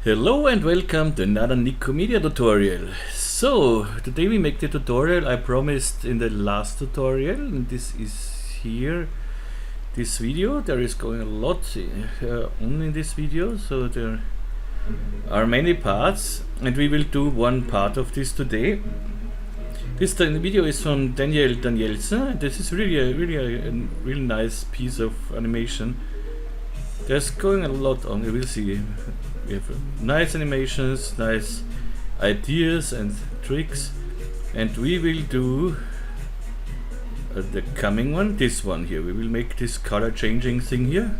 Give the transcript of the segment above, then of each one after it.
Hello and welcome to another Nikomedia tutorial. So, today we make the tutorial I promised in the last tutorial, and this is here, this video. There is going a lot on in this video, so there are many parts, and we will do one part of this today. This video is from Danielsson. This is really a nice piece of animation. There's going a lot on, you will see. We have nice animations, nice ideas and tricks, and we will do the coming one, this one here. We will make this color changing thing here.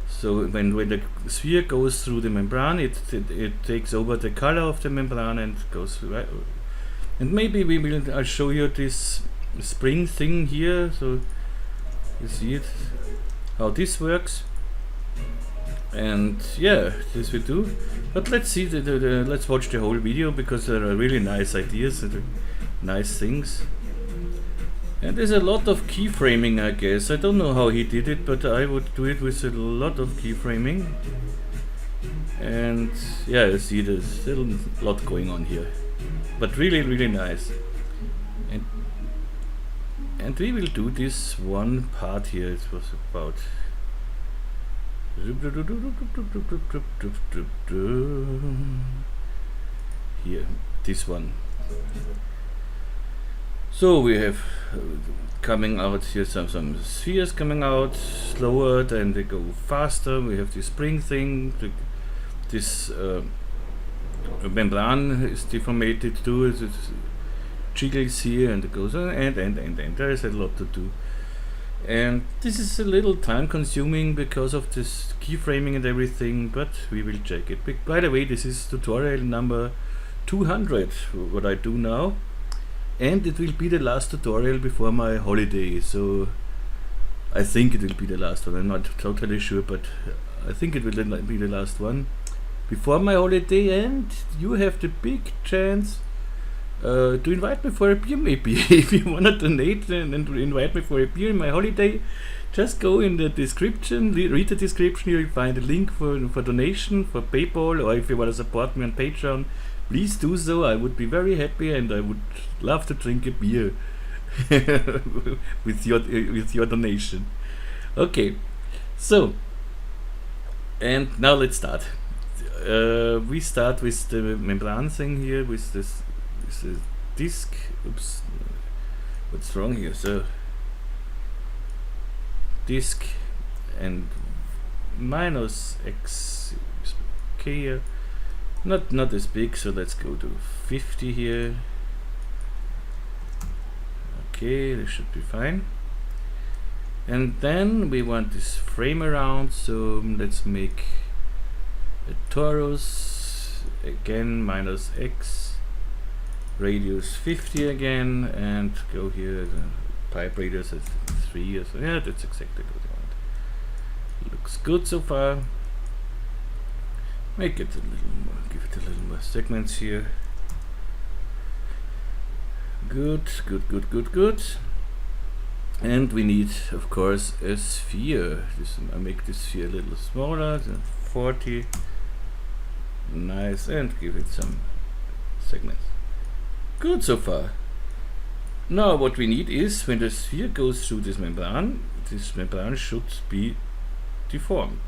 So when the sphere goes through the membrane, it takes over the color of the membrane and goes right. And maybe I'll show you this spring thing here, so you see it, how this works. And yeah, this we do. But let's see let's watch the whole video, because there are really nice ideas and nice things. And there's a lot of keyframing, I guess. I don't know how he did it, but I would do it with a lot of keyframing. And yeah, you see there's still a lot going on here, but really nice. And we will do this one part here. It was about here, this one. So we have coming out here some spheres coming out slower, then they go faster. We have this spring thing, this membrane is deformated too, it jiggles here and it goes on, and there is a lot to do. And this is a little time consuming because of this keyframing and everything, but we will check it. By the way, this is tutorial number 200, what I do now, and it will be the last tutorial before my holiday. So I think it will be the last one. I'm not totally sure, but I think it will be the last one before my holiday, and you have the big chance to invite me for a beer, maybe. If you want to donate and invite me for a beer in my holiday, just go in the description, read the description. You'll find a link for donation, for PayPal, or if you want to support me on Patreon, please do so. I would be very happy, and I would love to drink a beer with your donation. Okay, so, and now let's start. We start with the membrane thing here, with this disc. Oops, what's wrong here? So disc and minus x k here, not as big, so let's go to 50 here. Okay, this should be fine. And then we want this frame around, so let's make a torus again, minus x, radius 50 again, and go here, the pipe radius is 3 or so. Yeah, that's exactly what I want. Looks good so far. Make it a little more, give it a little more segments here. Good. And we need, of course, a sphere. I make this sphere a little smaller, 40. Nice, and give it some segments. Good so far. Now what we need is, when the sphere goes through this membrane should be deformed.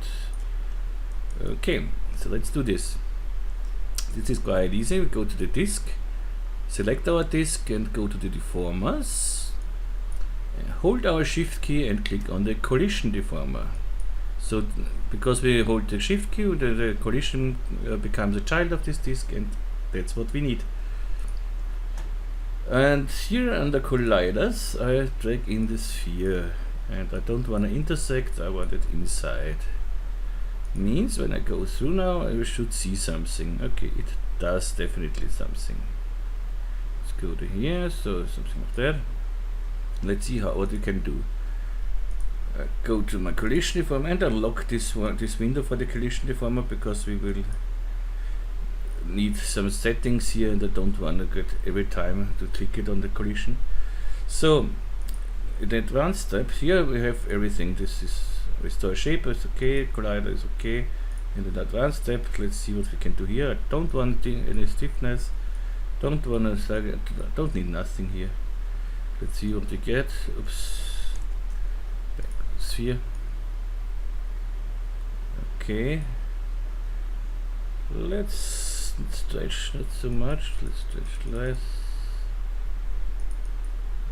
Okay, so let's do this. This is quite easy. We go to the disk, select our disk, and go to the deformers. Hold our shift key and click on the collision deformer. So because we hold the shift key, the collision becomes a child of this disk, and that's what we need. And here under colliders, I drag in the sphere, and I don't want to intersect, I want it inside. Means when I go through now, I should see something. Okay, it does definitely something. Let's go to here, so something like that. Let's see what we can do. Go to my collision deformer and unlock this window for the collision deformer, because we will need some settings here, and I don't want to get every time to click it on the collision. So in the advanced step here we have everything. This is restore shape is okay, collider is okay, in the advanced step. Let's see what we can do here. I don't want any stiffness, don't need nothing here. Let's see what we get. Oops, sphere. Okay, let's stretch not so much, let's stretch less.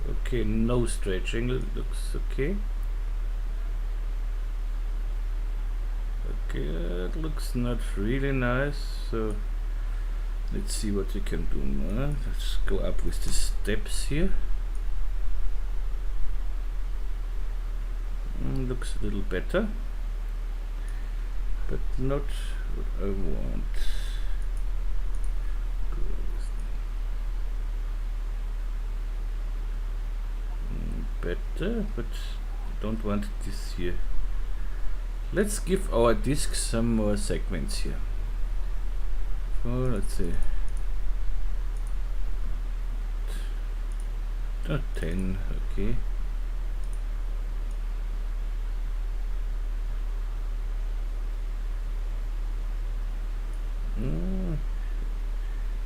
Okay, no stretching, it looks okay. Okay, that looks not really nice, so let's see what we can do now. Let's go up with the steps here. Looks a little better, but not what I want. Better, but I don't want this here. Let's give our disk some more segments here. So let's say 10, okay.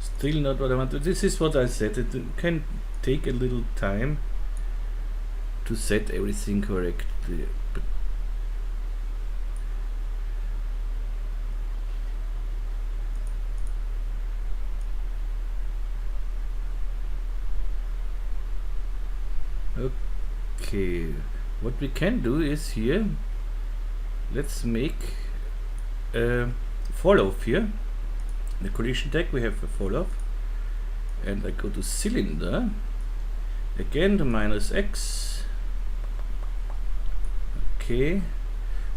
Still not what I want. This is what I said. It can take a little time to set everything correctly. But okay, what we can do is here, let's make a fall off here. In the collision tag we have a fall off, and I go to cylinder, again the -X. Okay,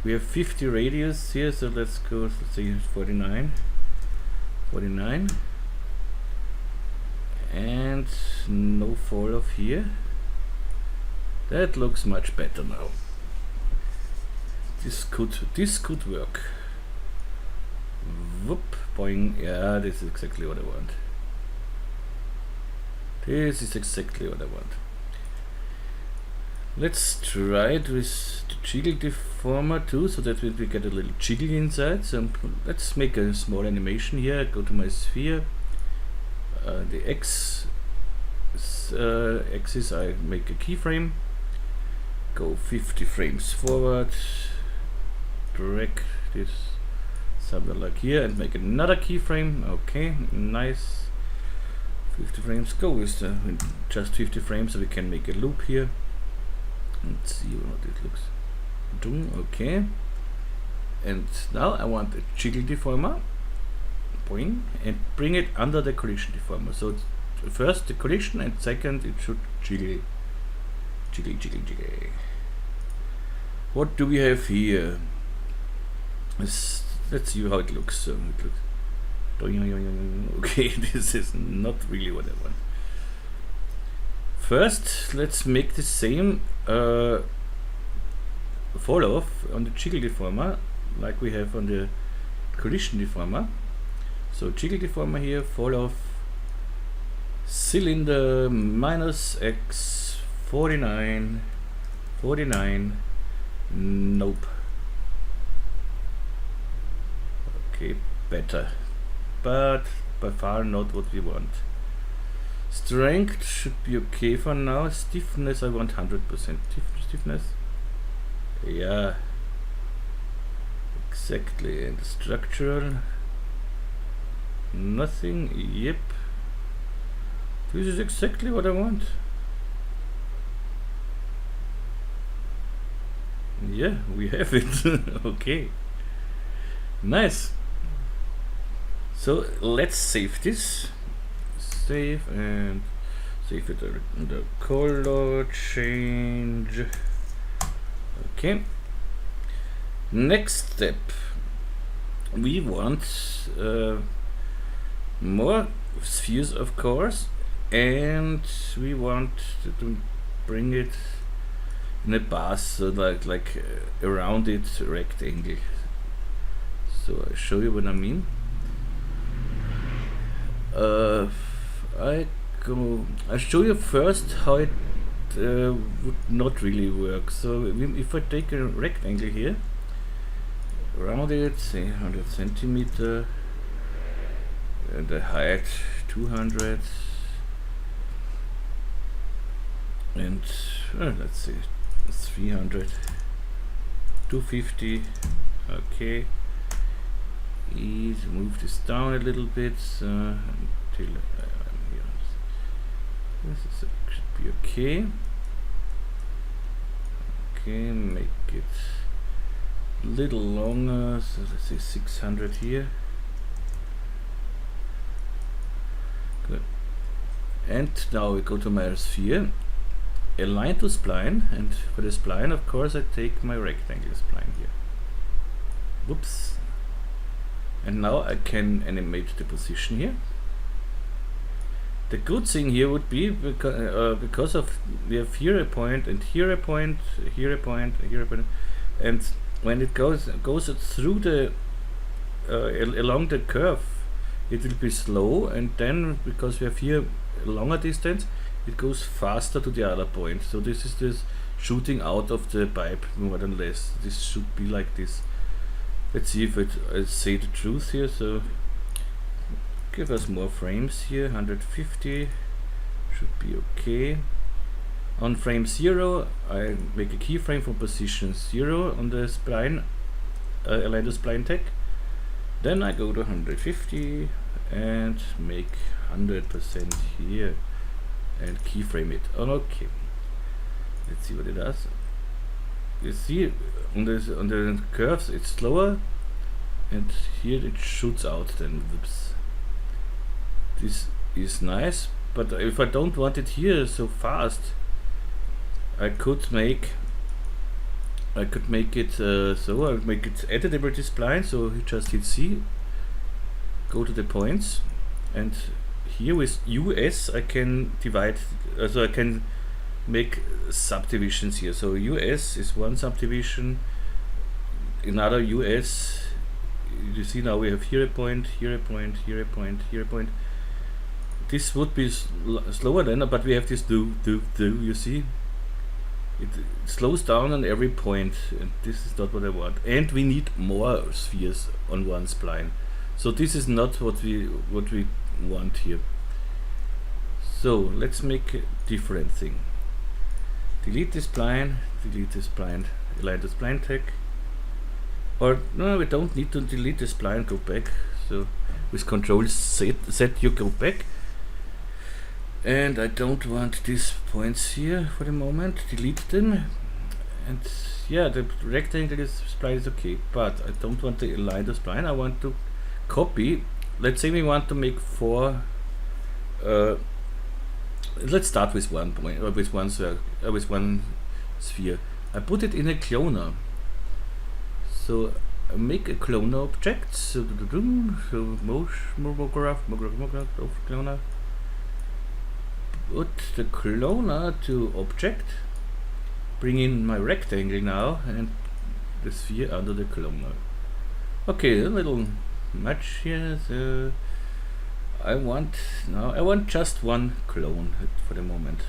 we have 50 radius here, so let's go, let's say 49, and no fall off here. That looks much better now. This could work. Whoop, boing. Yeah, this is exactly what I want. This is exactly what I want. Let's try it with the jiggle deformer too, so that we get a little jiggle inside. So let's make a small animation here. Go to my sphere. The X axis, I make a keyframe. Go 50 frames forward. Drag this somewhere like here and make another keyframe. Okay, nice. 50 frames. Go with just 50 frames, so we can make a loop here. Let's see what it looks. Okay. And now I want a jiggle deformer. Boing, and bring it under the collision deformer. So first the collision, and second it should jiggle. Jiggle, jiggle, jiggle. What do we have here? Let's see how it looks. So it looks. Okay, this is not really what I want. First, let's make the same fall off on the jiggle deformer like we have on the collision deformer. So jiggle deformer here, fall off, cylinder -X, 49, nope. Okay, better, but by far not what we want. Strength should be okay for now. Stiffness, I want 100% stiffness. Yeah, exactly. And structural, nothing. Yep, this is exactly what I want. Yeah, we have it. Okay, nice. So let's save this. Save and save it the color change. Okay. Next step, we want more spheres, of course, and we want to bring it in a bus, so like a rounded rectangle. So I'll show you what I mean. I'll show you first how it would not really work. So if I take a rectangle here round it, say 100 centimeter, and the height 200, and let's say 300, 250. Okay, easy. Move this down a little bit until I'm here. This should be okay. Okay, make it a little longer, so let's say 600 here. Good. And now we go to my sphere, align to spline, and for the spline, of course, I take my rectangle spline here. Whoops. And now I can animate the position here. The good thing here would be because of we have here a point and here a point, here a point, here a point, and when it goes through the along the curve, it will be slow, and then because we have here a longer distance, it goes faster to the other point. So this is this shooting out of the pipe more than less. This should be like this. Let's see if I say the truth here. So give us more frames here. 150 should be okay. On frame 0, I make a keyframe for position 0 on the spline, align the spline tag. Then I go to 150 and make 100% here and keyframe it. Okay, let's see what it does. You see on the curves it's slower, and here it shoots out then. Whoops. This is nice, but if I don't want it here so fast, I could make it so I'll make it editable spline. So you just hit C, go to the points, and here with US I can divide, so I can make subdivisions here. So US is one subdivision, another US. You see now we have here a point, here a point, here a point, here a point. This would be slower then, but we have this do. You see, it slows down on every point, and this is not what I want. And we need more spheres on one spline. So this is not what we want here. So let's make a different thing. Delete the spline, align the spline tag. Or no, we don't need to delete the spline, go back. So with Control Z you go back. And I don't want these points here for the moment, delete them. And yeah, the rectangle spline is okay, but I don't want to align the spline, I want to copy. Let's say we want to make 4 let's start with one point, or with one sphere. I put it in a cloner. So I make a cloner object. So homograph of cloner. Put the cloner to object. Bring in my rectangle now and the sphere under the cloner. Okay, a little much here. So I want just one clone for the moment.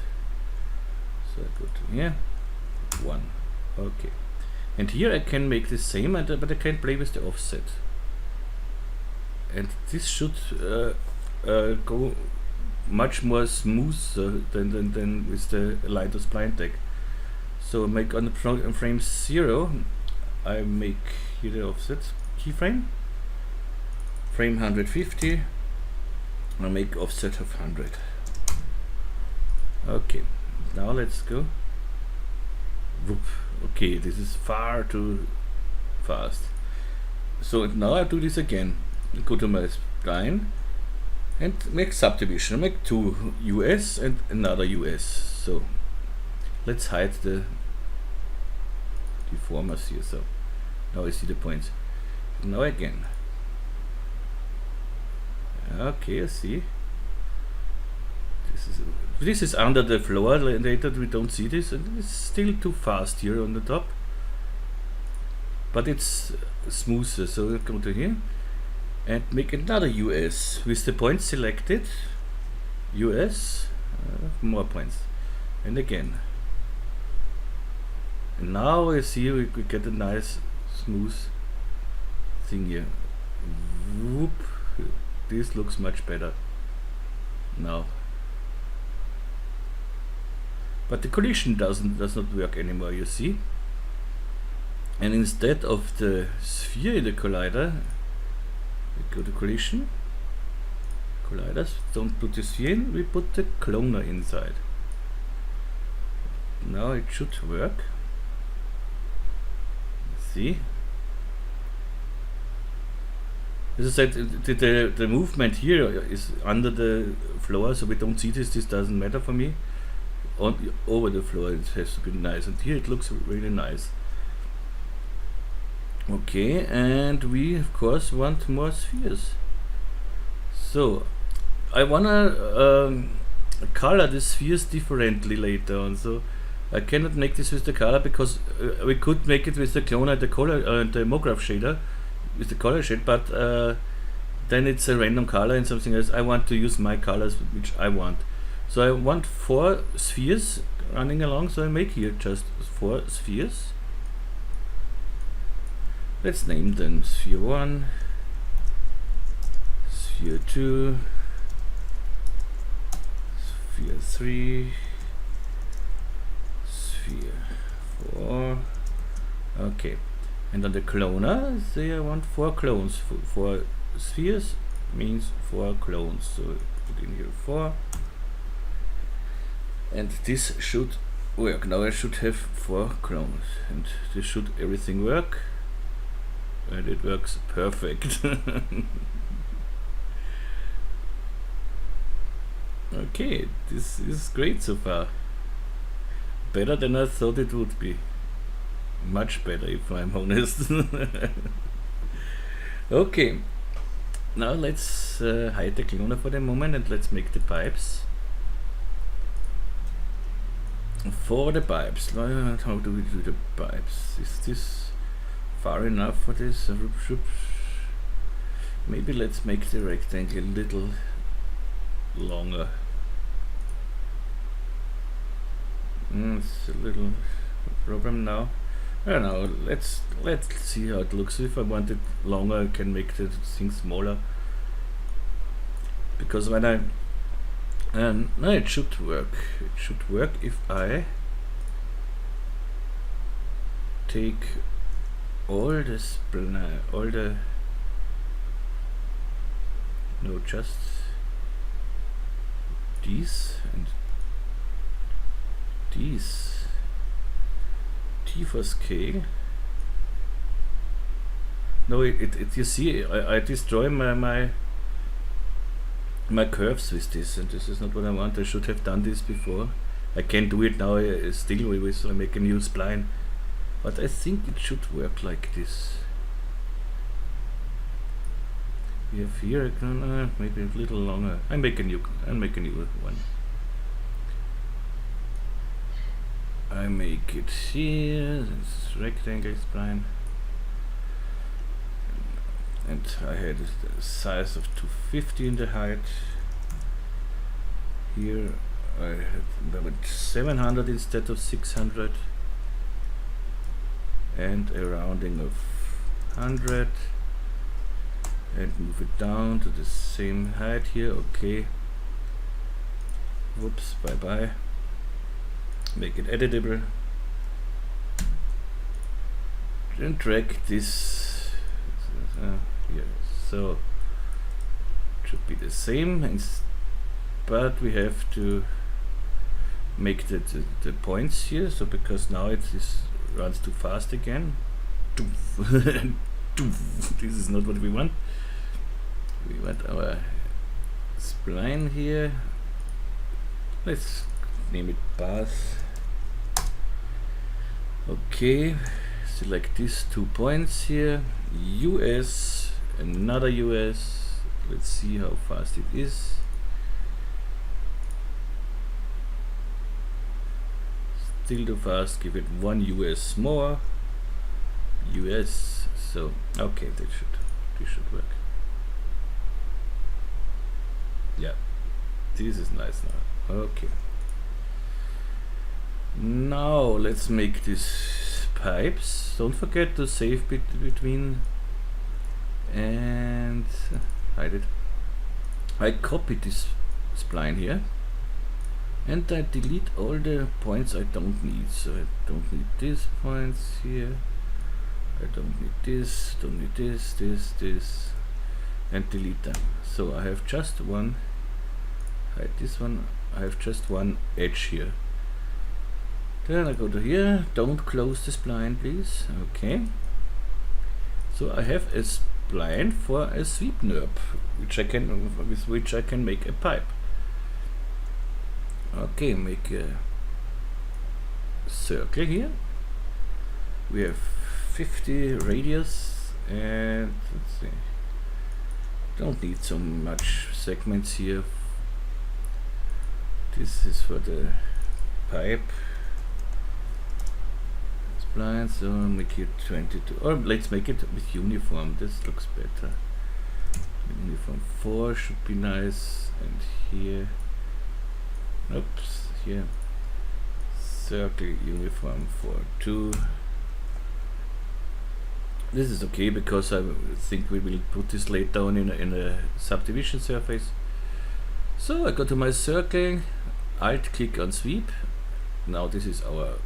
So I go to here, 1. Okay, and here I can make the same, but I can play with the offset. And this should go much more smooth than with the align to spline tag. So make on the frame 0, I make here the offset keyframe. Frame 150. I make offset of 100. Okay, now let's go. Whoop. Okay, this is far too fast. So now I do this again. Go to my spline and make subdivision. I make 2 US and another US. So let's hide the deformers here. So now I see the points. Now again. Okay, I see. This is under the floor later, we don't see this, and it's still too fast here on the top. But it's smoother, so we'll go to here and make another US with the points selected. US, more points, and again. And now I see we get a nice smooth thing here. Whoop. This looks much better now. But the collision does not work anymore, you see. And instead of the sphere in the collider, we go to collision, colliders, don't put the sphere in, we put the cloner inside. Now it should work. See? As I said, the movement here is under the floor, so we don't see this. This doesn't matter for me. Over the floor it has to be nice, and here it looks really nice. Okay, and we of course want more spheres. So I wanna color the spheres differently later on. So I cannot make this with the color because we could make it with the cloner, the color, the MoGraph shader, with the color shade, but then it's a random color and something else. I want to use my colors which I want. So I want 4 spheres running along, so I make here just 4 spheres. Let's name them sphere 1, sphere 2, sphere 3, sphere 4. Okay, and on the cloner, say I want 4 clones. 4 spheres means 4 clones. So put in here 4. And this should work. Now I should have 4 clones, and this should everything work, and it works perfect. Okay, this is great so far. Better than I thought it would be. Much better, if I'm honest. Okay, now let's hide the cloner for the moment, and let's make the pipes. For the pipes, how do we do the pipes? Is this far enough for this? Maybe let's make the rectangle a little longer. It's a little problem now. I don't know. Let's see how it looks. If I want it longer, I can make the thing smaller. Because when I no, it should work. It should work if I take all the spline, all the no, just these and these. T for scale. No, it you see, I destroy my curves with this, and this is not what I want. I should have done this before. I can do it now still with I make a new spline, but I think it should work like this. We have here maybe a little longer. I'll make a new one. I make it here. It's rectangle spline, and I had a size of 250 in the height. Here I had 700 instead of 600, and a rounding of 100, and move it down to the same height here. Okay. Whoops, bye bye. Make it editable, and drag this here. So it should be the same, but we have to make the points here. So because now it runs too fast again. This is not what we want. We want our spline here. Let's name it Spaß. Okay, select these 2 points here. US, another US. Let's see how fast it is. Still too fast. Give it 1 US more. US. So okay, this should work. Yeah, this is nice now. Okay. Now let's make these pipes. Don't forget to save between and hide it. I copy this spline here and I delete all the points I don't need. So I don't need these points here, I don't need this, don't need this, this, and delete them. So I have just one, hide this one, I have just one edge here. Then I go to here, don't close the spline please, okay. So I have a spline for a sweep nerve, with which I can make a pipe. Okay, make a circle here. We have 50 radius and let's see, don't need so much segments here. This is for the pipe spline, so make it 22, or let's make it with uniform, this looks better. Uniform 4 should be nice, and here, oops, here, circle uniform 4 2. This is okay because I think we will put this later on in a subdivision surface. So I go to my circle, alt click on sweep. Now this is our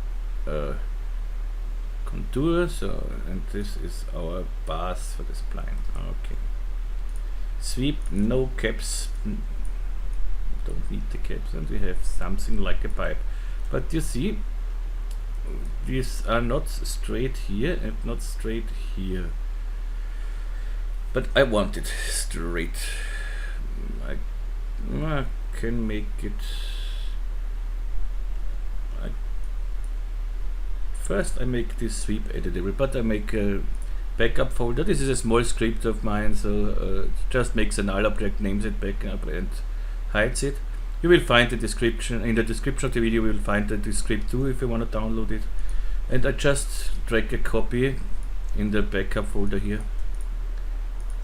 contour, so, and this is our bars for the spline. Okay. Sweep, no caps, don't need the caps, and we have something like a pipe. But you see, these are not straight here and not straight here. But I want it straight. I can make it. First I make this sweep editable, but I make a backup folder. This is a small script of mine, so just makes a null object, names it backup and hides it. You will find the description, in the description of the video you will find the script too if you want to download it. And I just drag a copy in the backup folder here.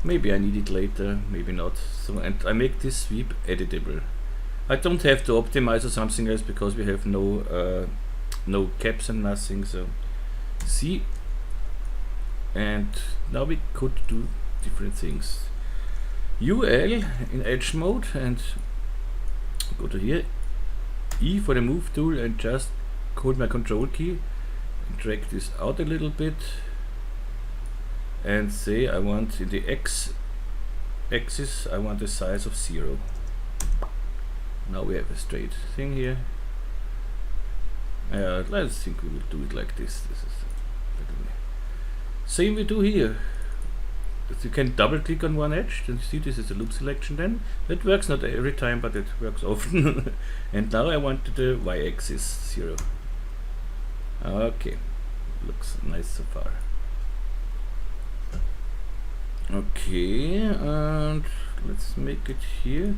Maybe I need it later, maybe not. So, and I make this sweep editable. I don't have to optimize or something else because we have no caps and nothing, so see, and now we could do different things. UL in edge mode and go to here, E for the move tool, and just hold my control key and drag this out a little bit and say I want in the X axis I want a size of 0. Now we have a straight thing here. Let's think we will do it like this. This is better way. Same we do here. You can double click on one edge, and you see this is a loop selection then. That works not every time, but it works often. And now I want the y-axis 0. Okay, looks nice so far. Okay, and let's make it here.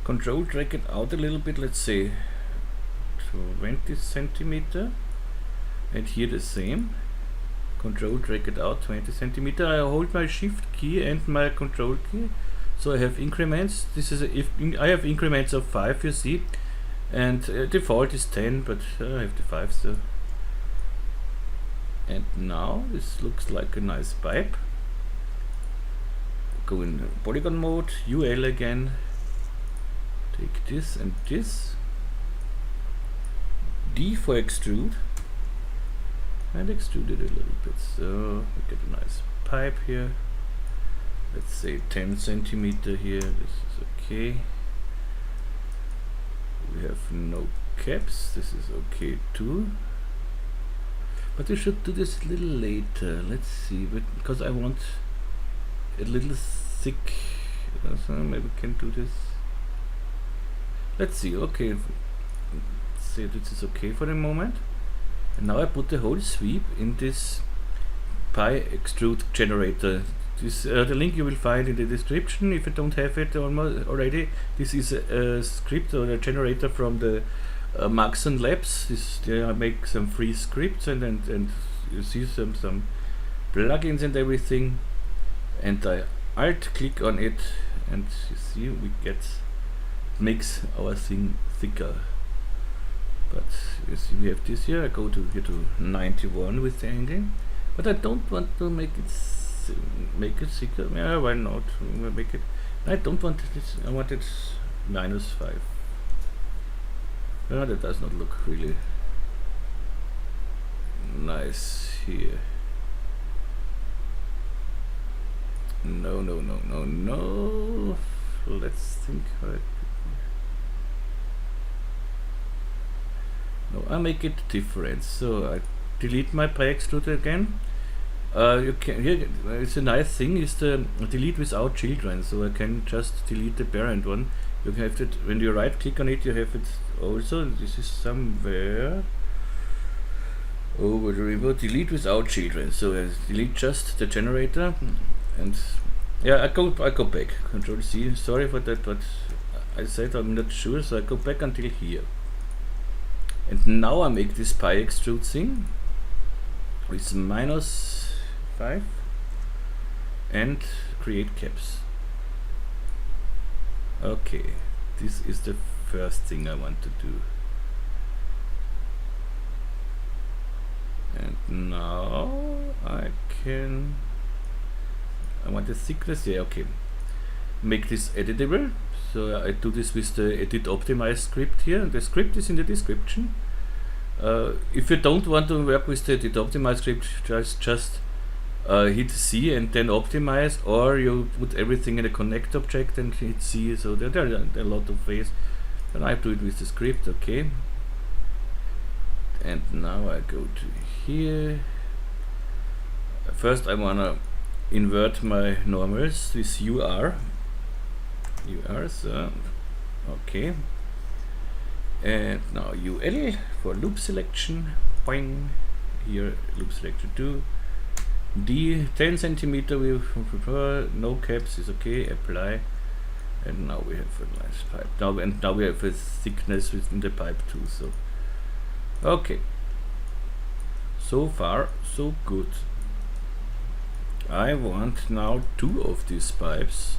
Control drag it out a little bit, let's say 20 centimeter, and here the same. Control drag it out 20 centimeter. I hold my shift key and my control key, so I have increments. This is I have increments of 5, you see, and default is 10, but I have the 5, so. And now this looks like a nice pipe. Go in polygon mode, UL again. Take this and this. D for extrude, and extrude it a little bit, so we get a nice pipe here. Let's say 10 centimeter here. This is okay. We have no caps. This is okay too. But we should do this a little later. Let's see, but because I want a little thick, so maybe we can do this. Let's see. Okay. Say this is okay for the moment, and now I put the whole sweep in this Extrude Generator. This the link you will find in the description if you don't have it already. This is a script or a generator from the Maxon Labs. I make some free scripts and you see some plugins and everything, and I alt click on it, and you see we makes our thing thicker. But you see we have this here. I go to here to 91 with the angle, but I don't want to make it make it thicker. Yeah, why not? Make it. I don't want this. I want it -5. No, that does not look really nice here. No. Let's think how it. No, I make it different. So I delete my pre-extrude again. You can here. It's a nice thing is the delete without children. So I can just delete the parent one. You have it when you right click on it. You have it also. This is somewhere over the remote. Delete without children. So I delete just the generator, and yeah, I go back. Control C. Sorry for that, but I said I'm not sure. So I go back until here. And now I make this pi extrude thing with -5 and create caps. Okay, this is the first thing I want to do. And now I want the thickness, yeah, okay. Make this editable. So I do this with the edit optimize script here. The script is in the description. If you don't want to work with the edit optimize script, just hit C and then optimize, or you put everything in a connect object and hit C. So there are a lot of ways. And I do it with the script, okay. And now I go to here. First I wanna invert my normals with UR, so okay. And now UL for loop selection. Boing. Here loop selection 2. D 10 centimeter. We prefer no caps is okay. Apply. And now we have a nice pipe. Now we have a thickness within the pipe too. So okay. So far so good. I want now 2 of these pipes.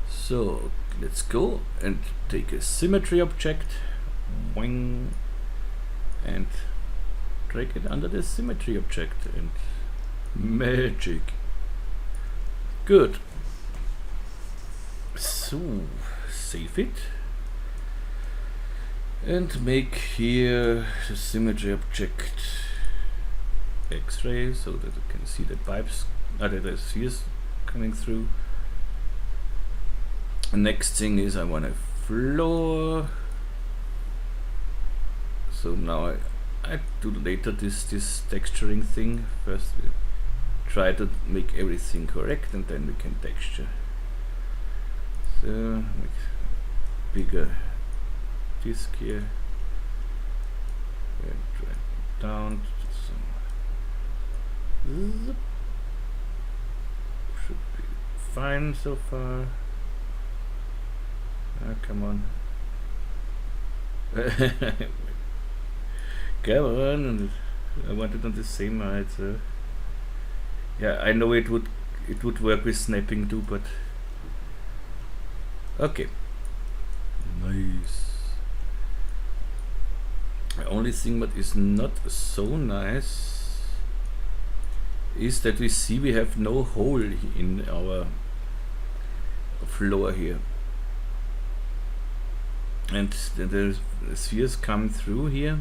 So let's go and take a symmetry object, boing, and drag it under the symmetry object, and magic. Good. So save it and make here the symmetry object X-ray so that you can see the pipes, the spheres coming through. Next thing is I want a floor. So now I do later this texturing thing. First we try to make everything correct and then we can texture. So make bigger disk here and drag it down to some. Zip. Should be fine so far. Come on. Come on. I want it on the same height. So. Yeah, I know it would work with snapping too, but okay. Nice. The only thing that is not so nice is that we see we have no hole in our floor here. And the spheres come through here,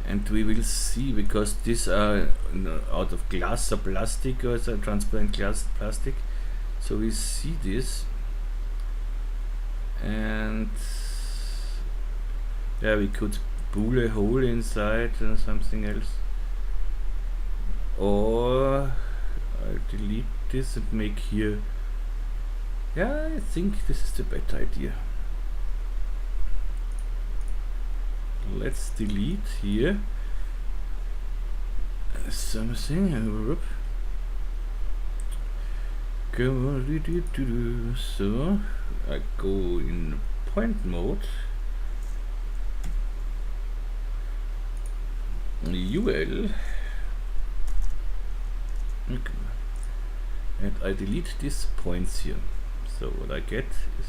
and we will see, because these are out of glass or plastic, or it's a transparent glass plastic, so we see this, and yeah, we could pull a hole inside or something else, or I'll delete this and make here. Yeah, I think this is the better idea. Let's delete here something. So I go in point mode, UL, okay. And I delete these points here. So what I get is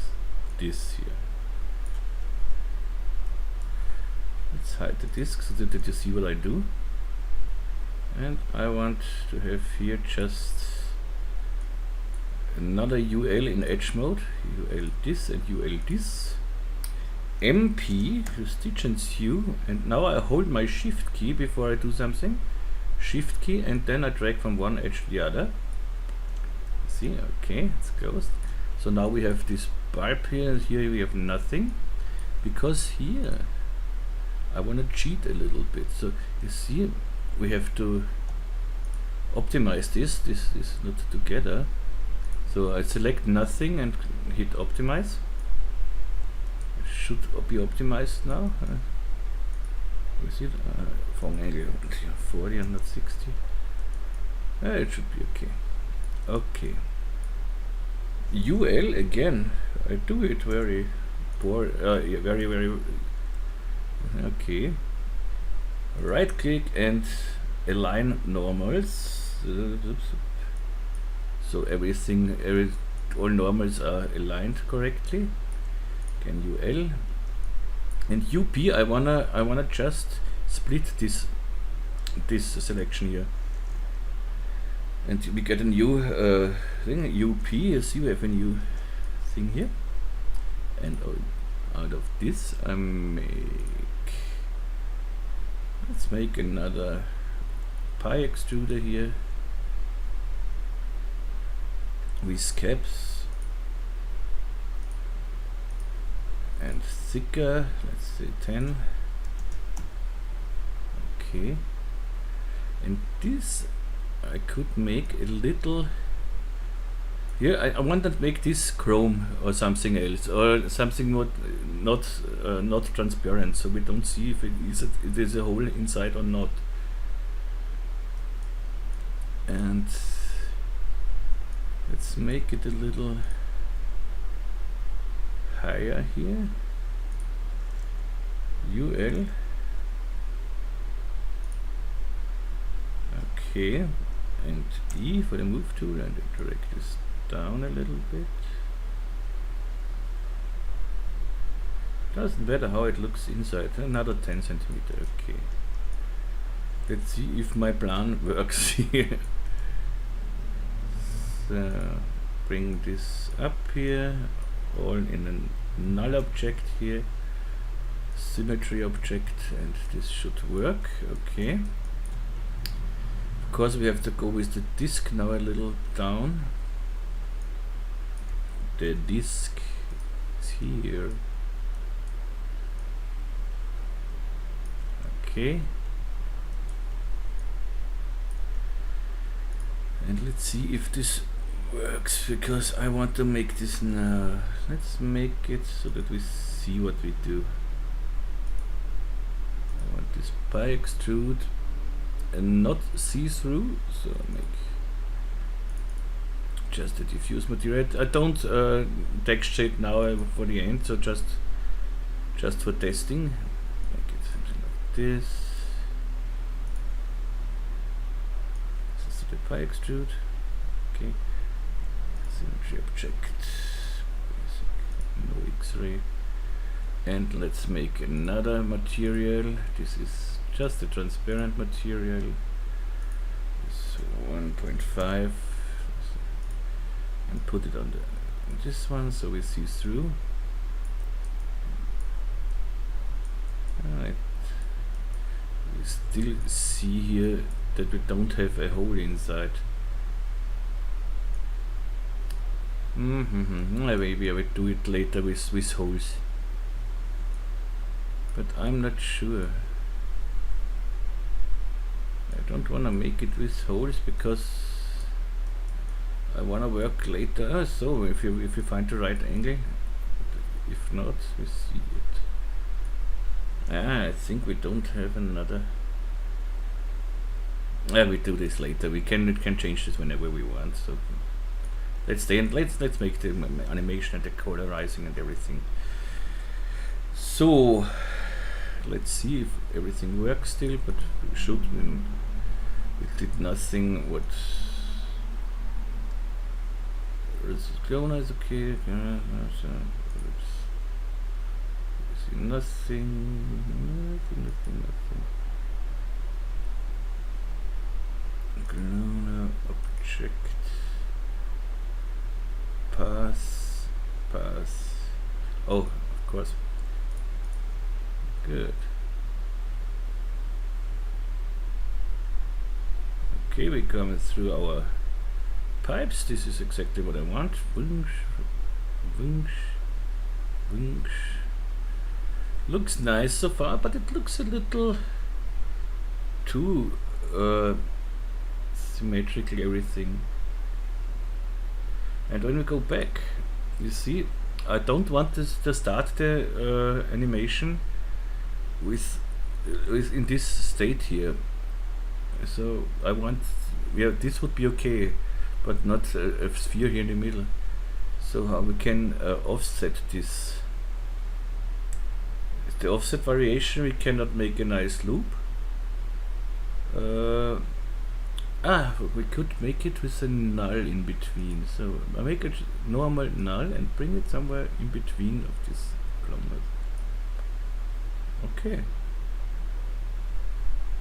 this here. Let's hide the disk so that you see what I do. And I want to have here just another UL in edge mode, UL this and UL this, MP to stitch and sew, and now I hold my shift key before I do something, shift key, and then I drag from one edge to the other. See, okay, it's closed. So now we have this barb here, and here we have nothing, because here I want to cheat a little bit. So you see, we have to optimize this is not together. So I select nothing and hit optimize. It should be optimized now. Is it from angle 40 and not 60? It should be okay. Okay. UL again. I do it very yeah, very okay. Right click and align normals. So all normals are aligned correctly. Again UL and UP. I wanna just split this selection here, and we get a new thing. UP. You see, we have a new thing here, and out of this let's make another pi extruder here with caps and thicker, let's say 10. Okay, and this I could make a little here. I want to make this chrome or something else, or something not transparent, so we don't see if it is a hole inside or not. And let's make it a little higher here. UL. Okay, and E for the move tool, and drag this down a little bit. Doesn't matter how it looks inside. Another 10 centimeter. Okay. Let's see if my plan works here. So bring this up here, all in a null object here, symmetry object, and this should work. Okay. Of course, we have to go with the disk now a little down. The disk is here. Okay. And let's see if this works, because I want to make this now. Let's make it so that we see what we do. I want this pi extrude and not see-through, so I make just a diffuse material. I don't text shade now for the end, so just for testing. Make it something like this. This is the pi extrude. Okay. Symmetry object. Basic. No X-ray. And let's make another material. This is just a transparent material. It's 1.5. And put it on this one so we see through. Alright. We still see here that we don't have a hole inside. Maybe I will do it later with holes. But I'm not sure. I don't want to make it with holes because I want to work later. So if you find the right angle, if not, we see it. I think we don't have another. We do this later. We can change this whenever we want. So let's stay and let's make the animation and the colorizing and everything. So let's see if everything works still, but we should. We did nothing. What? Clone is okay. See nothing. clone object pass. Oh, of course. Good. Okay, we come through our pipes. This is exactly what I want. Looks nice so far, but it looks a little too symmetrical, everything. And when we go back, you see, I don't want this to start the animation with in this state here. So I want, yeah, this would be okay, but not a sphere here in the middle. So how we can offset this? The offset variation, we cannot make a nice loop. We could make it with a null in between. So I make a normal null and bring it somewhere in between of this cloners. Okay.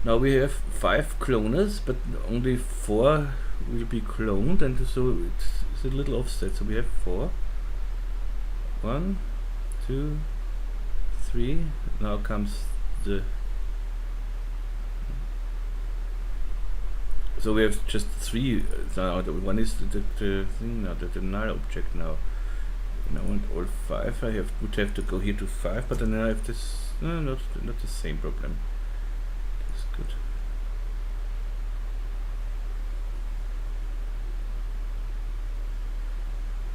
Now we have 5 cloners, but only 4 will be cloned, and so it's a little offset. So we have 4. 1, 2, 3. Now comes the. So we have just 3. Now the one is the thing now, the null object now. And I want all 5. I would have to go here to 5, but then I have this. No, not the same problem. That's good.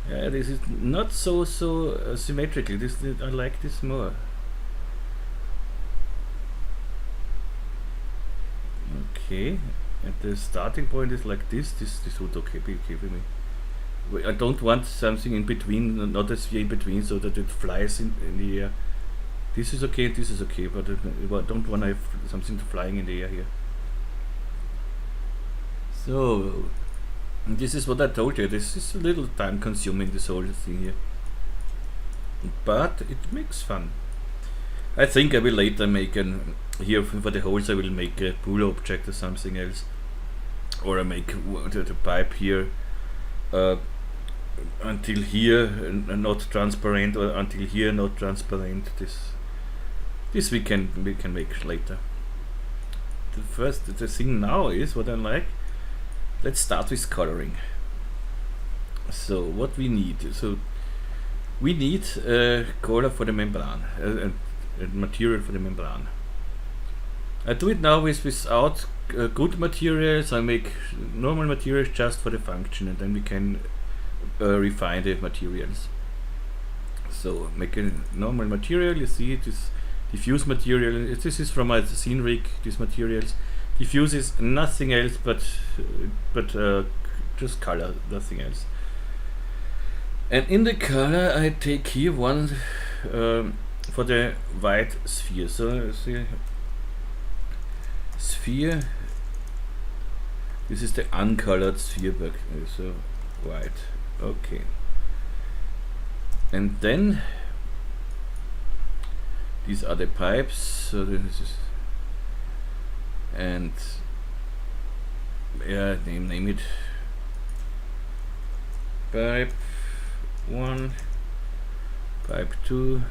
Yeah, this is not so symmetrical. I like this more. Okay, and the starting point is like this. This would be okay for me. I don't want something in between, not a sphere in between, so that it flies in the air. This is okay, but I don't want to have something flying in the air here. So this is what I told you. This is a little time consuming, this whole thing here, but it makes fun. I think I will later make here for the holes I will make a pool object or something else, or I make the pipe here until here not transparent, or until here not transparent. This we can make later. The thing now is what I like. Let's start with coloring. So what we need, we need a color for the membrane, a material for the membrane. I do it now without good materials. I make normal materials just for the function, and then we can refine the materials. So make a normal material. You see this diffuse material. This is from my scene rig. These materials. Diffuse is nothing else but just color, nothing else. And in the color I take here one for the white sphere. So see, sphere. This is the uncolored sphere, so white. Okay. And then these are the pipes. So this is, and yeah, name it pipe 1, pipe 2.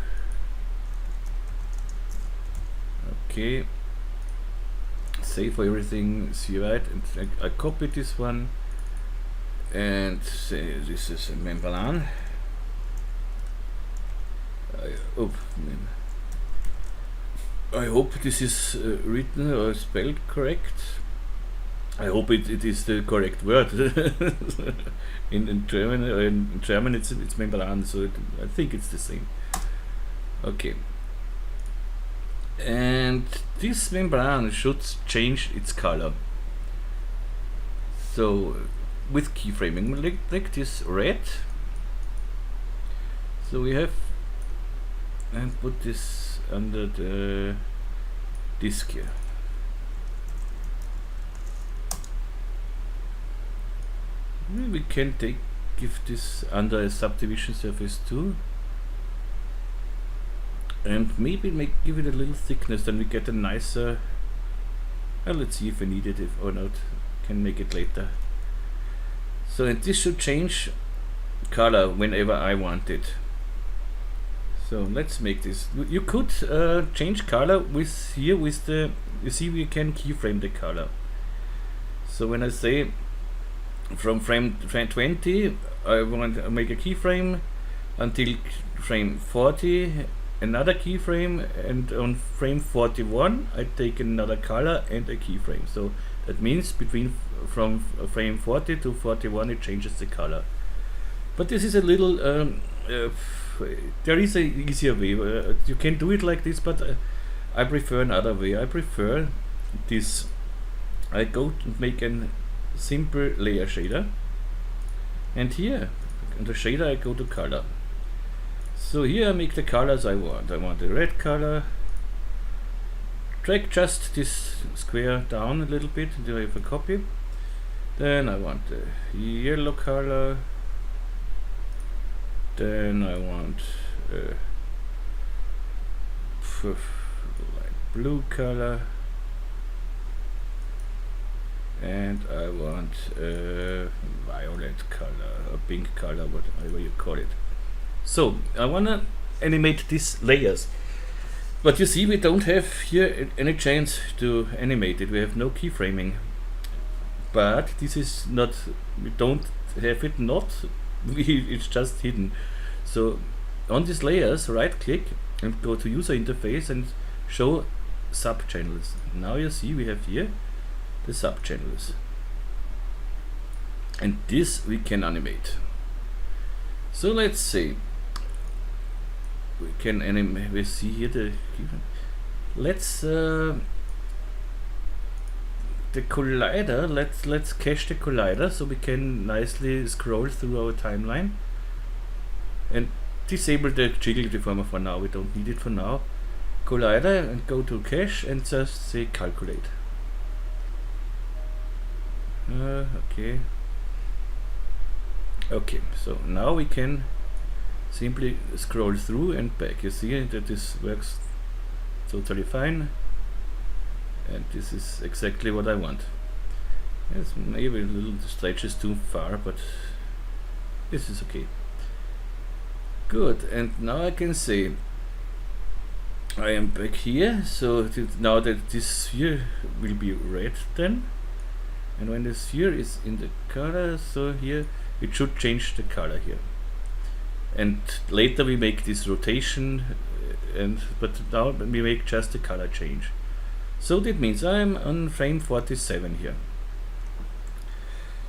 Okay, save for everything, see, right? And I copy this one and say this is a membrane. I hope this is written or spelled correct. I hope it is the correct word. in German it's membrane, so I think it's the same. Okay. And this membrane should change its color. So with keyframing, like this red. So we have, and put this under the disk here. We can give this under a subdivision surface too, and maybe give it a little thickness, then we get a nicer. Well, let's see if we need it or not. can make it later. So, and this should change color whenever I want it. So let's make this. You could change color with here with the, you see we can keyframe the color. So when I say from frame 20 I want to make a keyframe until frame 40 another keyframe, and on frame 41 I take another color and a keyframe. So that means from frame 40 to 41 it changes the color. But this is a little there is an easier way. You can do it like this, but I prefer another way. I prefer this. I go to make a simple layer shader, and here in the shader I go to color. So here I make the colors I want. I want a red color. Drag just this square down a little bit until I have a copy. Then I want a yellow color. Then I want light blue color, and I want violet color or pink color, whatever you call it. So I wanna animate these layers, but you see we don't have here any chance to animate it. We have no keyframing, but this is not, we don't have it not. It's just hidden. So on these layers right click and go to user interface and show sub channels. Now you see we have here the sub channels, and this we can animate. So let's say we can animate, we see here the, let's the collider, let's cache the collider so we can nicely scroll through our timeline, and disable the jiggle deformer for now. We don't need it for now. Collider, and go to cache and just say calculate. Okay, so now we can simply scroll through and back. You see that this works totally fine. And this is exactly what I want. Yes, maybe a little stretches too far, but this is okay. Good, and now I can say I am back here. So now that this sphere will be red then, and when the sphere is in the color, so here it should change the color here. And later we make this rotation, but now we make just the color change. So that means I'm on frame 47 here.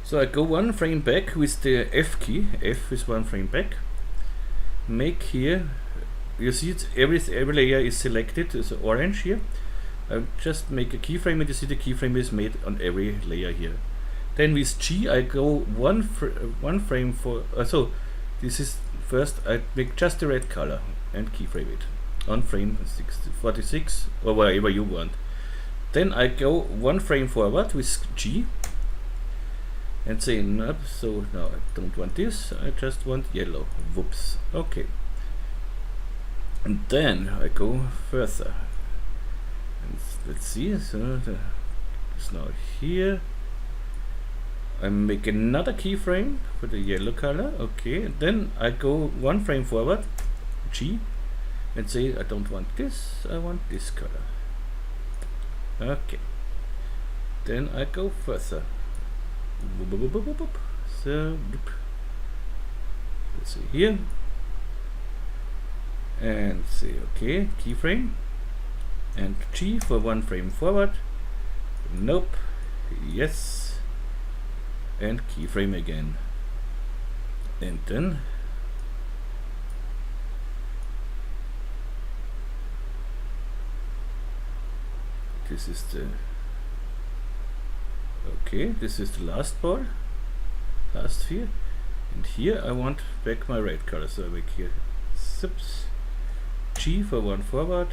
So I go one frame back with the F key. F is one frame back. Make here, you see it's every layer is selected, it's orange here. I just make a keyframe, and you see the keyframe is made on every layer here. Then with G I go one frame for, so this is first I make just the red color and keyframe it on frame 46 or wherever you want. Then I go one frame forward with G and say nope, so now I don't want this, I just want yellow. Whoops. Okay. And then I go further. And let's see, so it's now here. I make another keyframe for the yellow color. Okay, and then I go one frame forward, G, and say I don't want this, I want this color. Okay, then I go further. So let's see here and say okay, keyframe and G for one frame forward. Nope. Yes, and keyframe again, and then this is the okay, this is the last bar, last sphere, and here I want back my red color, so I make here sips G for one forward,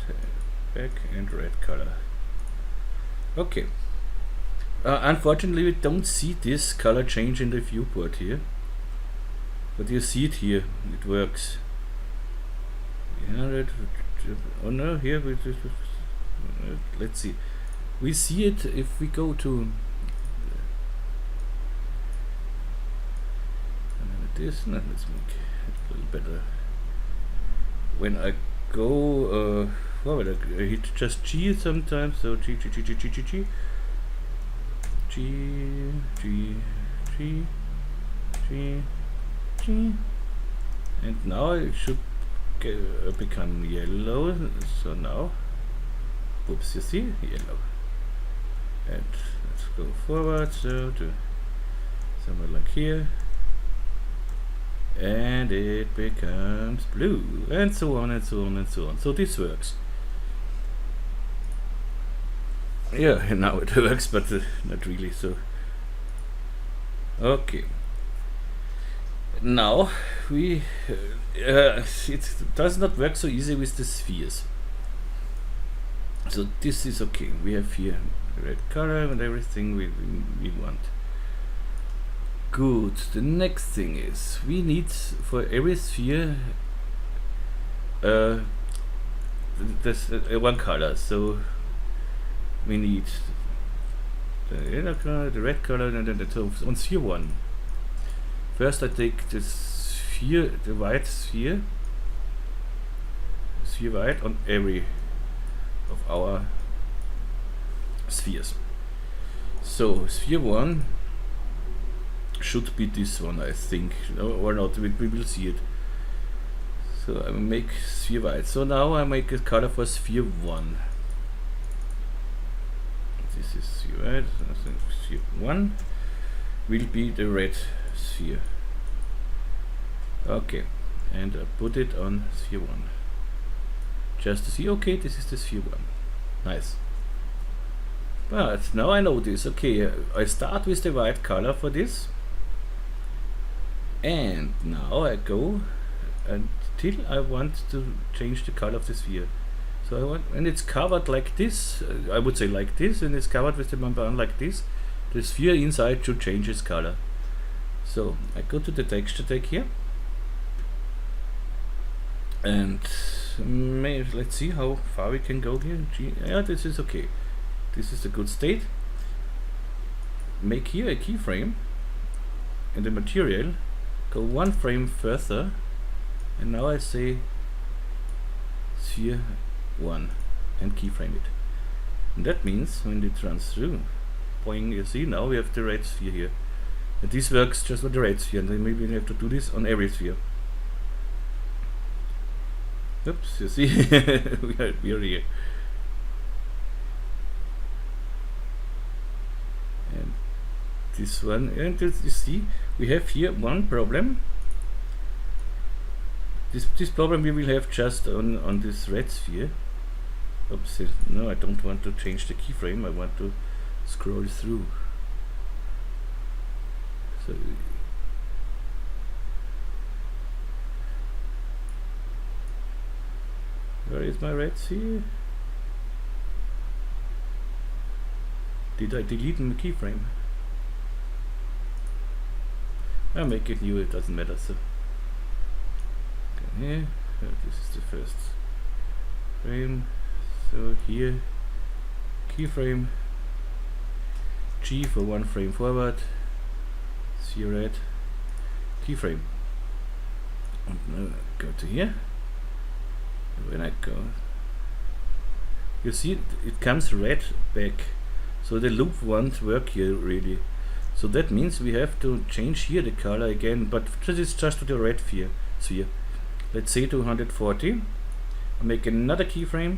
back, and red color. Okay. Unfortunately we don't see this color change in the viewport here, but you see it here, it works. Yeah, oh no, here we just, let's see, we see it if we go to this. No, let's make it a little better. When I go forward, I hit just G sometimes, so G, G, G, G, G, G, G, G, G, G, G, G, and now it should become yellow. So now, oops, you see, yellow. And let's go forward, so to somewhere like here, and it becomes blue, and so on and so on and so on. So this works. Yeah, now it works, but not really. So okay, now we it does not work so easy with the spheres. So this is okay. We have here red color and everything we want. Good. The next thing is we need for every sphere this one color. So we need the yellow color, the red color, and then so on sphere 1. First I take the sphere, the white sphere white on every of our spheres. So sphere 1 should be this one, I think, or not, we will see it. So I will make sphere white. So now I make a color for sphere 1. This is sphere white. I think sphere 1 will be the red sphere. Okay, and I put it on sphere 1. Just to see, okay, this is the sphere 1. Nice. But now I know this. Okay, I start with the white color for this. And now I go until I want to change the color of the sphere. So I want, and it's covered like this, I would say like this, and it's covered with the membrane like this. The sphere inside should change its color. So I go to the texture tag here. And let's see how far we can go here. Yeah, this is okay. This is a good state. Make here a keyframe in the material. Go one frame further, and now I say sphere 1 and keyframe it. And that means when it runs through, boing, you see now we have the red sphere here. And this works just with the red sphere, and then maybe we have to do this on every sphere. Oops, you see, we are here. And this one, and you see, we have here one problem. This problem we will have just on this red sphere. Oops, no, I don't want to change the keyframe, I want to scroll through. So where is my red sphere? Did I delete my keyframe? I'll make it new, it doesn't matter. So okay, here, this is the first frame. So here, keyframe, G for one frame forward, sphere red, keyframe. And now I go to here. And when I go, you see it comes red back. So the loop won't work here really. So that means we have to change here the color again, but this is just to the red sphere. Let's say 240. I'll make another keyframe,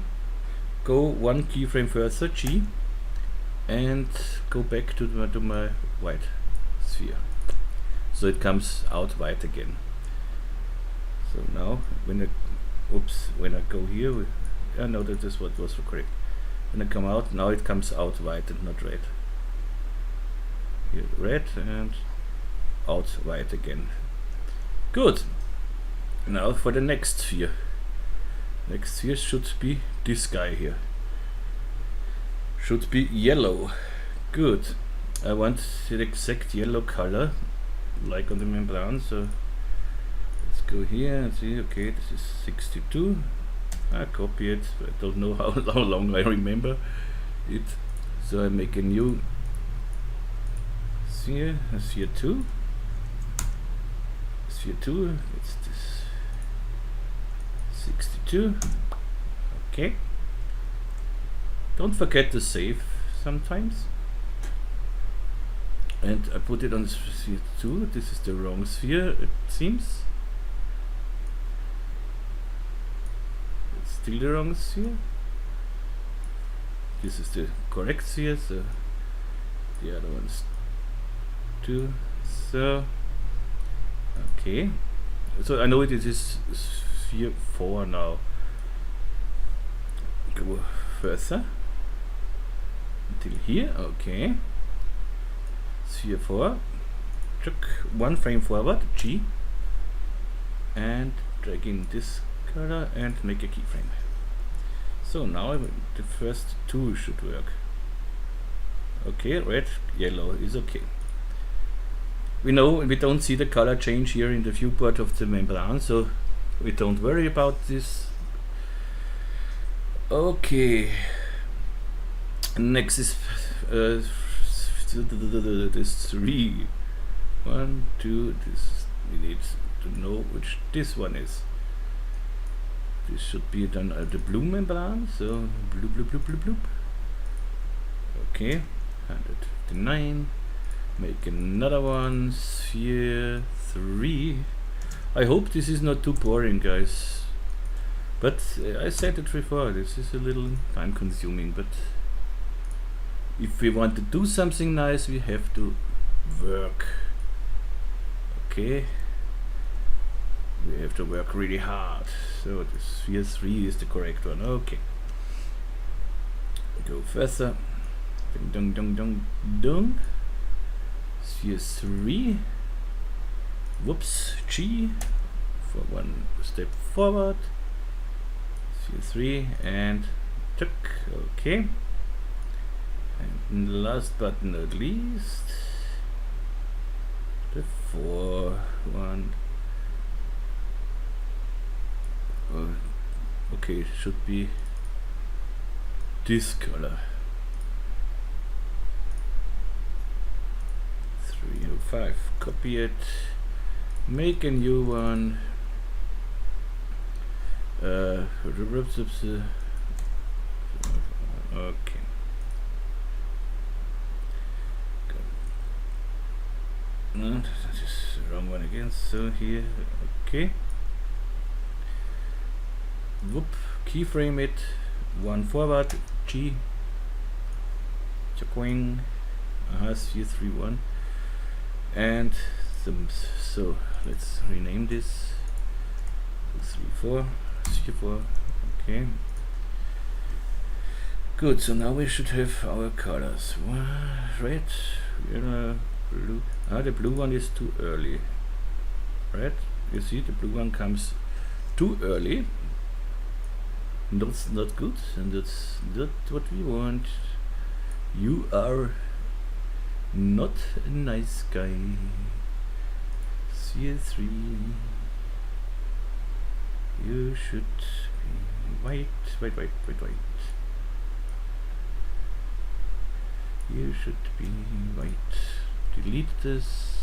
go one keyframe further, G, and go back to my white sphere. So it comes out white again. So now when I go here, I know that this what was correct. When I come out, now it comes out white and not red. Here red and out white again. Good. Now for the next sphere. Next sphere should be this guy here. Should be yellow. Good. I want the exact yellow color, like on the membrane. So let's go here and see. Okay, this is 62. I copy it. I don't know how long I remember it. So I make a new sphere 2, sphere 2, it's this 62. Okay. Don't forget to save sometimes. And I put it on sphere 2. This is the wrong sphere, it seems. It's still the wrong sphere. This is the correct sphere, so the other one's 2. So, okay. So I know it is sphere 4 now. Go further until here. Okay. Sphere 4. Took one frame forward, G, and drag in this color and make a keyframe. So now the first two should work. Okay, red, yellow is okay. We know we don't see the color change here in the viewport of the membrane, so we don't worry about this. Okay, next is this 3. 1, 2, this we need to know which this one is. This should be done the blue membrane, so bloop bloop bloop bloop bloop. Okay, 159. Make another one, sphere 3. I hope this is not too boring, guys. But I said it before, this is a little time consuming, but if we want to do something nice, we have to work. Okay. We have to work really hard. So the sphere 3 is the correct one. Okay. Go further. Dung dung dung dung dung. Sphere 3. Whoops. G. For one step forward. Sphere 3 and tuck. Okay. And last but not least, the 4 one. Okay, it should be this color. 305. Copy it. Make a new one. Okay. No, that is the wrong one again. So here, okay. Whoop, keyframe it, one forward, G, Chakwing, sphere 3 1, and so let's rename this 3 4, sphere 4, okay. Good, so now we should have our colors. Red, yellow, blue. The blue one is too early. Red, you see the blue one comes too early. That's not good, and that's not what we want. You are not a nice guy. Sphere 3. You should be white. You should be white. Delete this.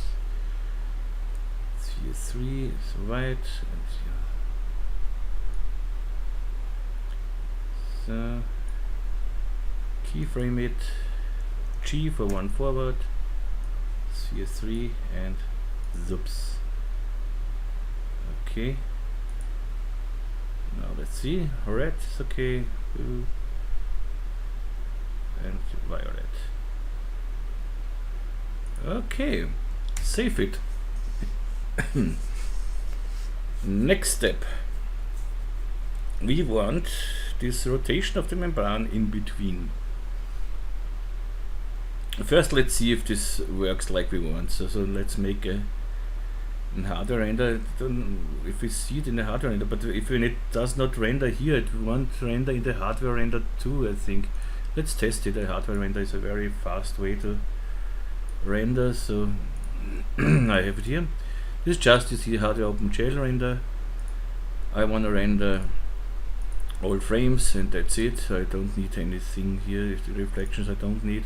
Sphere 3 is white, and so keyframe it, G for one forward, sphere 3 and zoops. Okay. Now let's see. Red is okay. Blue and violet. Okay. Save it. Next step. We want this rotation of the membrane in between. First, let's see if this works like we want. So let's make a hardware render. If we see it in the hardware render, but if it does not render here, it won't render in the hardware render too, I think. Let's test it. The hardware render is a very fast way to render. So I have it here. This is just, you see how the OpenGL render. I want to render all frames and that's it. I don't need anything here. If the reflections I don't need.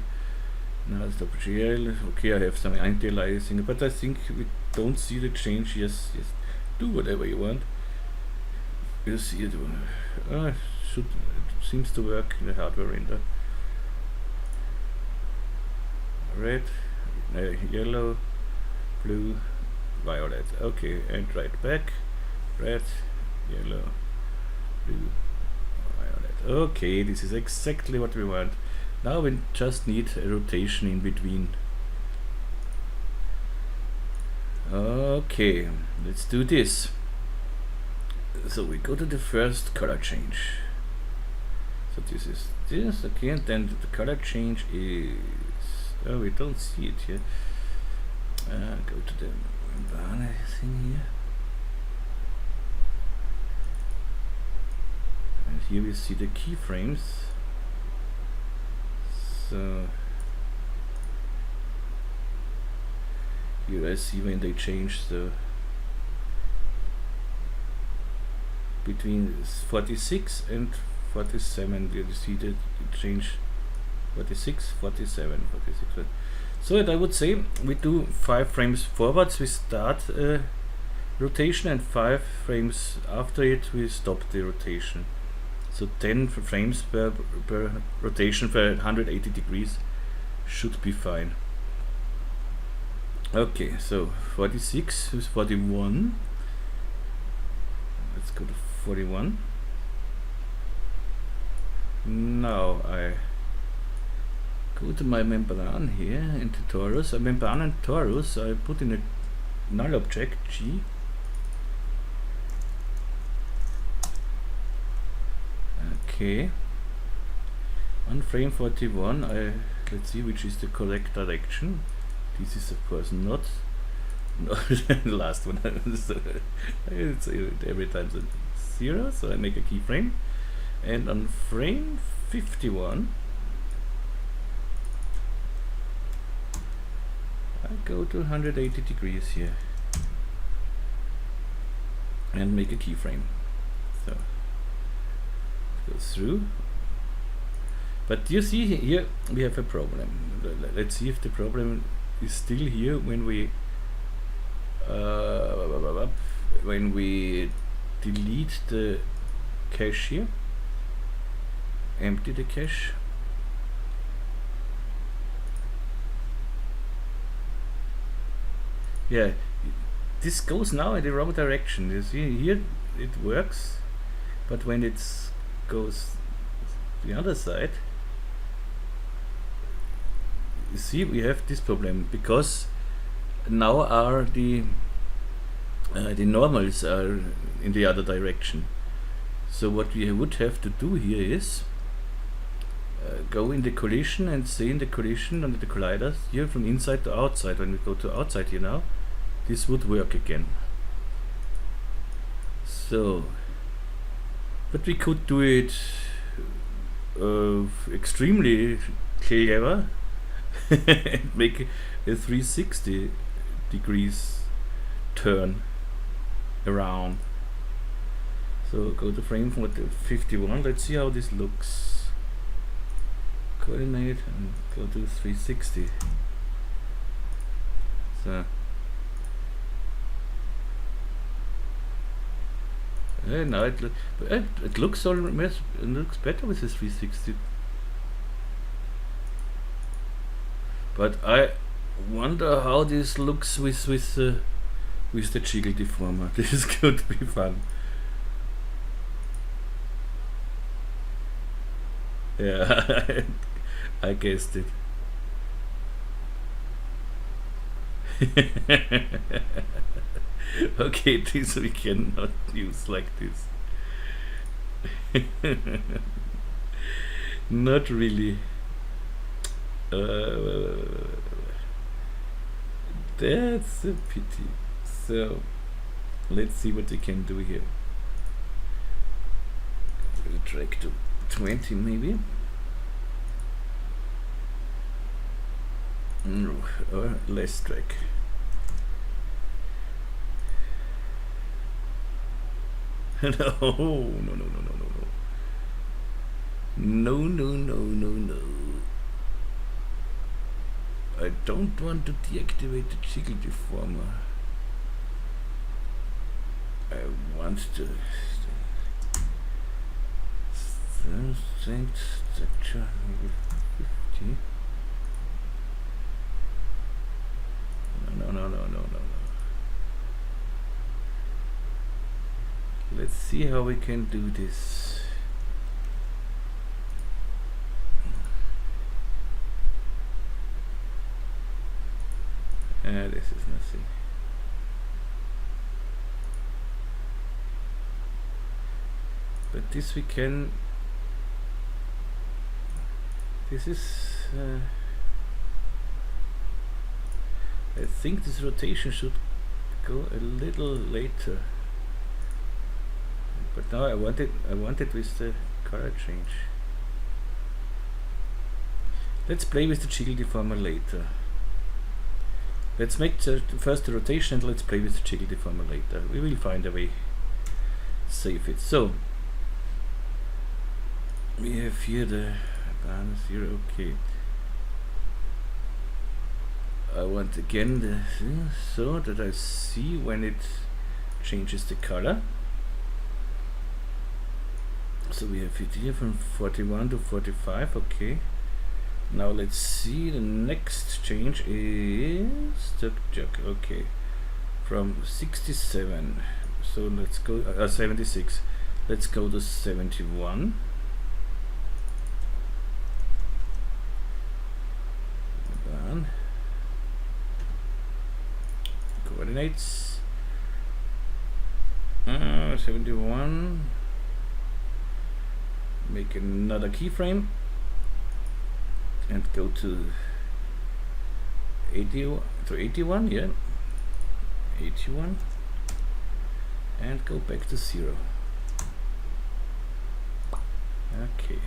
Now it's OpenGL. Okay, I have some anti-aliasing, but I think we don't see the change, yes, do whatever you want. You see it. It seems to work in the hardware render. Red, yellow, blue, violet. Okay, and right back. Red, yellow, blue, violet. Okay, this is exactly what we want. Now we just need a rotation in between. Okay, let's do this. So we go to the first color change. So this is this, okay, and then the color change is, oh, we don't see it here. Go to the banner thing here. And here we see the keyframes. So here I see when they change, so between 46 and 47 you see that it change 46, 47, 46. So I would say we do 5 frames forwards, we start rotation, and 5 frames after it we stop the rotation. So 10 frames per rotation for 180 degrees should be fine. Okay, so 46 is 41. Let's go to 41. Now I go to my membran here into torus. A membran and torus I put in a null object G. Okay. On frame 41, let's see which is the correct direction. This is of course not the last one. So it's every time 0, so I make a keyframe, and on frame 51 I go to 180 degrees here and make a keyframe. So it goes through. But you see here we have a problem. Let's see if the problem is still here when we delete the cache here, empty the cache. Yeah, this goes now in the wrong direction. You see here it works, but when it goes the other side, you see we have this problem, because now are the normals are in the other direction. So what we would have to do here is go in the collision and say in the collision under the colliders here from inside to outside. When we go to outside here now, this would work again. So, but we could do it extremely clever and make a 360 degrees turn around. So go to frame 51. Let's see how this looks. Coordinate and go to 360. So now it looks almost, it looks better with the 360. But I wonder how this looks with the jiggle deformer. This is going to be fun. Yeah, I guessed it. Okay, this we cannot use like this. Not really. That's a pity. So let's see what we can do here. We'll drag to 20 maybe. No, or less drag. No, no. I don't want to deactivate the jiggle deformer. want to strength structure 50. No. Let's see how we can do this. This is nothing. But this we can. This is. I think this rotation should go a little later. But now I want it with the color change. Let's play with the jiggle deformer later. Let's make first the rotation and let's play with the jiggle deformer later. We will find a way to save it. So we have here the balance here. Okay. I want again the thing so that I see when it changes the color. So we have it here from 41 to 45. Okay. Now let's see, the next change is okay, from 67. So let's go 76. Let's go to 71. Done. Coordinates. 71. Make another keyframe. And go to 81, yeah, 81, and go back to 0. Okay.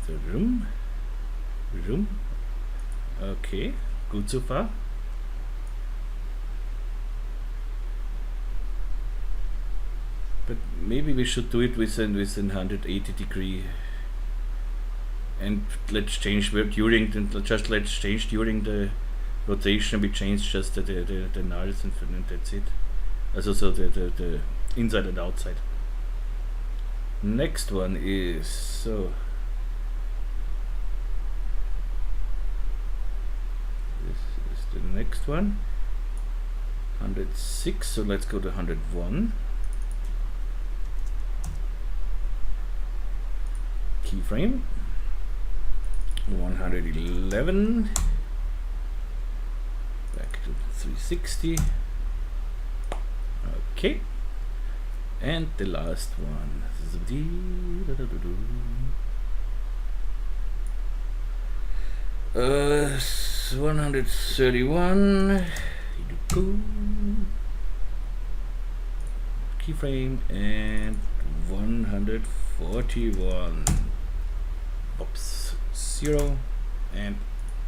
The room. Okay, good so far. But maybe we should do it with an 180 degree. And let's change during the rotation. We change just the nulls and that's it. Also the inside and outside. Next one is so. This is the next one. 106. So let's go to 101. Keyframe. 111, back to 360. Okay, and the last one. 131. Keyframe and 141. Oops. 0 and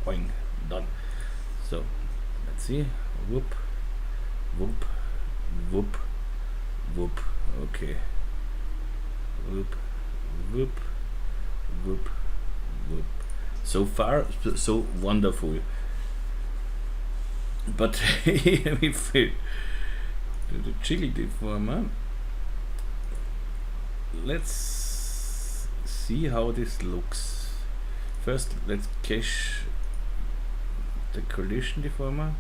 boing, done. So let's see, whoop, whoop, whoop, whoop. Okay, whoop, whoop, whoop, whoop. So far, so wonderful. But if we do the jiggle deformer, let's see how this looks. First, let's cache the collision deformer.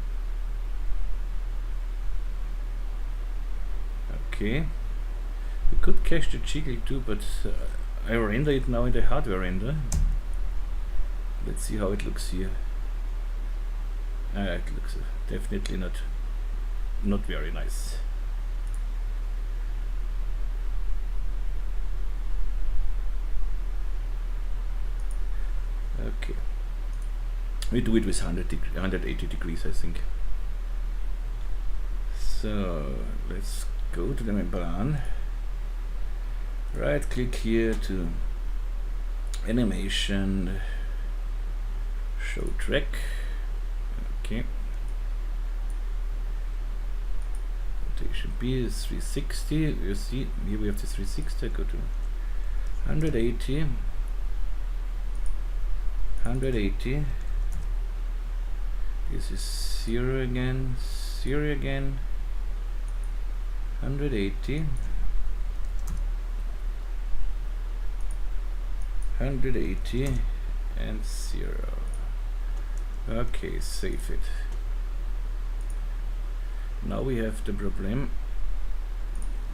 Okay, we could cache the jiggle too, but I render it now in the hardware render. Let's see how it looks here. It looks definitely not very nice. Okay, we do it with 180 degrees, I think. So let's go to the membran. Right click here to animation, show track. Okay, rotation B is 360. You see here we have the 360. I go to 180. 180. This is 0 again, 0 again, 180, 180 and 0. Okay, save it. Now we have the problem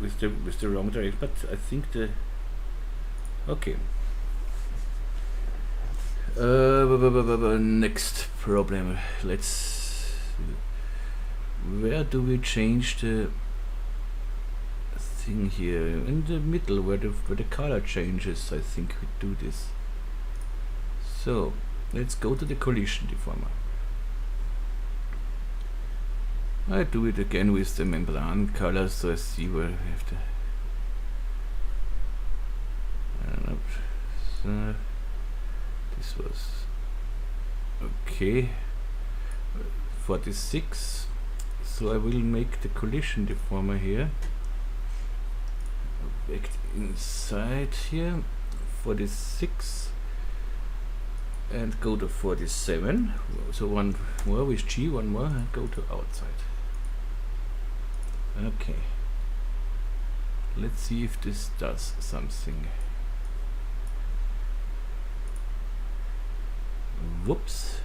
with the wrong direction, but I think the okay. Next problem. Let's. Where do we change the thing here? In the middle, where the color changes. I think we do this. So let's go to the collision deformer. I do it again with the membran color, so I see where I have to. So this was okay. 46. So I will make the collision deformer here. Back inside here. 46. And go to 47. So one more with G, one more, and go to outside. Okay. Let's see if this does something. Whoops.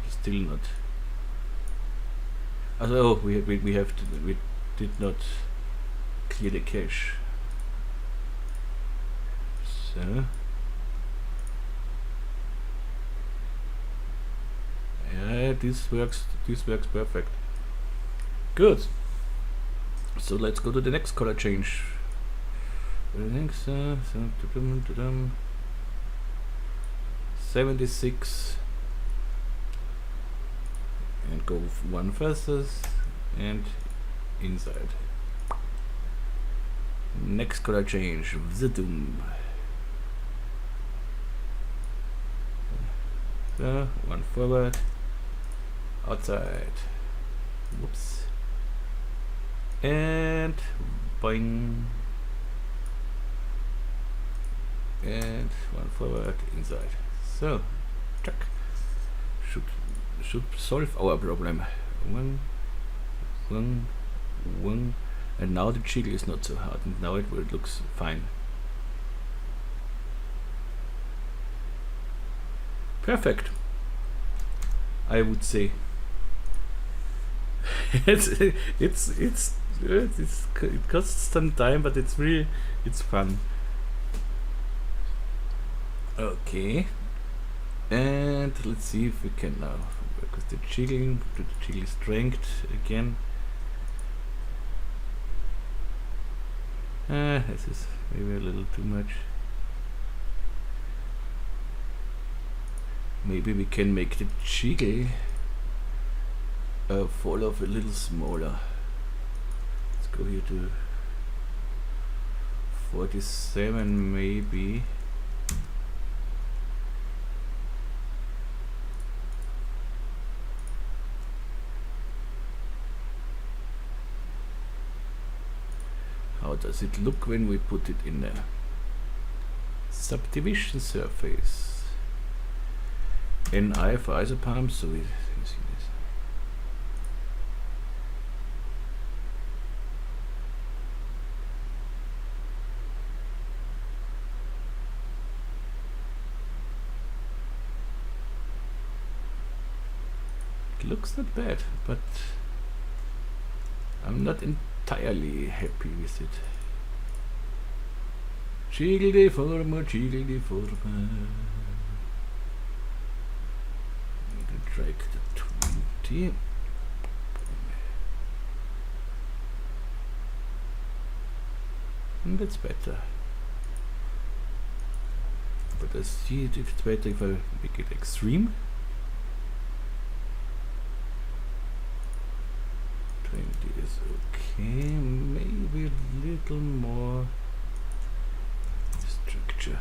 Still not. Oh, we did not clear the cache. So. Yeah, this works perfect. Good. So let's go to the next color change. I think so. 76 and go one fastest and inside. Next color change. Zoom. So one forward. Outside. Whoops. And boing. And one forward inside. So, check. Should solve our problem. One, and now the jiggle is not so hard. And now it looks fine. Perfect. I would say. It costs some time, but it's fun. Okay, and let's see if we can now work with the jiggling, do the jiggle strength again. This is maybe a little too much. Maybe we can make the jiggle fall off a little smaller. Let's go here to 47 maybe. How does it look when we put it in a subdivision surface? NI for isopalm, so we see this. It looks not bad, but I'm not entirely happy with it. Jiggle deformer, jiggle deformer. Drag the 20. And that's better. But I see it, it's better if I make it extreme. 20 is okay, maybe a little more structure.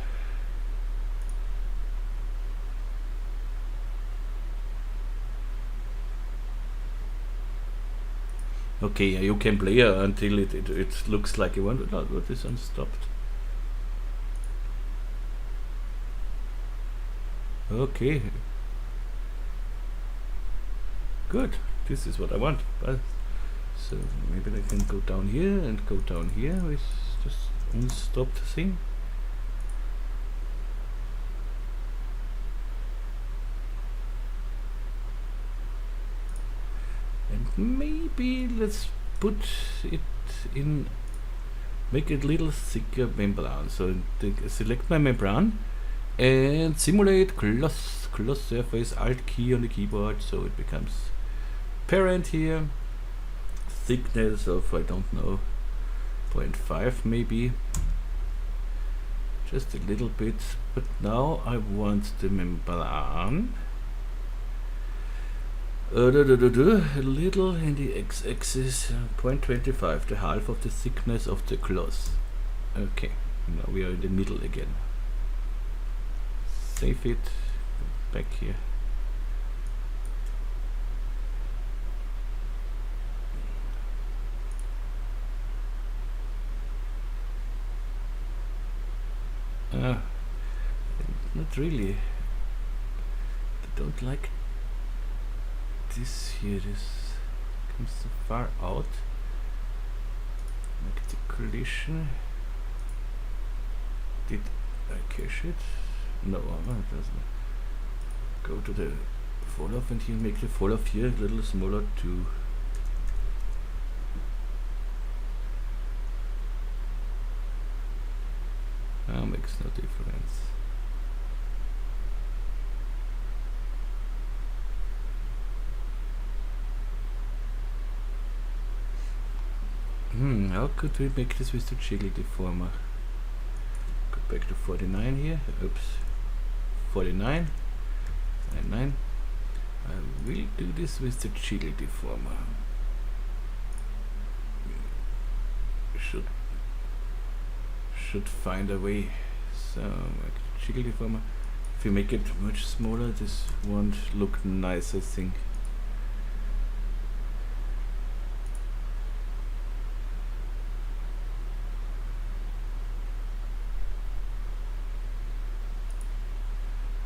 Okay, you can play until it looks like you want. No, what is unstopped? Okay. Good. This is what I want. So maybe I can go down here and go down here with this unstopped thing. And maybe let's put it in, make it a little thicker membrane. So select my membrane and simulate close surface, Alt key on the keyboard, so it becomes parent here. Thickness of, I don't know, 0.5 maybe, just a little bit. But now I want the membrane a little in the x-axis, 0.25, the half of the thickness of the cloth. Okay, now we are in the middle again. Save it, back here. Not really. I don't like this here. This comes so far out. Like the collision. Did I cache it? No, it doesn't. Go to the fall off and here make the fall off here a little smaller too. Makes no difference. How could we make this with the jiggle deformer? Go back to 49 here. Oops. 49. 99. I will do this with the jiggle deformer. Should find a way. So jiggle deformer. If you make it much smaller, this won't look nice, I think.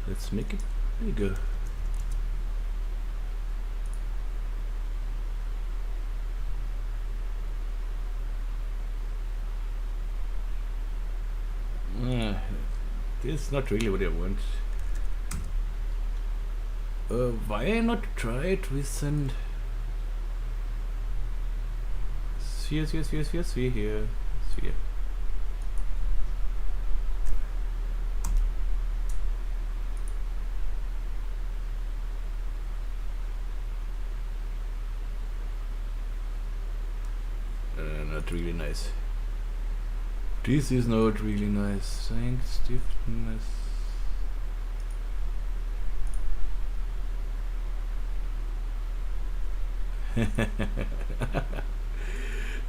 Let's make it bigger. This is not really what I want. Why not try it with an sphere here? Sphere. Not really nice. This is not really nice. Thanks, stiffness.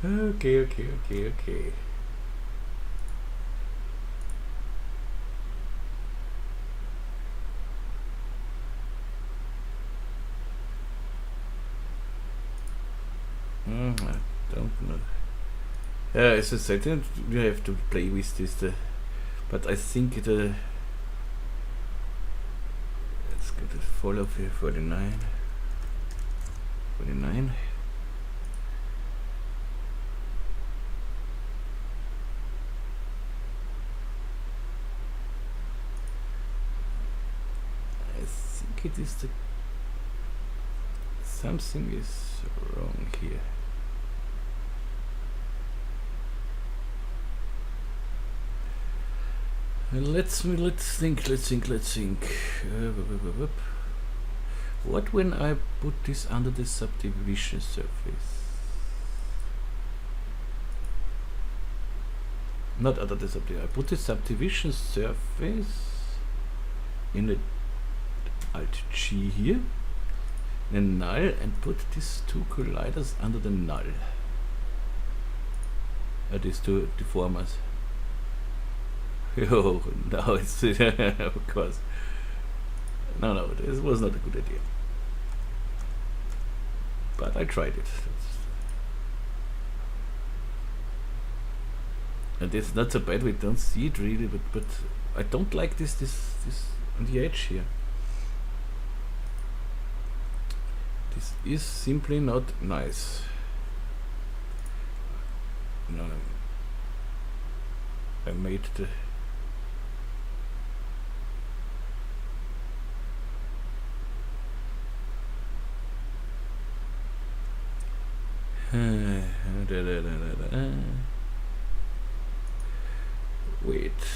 Okay. I don't know. As I said, you have to play with this, but I think let's go to follow here, 49. I think it is something is wrong here. Let's think. What when I put this under the subdivision surface? Not under the subdivision. I put the subdivision surface in the Alt G here, in a null, and put these two colliders under the null. These two deformers. Oh, no, it's of course. No, this was not a good idea. But I tried it. And it's not so bad, we don't see it really, but I don't like this on the edge here. This is simply not nice. I made the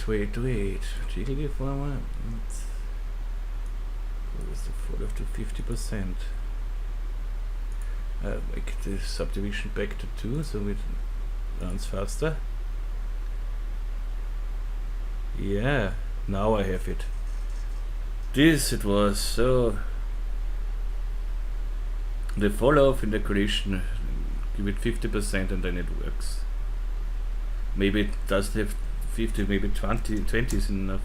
wait, jiggle deformer. What is the fall of to 50%? Make the subdivision back to 2 so it runs faster. Yeah, now I have it. This it was, so the fall off in the collision, give it 50% and then it works. Maybe it doesn't have 50, maybe 20 is enough.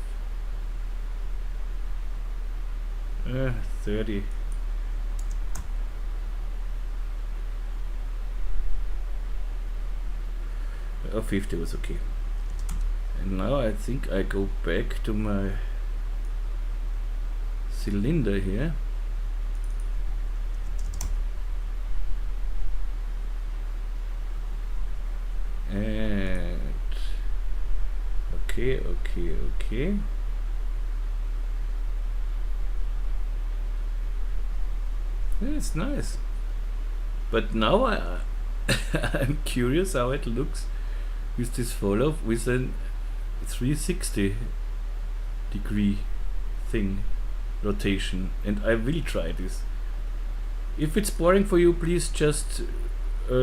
30. Oh, 50 was okay. And now I think I go back to my cylinder here. And okay. It's nice. But now I'm curious how it looks with this fall off with a 360 degree thing rotation, and I will try this. If it's boring for you, please just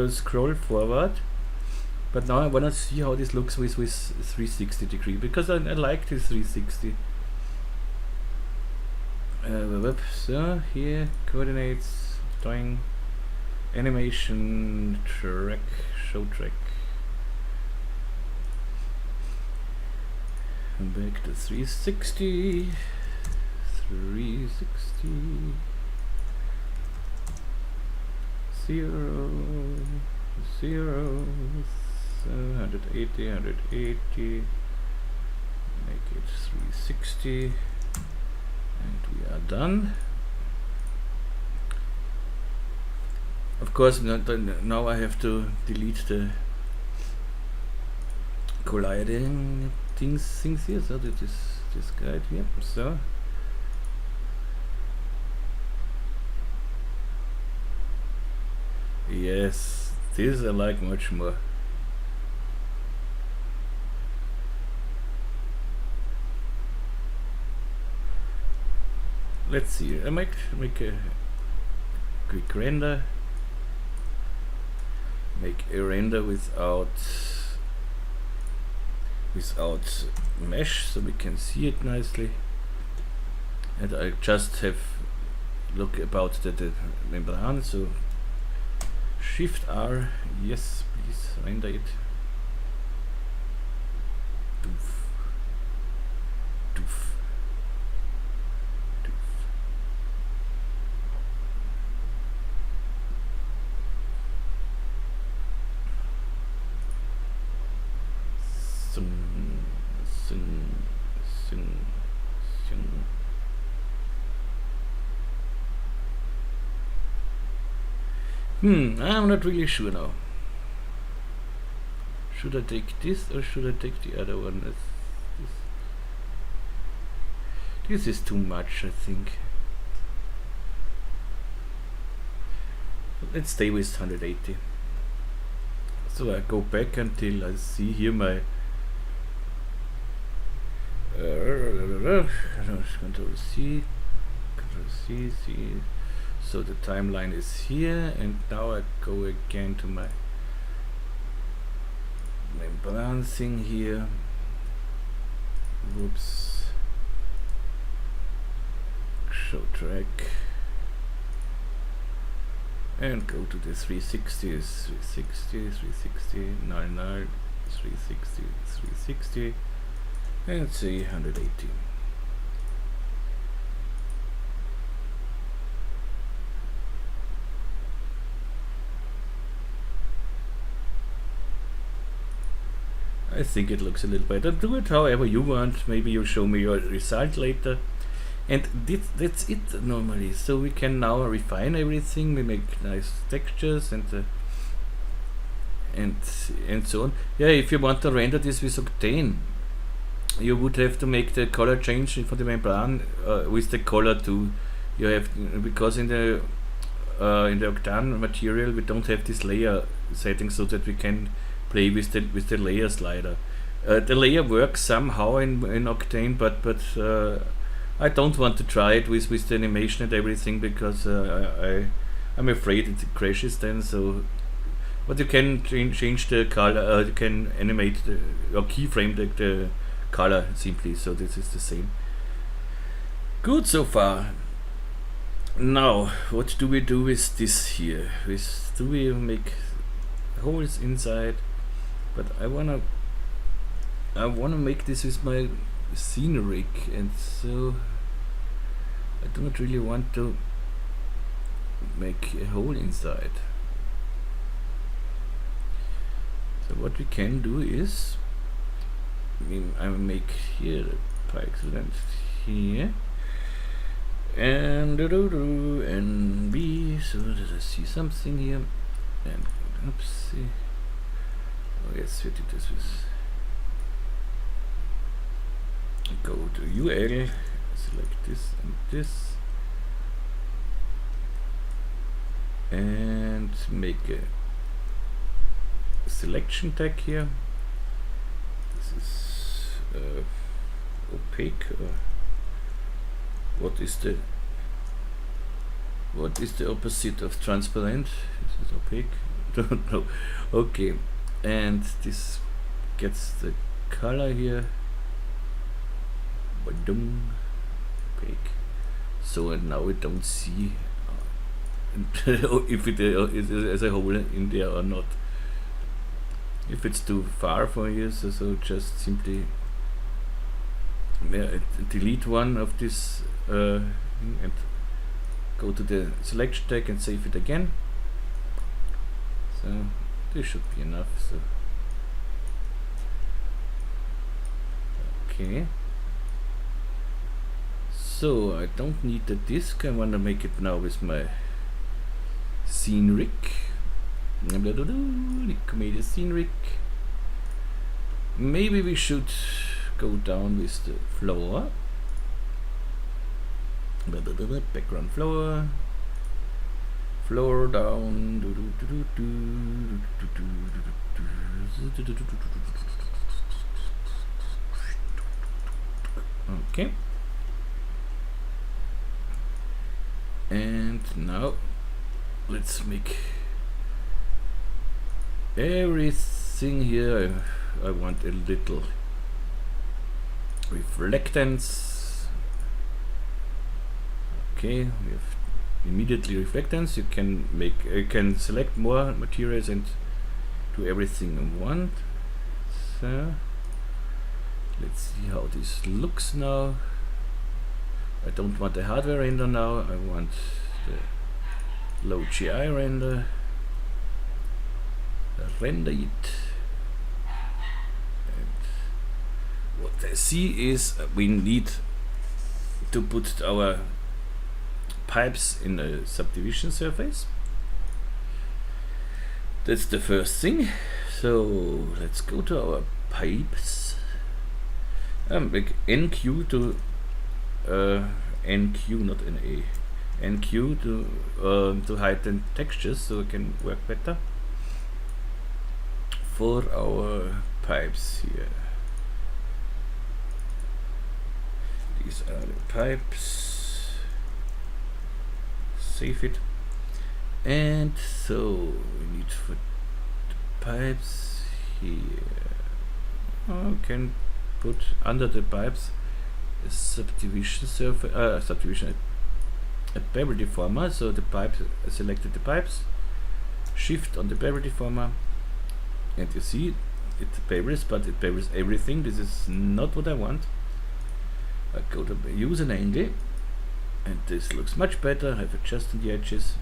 scroll forward. But now I wanna see how this looks with 360 degree, because I like this 360. So here coordinates, drawing, animation, track, show track. And back to 360. 0, 180, make it 360, and we are done. Of course, now I have to delete the colliding things here. So this guide here. So yes, this I like much more. Let's see. I make a quick render. Make a render without mesh, so we can see it nicely. And I just have look about the membrane. So Shift R, yes, please render it. Doof. Doof. I'm not really sure now. Should I take this or should I take the other one? This is too much, I think. Let's stay with 180. So I go back until I see here my Control C, C. So the timeline is here, and now I go again to my membrane thing here. Whoops. Show track. And go to the 360, 99, 360, and say 180. I think it looks a little better. Do it however you want. Maybe you show me your result later. And that's it normally. So we can now refine everything. We make nice textures and and so on. Yeah, if you want to render this with Octane, you would have to make the color change for the membrane with the color too. You have, because in the Octane material we don't have this layer setting, so that we can play with the layer slider. The layer works somehow in Octane, but I don't want to try it with the animation and everything, because I'm afraid it crashes then. So, but you can change the color. You can animate or keyframe the color simply. So this is the same. Good so far. Now, what do we do with this here? Do we make holes inside? But I wanna make this with my scene rig, and so I don't really want to make a hole inside. So what we can do is, I will make here the pixel and here, and B, so that I see something here, and oopsie. Oh yes, we did this with. Go to UL, select this and this, and make a selection tag here. This is opaque. What is the opposite of transparent? This is opaque. Don't know. Okay, and this gets the color here. Opaque. So, and now we don't see if it is a hole in there or not. If it's too far for you, so just simply delete one of this and go to the selection tag and save it again. So this should be enough. So okay. So I don't need the disk. I want to make it now with my scene rig. Nikomedias Scene Rig. Maybe we should go down with the floor. Background floor. Floor down. Okay. And now let's make everything here. I want a little reflectance. Okay, we have immediately reflectance. You can select more materials and do everything in one. So let's see how this looks now. I don't want the hardware render now. I want the low GI render. Render it. And what I see is we need to put our pipes in a subdivision surface. That's the first thing. So let's go to our pipes. Make NQ to NQ, not NA. NQ to hide the textures, so it can work better for our pipes here. These are the pipes. Save it. And so we need for the pipes here. I can put under the pipes a subdivision surface, a bevel deformer. So the pipes, selected the pipes, shift on the bevel deformer, and you see it bevels, but it bevels everything. This is not what I want. I go to use an angle, and this looks much better. I have adjusted the edges,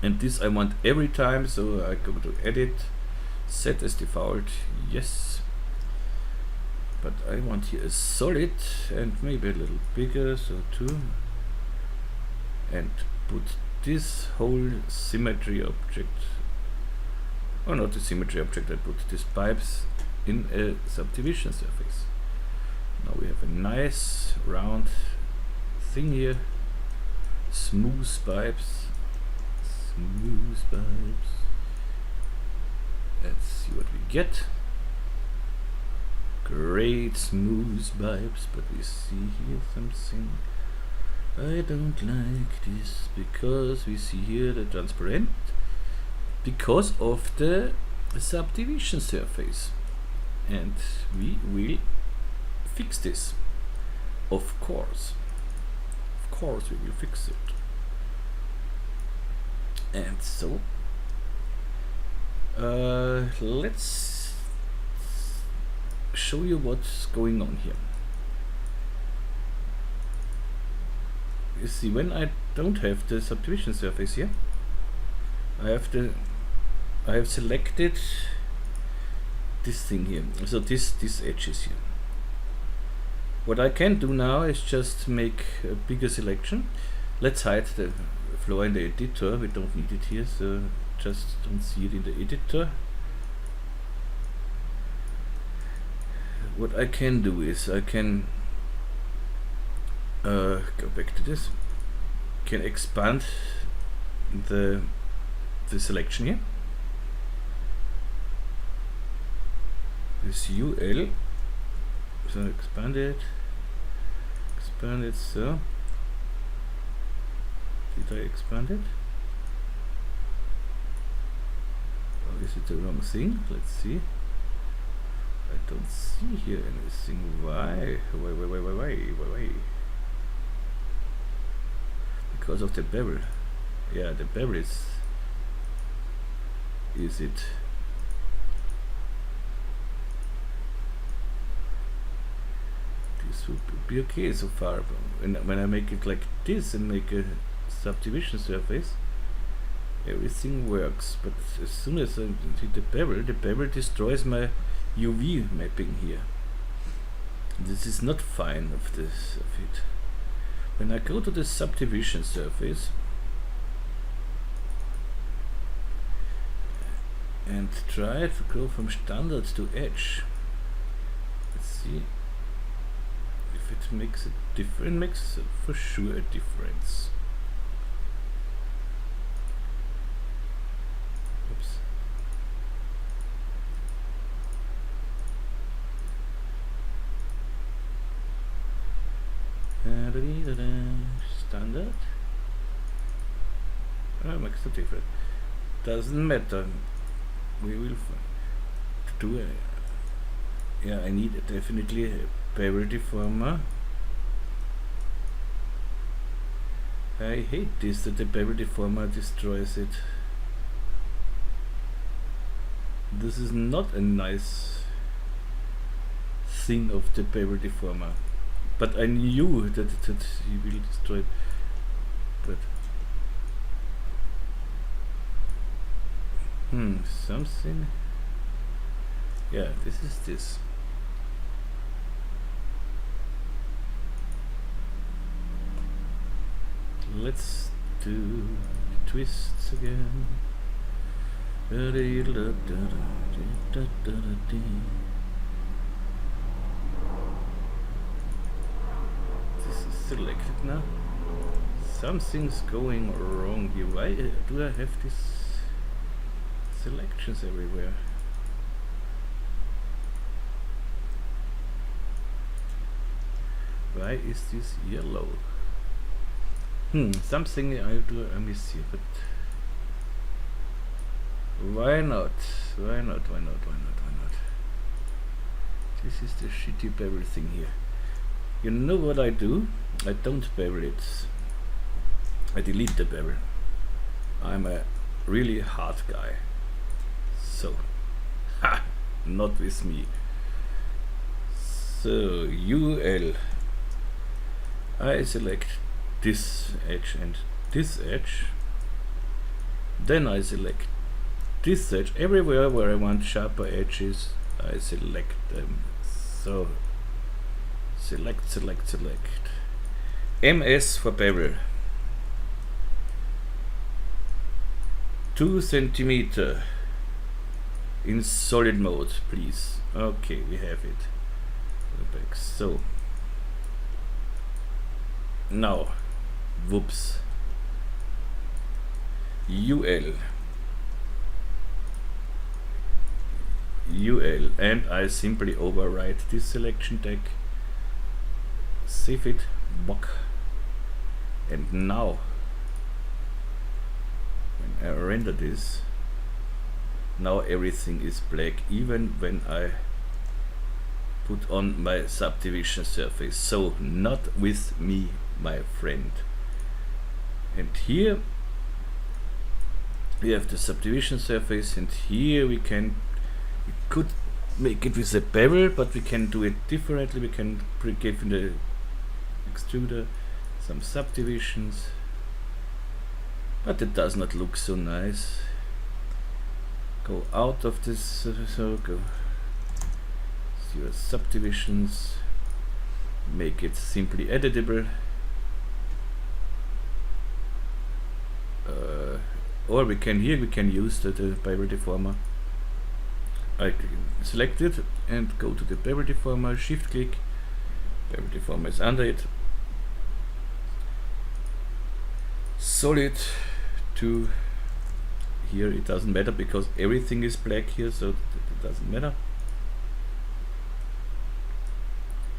and this I want every time. So I go to edit, set as default, yes. But I want here a solid and maybe a little bigger, so 2, and put this whole symmetry object or not a symmetry object, I put these pipes in a subdivision surface. Now we have a nice round thing here, smooth pipes, smooth pipes. Let's see what we get. Great smooth pipes, but we see here something. I don't like this because we see here the transparent because of the subdivision surface, and we will fix this. Of course we will fix it. And so let's show you what's going on here. You see, when I don't have the subdivision surface here, I have selected this thing here, so this edges here. What I can do now is just make a bigger selection. Let's hide the floor in the editor, we don't need it here, so just don't see it in the editor. What I can do is I can go back to this, can expand the selection here. This UL, so expand it, so did I expand it? Or is it the wrong thing? Let's see. I don't see here anything. Why? Because of the bevel. Yeah, the bevel is it. This would be okay so far. When I make it like this and make a subdivision surface, everything works. But as soon as I hit the bevel destroys my UV mapping here. This is not fine of it. When I go to the subdivision surface and try to go from standard to edge, let's see if it makes a difference. Makes for sure a difference. Oops. Standard. Makes a difference. Doesn't matter. We will do it. Yeah, I need definitely a bevel deformer. I hate this, that the bevel deformer destroys it. This is not a nice thing of the bevel deformer. But I knew that he will destroy it. But something. Yeah, this is this. Let's do twists again. This is selected now. Something's going wrong here. Why do I have these selections everywhere? Why is this yellow? Something I miss here, but why not? Why not? This is the shitty bevel thing here. You know what I do? I don't bevel it. I delete the bevel. I'm a really hard guy. So, not with me. So, UL. I select this edge and this edge. Then I select this edge. Everywhere where I want sharper edges, I select them. So, select. MS for bevel. 2 centimeter. in solid mode, please. Okay, we have it. Go back. So now, whoops, UL, and I simply overwrite this selection tag, save it, book, and now when I render this, now everything is black, even when I put on my subdivision surface. So not with me, my friend. And here we have the subdivision surface, and here we could make it with a bevel, but we can do it differently. We can give in the extruder some subdivisions, but it does not look so nice. Go out of this, so go your subdivisions, make it simply editable, or we can use the bevel deformer. I can select it and go to the bevel deformer, shift click, bevel deformer is under it, solid to here, it doesn't matter because everything is black here, so it doesn't matter.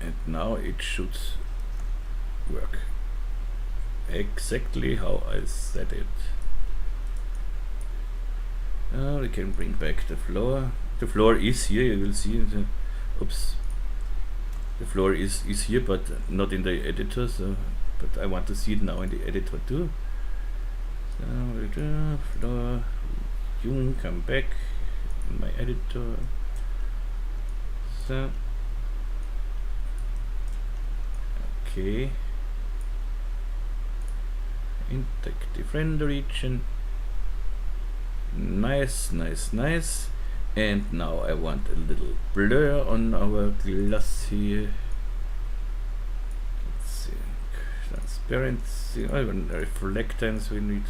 And now it should work exactly how I said it. We can bring back the floor. The floor is here, you will see. The floor is here, but not in the editor. So, but I want to see it now in the editor too. So we do floor. You come back in my editor. So. Okay, interactive render region, nice, and now I want a little blur on our glass here. Let's see, transparency, reflectance we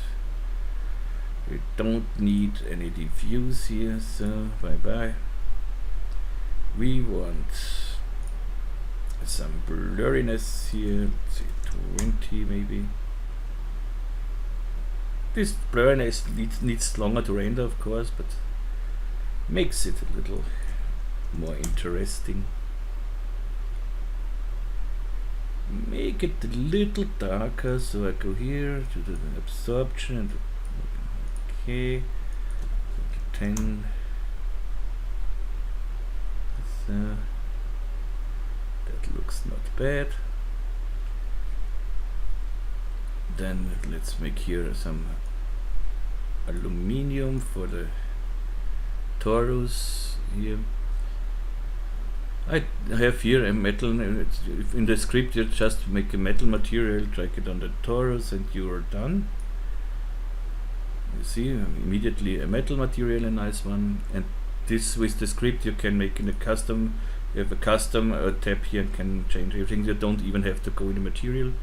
don't need any diffuse here, so bye. We want some blurriness here, let's see, 20 maybe. This blurriness needs longer to render, of course, but makes it a little more interesting. Make it a little darker, so I go here to the absorption and okay, 10. So that looks not bad. Then let's make here some aluminium for the torus here. I have here a metal, in the script you just make a metal material, drag it on the torus and you are done. You see, immediately a metal material, a nice one. And this with the script you can make in a custom. You have a custom tab here and can change everything. You don't even have to go in the material.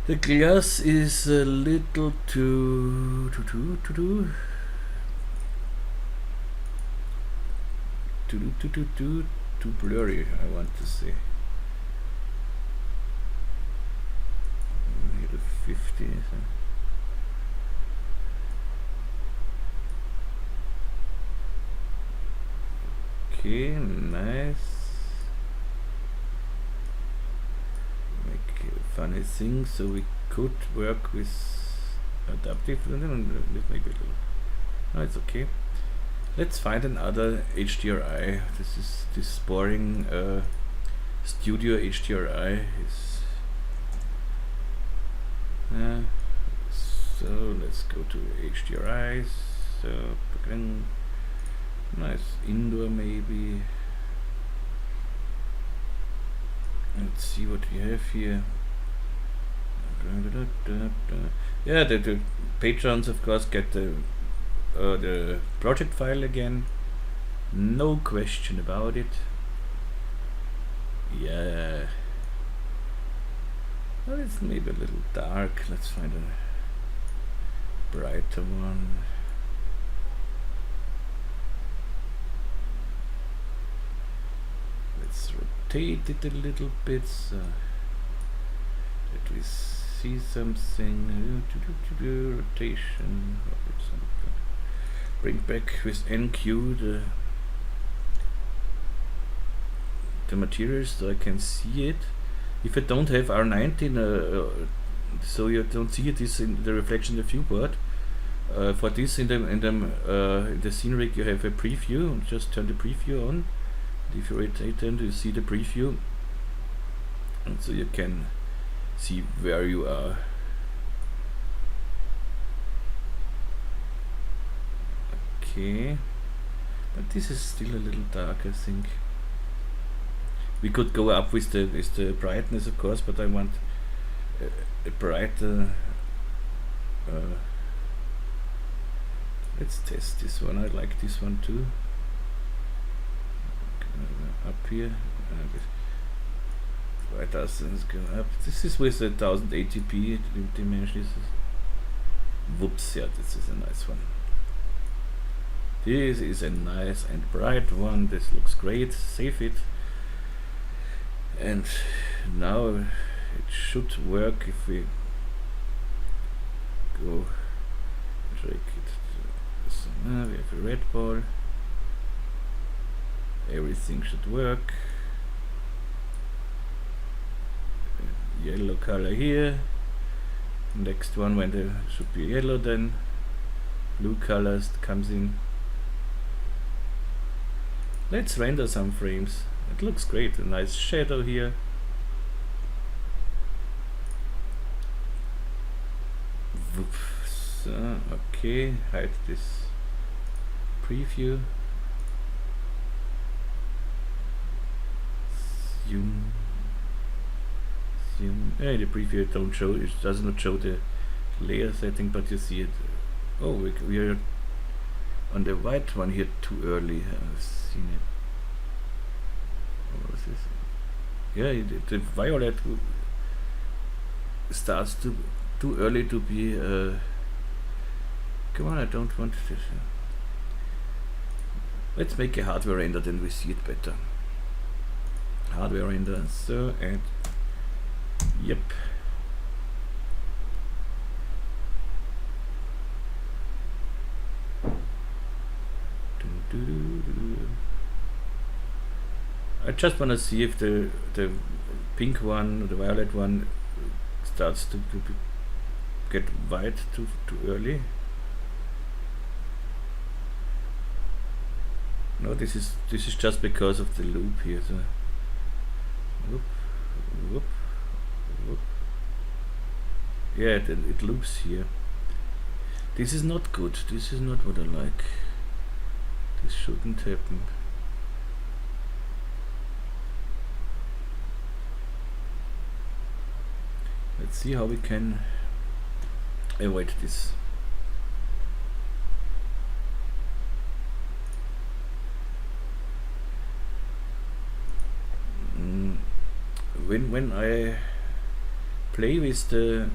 The glass is a little too blurry, I want to say. Here the 50. Okay, nice. Make a funny thing, so we could work with adaptive. Maybe a little. No, it's okay. Let's find another HDRI. This is this boring studio HDRI. So let's go to HDRI. So nice indoor maybe. Let's see what we have here. Yeah, the patrons of course get the project file again, no question about it. Yeah, well, it's maybe a little dark. Let's find a brighter one. rotate it a little bit so that we see something. Rotation. Bring back with NQ the materials so I can see it. If I don't have R19, so you don't see this in the reflection of the viewport. For this in the scene rig you have a preview. Just turn the preview on. If you rotate them, you see the preview, and so you can see where you are. Okay, but this is still a little dark, I think. We could go up with the brightness, of course, but I want a brighter. Let's test this one. I like this one too. Up here. Why doesn't go up? This is with the 1080p dimensions. Whoops! Yeah, this is a nice one. This is a nice and bright one. This looks great. Save it. And now it should work if we go drag it. So now we have a red ball. Everything should work. Yellow color here. Next one when there should be yellow, then blue colors comes in. Let's render some frames. It looks great. A nice shadow here. So, okay, hide this preview. Zoom. The preview don't show. It does not show the layer setting, but you see it. Oh, we are on the white one here too early. I've seen it. What was this? Yeah, the violet starts too early to be. Come on, I don't want this. Let's make a hardware render, then we see it better. Hardware render. So and yep. I just want to see if the pink one, the violet one, starts to get white too early. No, this is just because of the loop here. So whoop, whoop, whoop. Yeah, it loops here. This is not good. This is not what I like. This shouldn't happen. Let's see how we can avoid this. When I play with the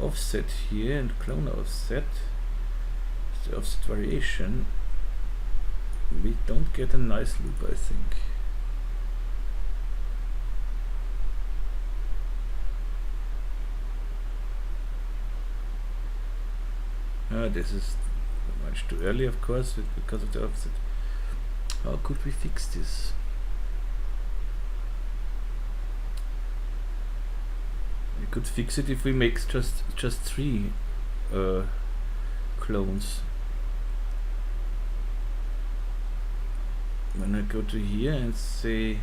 offset here and clone offset, the offset variation, we don't get a nice loop, I think. This is much too early, of course, because of the offset. How could we fix this? We could fix it if we make just 3 clones. When I go to here and say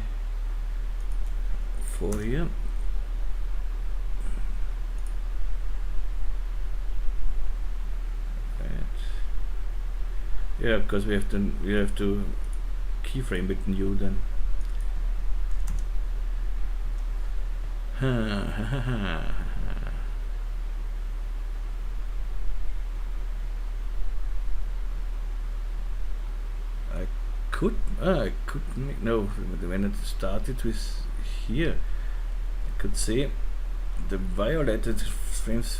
4 here, yeah, because we have to keyframe it new then. I could make, no, when it started with here, I could say the violet frames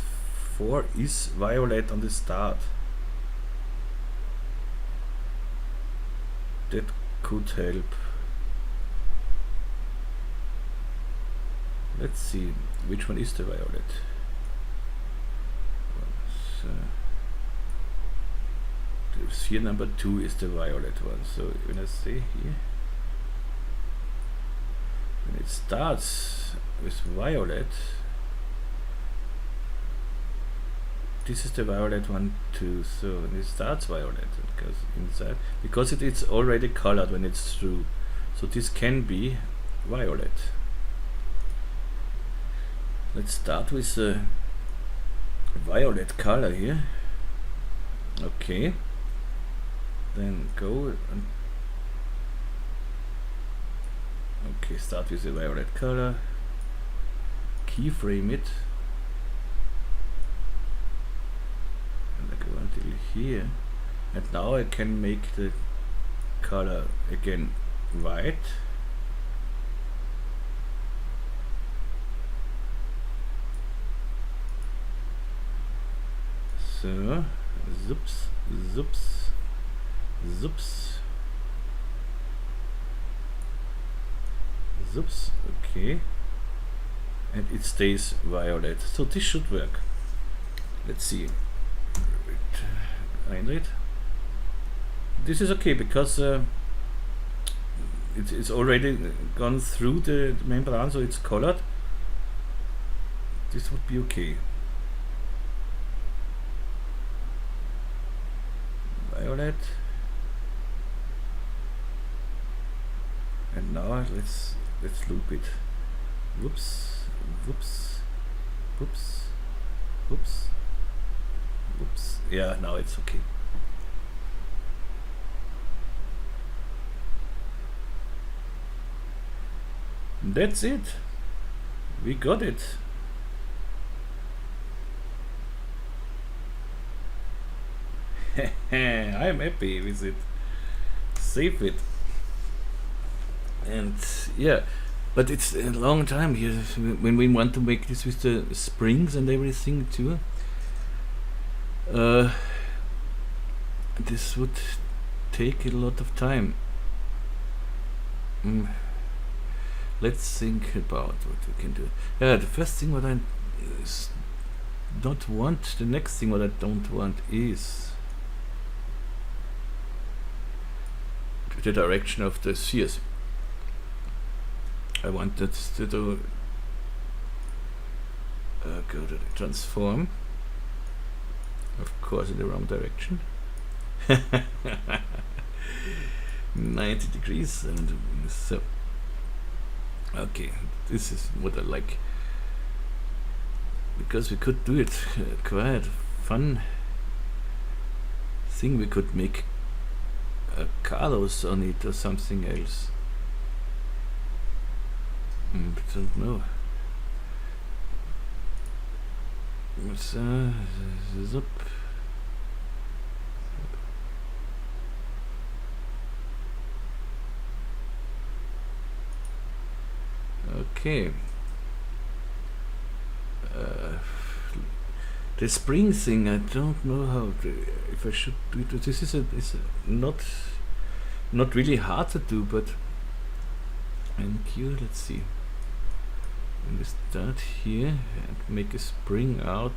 4 is violet on the start. That could help. let's see which one is the violet. So sphere number 2 is the violet one. So when I say here, when it starts with violet, this is the violet one too. So when it starts violet, it goes inside because it's already colored when it's through. So this can be violet. Let's start with the violet color here. Okay. Then go and okay, start with the violet color, keyframe it, and I go until here, and now I can make the color again white. So, zoops, zoops, zoops, zoops, okay, and it stays violet, so this should work. Let's see. This is okay because it's already gone through the membrane, so it's colored. This would be okay. Violet. And now let's loop it. Whoops, whoops, whoops, whoops, whoops. Yeah, now it's okay. That's it. We got it. I'm happy with it. Save it. And yeah, but it's a long time here when we want to make this with the springs and everything too. This would take a lot of time. Let's think about what we can do. Yeah, the first thing what I don't want, the next thing what I don't want is the direction of the spheres. I want that to do go to the transform, of course in the wrong direction. 90 degrees, and so okay, this is what I like, because we could do it quite fun thing. We could make colors on it or something else. I don't know. What's zip? Okay. The spring thing, I don't know how to, if I should do it. This is not really hard to do, but NQ, let's see. When we start here and make a spring out,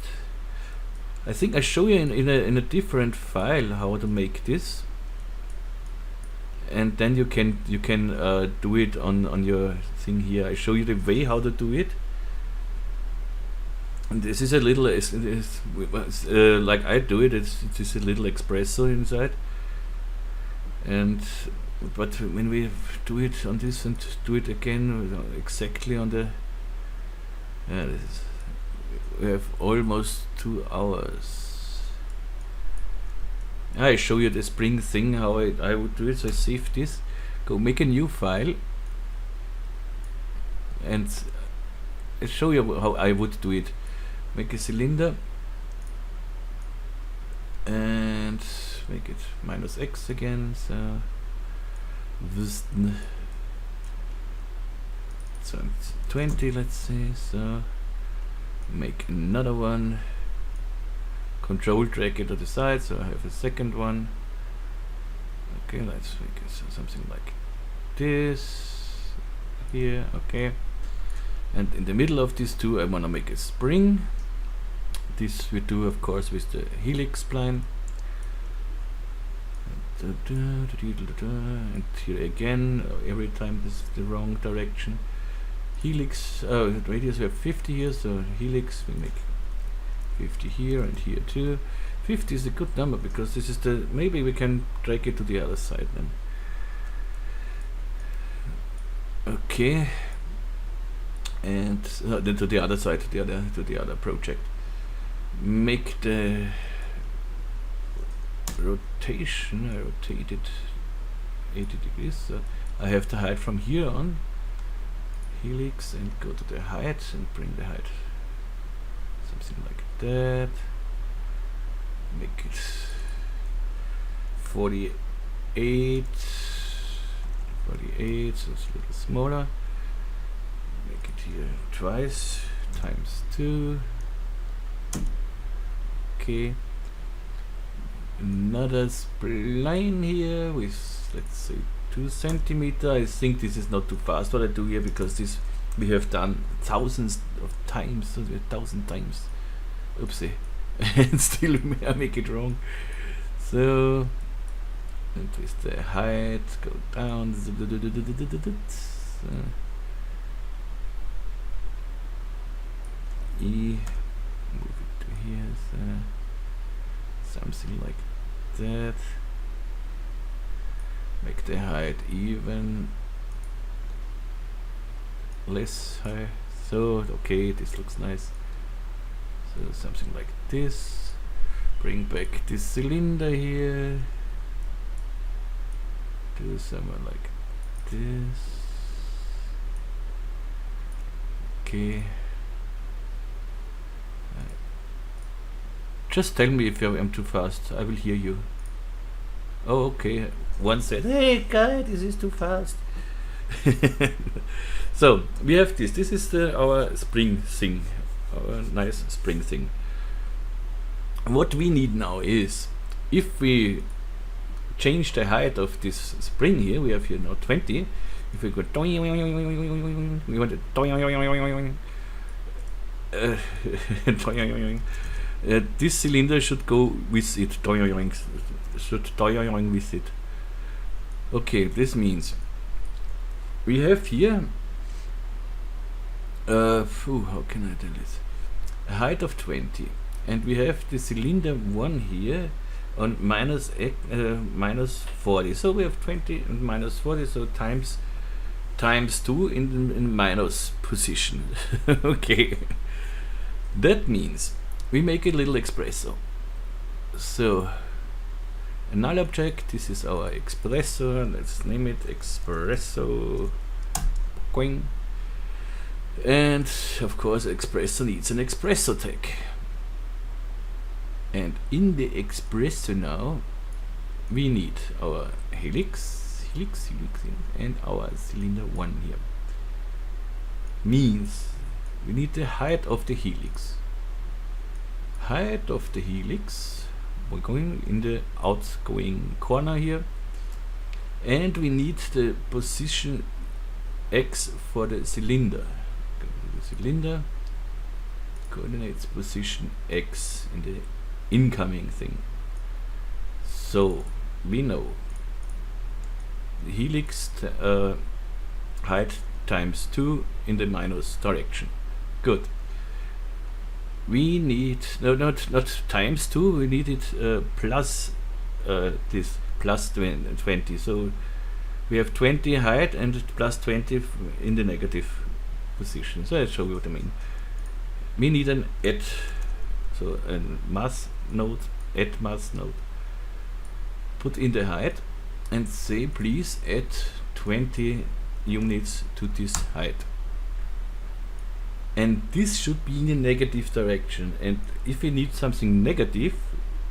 I think I show you in a different file how to make this, and then you can do it on your thing here. I show you the way how to do it, and this is a little like I do it. It's a little espresso inside, and but when we do it on this and do it again exactly on the we have almost 2 hours. I show you the spring thing how I would do it. So I save this, go make a new file, and I show you how I would do it. Make a cylinder and make it -x again. So 20, let's say. So make another one, control drag it to the side, so I have a second one. Okay, let's make it so something like this here. Okay, And in the middle of these two I want to make a spring. This we do of course with the helix spline. And here again, every time this is the wrong direction. Helix, radius we have 50 here, so helix we make 50 here and here too. 50 is a good number because this is the, maybe we can drag it to the other side then. Okay, and then to the other side, to the other project. Make the rotation, I rotate it 80 degrees, so I have the height from here on, helix, and go to the height and bring the height something like that. Make it 48, so it's a little smaller. Make it here twice, times 2. Okay. Another spline here with, let's say, 2 centimeter. I think this is not too fast what I do here, because this we have done thousands of times, so 1,000 times. Oopsie. And still I make it wrong. So, and with the height, go down. E, move it to here, so something like that. Make the height even less high. So, okay, this looks nice. So something like this. Bring back this cylinder here. Do somewhere like this. Okay. Just tell me if I'm too fast. I will hear you. Oh, okay. One said, "Hey guy, this is too fast." So we have this. This is our spring thing. Our nice spring thing. What we need now is, if we change the height of this spring here, we have here now 20. If we go, we want it. This cylinder should go with it. Should with it. Okay, this means we have here. How can I tell this? A height of 20, and we have the cylinder 1 here on minus 40. So we have 20 and minus 40, so times 2 in minus position. Okay, that means we make a little espresso. So a null object, this is our espresso, let's name it espresso coin. And of course espresso needs an espresso tag. And in the espresso now we need our helix and our cylinder 1 here. Means we need the height of the helix. Height of the helix, we're going in the outgoing corner here, and we need the position X for the cylinder. Go to the cylinder, coordinates position X in the incoming thing. So we know the helix height times 2 in the minus direction. Good. We need not times 2. We need it plus this plus 20. So we have 20 height and plus 20 in the negative position. So I'll show you what I mean. We need an add, so a mass node, add mass node. Put in the height and say please add 20 units to this height. And this should be in the negative direction. And if we need something negative,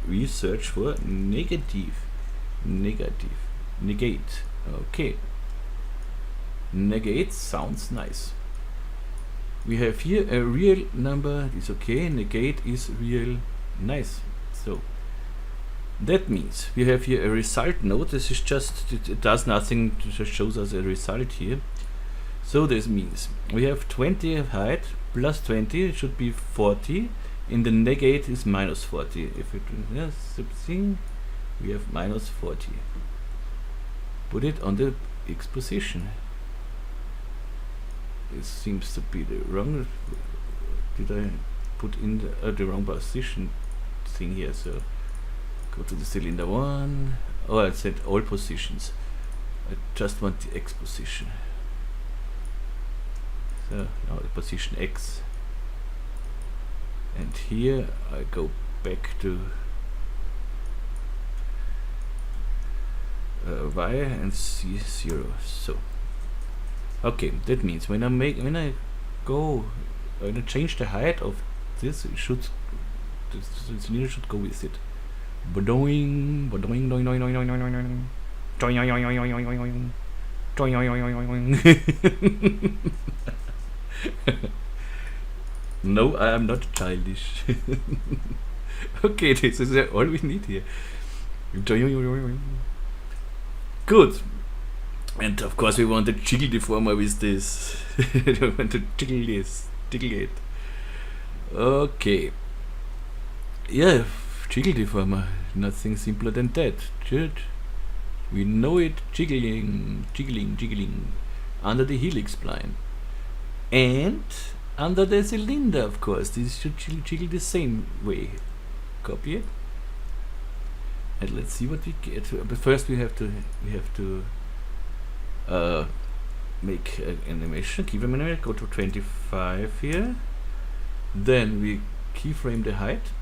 we search for negative, negate. Okay. Negate sounds nice. We have here a real number is okay, negate is real, nice. So that means we have here a result node. This is just, it does nothing, it just shows us a result here. So this means we have 20 height plus 20, it should be 40, and the negate is minus 40. If it subthing, we have minus 40. Put it on the X position. It seems to be the wrong. Did I put in the wrong position thing here? So go to the cylinder 1. Oh, I said all positions. I just want the X position. So now the position X. And here I go back to Y and C0. So okay, that means when I change the height of this, it should the cylinder should go with it. Boing, boing, doing, doing, doing, doing, doing, doing. No, I am not childish. Okay, this is all we need here. Good. And of course we want to jiggle deformer with this. We want to jiggle this, jiggle it. Okay. Yeah, jiggle deformer. Nothing simpler than that. We know it. Jiggling, jiggling, jiggling. Under the helix spline. And under the cylinder, of course. This should jiggle the same way. Copy it. And let's see what we get. But first we have to make an animation. Keyframe animation. Go to 25 here. Then we keyframe the height.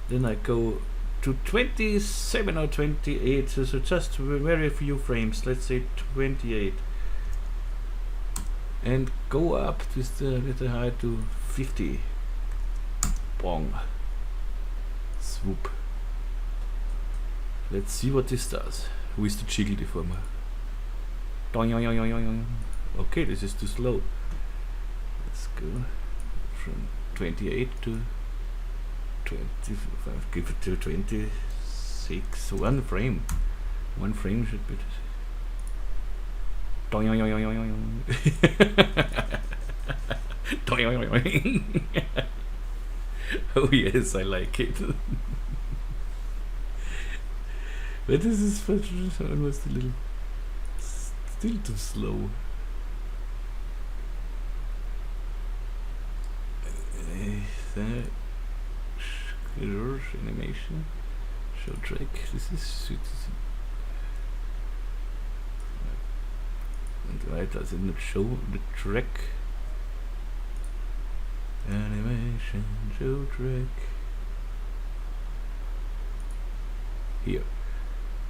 Then I go to 27 or 28. So just very few frames. Let's say 28. And go up with the height to 50. Bong. Swoop. Let's see what this does with the jiggle deformer. Okay, this is too slow. Let's go from 28 to 25. Give it to 26. One frame. One frame should be. Oh yes, I like it. But this is almost a little still too slow. Animation, show track. This is and why does it not show the track? Animation, show track. Here.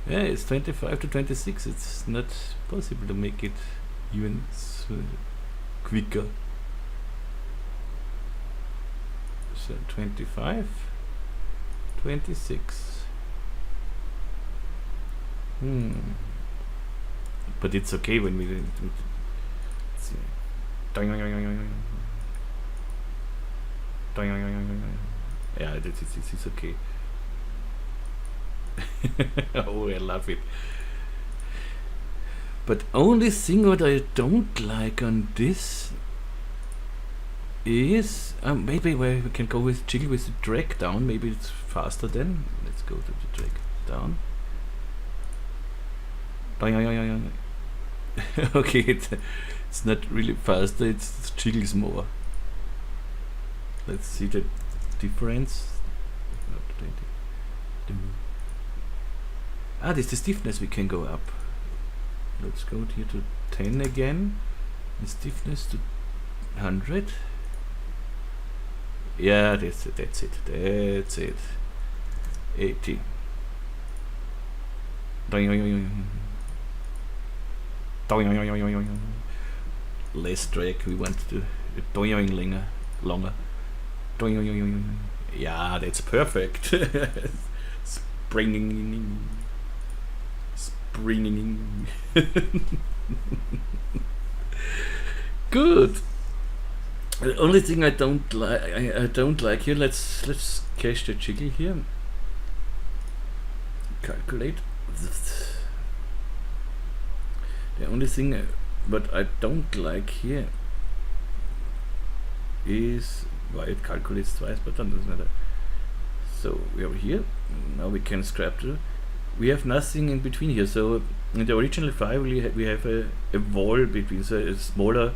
Yeah, it's 25 to 26. It's not possible to make it even quicker. So 25, 26. But it's okay when we see. Yeah, this is okay. Oh, I love it. But only thing what I don't like on this is maybe where we can go with jiggle with the drag down. Maybe it's faster then. Let's go to the drag down. Okay, it's not really faster. It jiggles more. Let's see the difference. This is the stiffness. We can go up. Let's go here to 10 again. The stiffness to 100. Yeah, that's it. That's it. 80. Less drag. We want to longer. Yeah, that's perfect. Springing. Good. The only thing I don't like here. Let's cache the jiggle here. Calculate. The only thing what I don't like here is why it calculates twice, but that doesn't matter. So we are here. Now we can scrap it. We have nothing in between here. So in the original file we have a wall between, so a smaller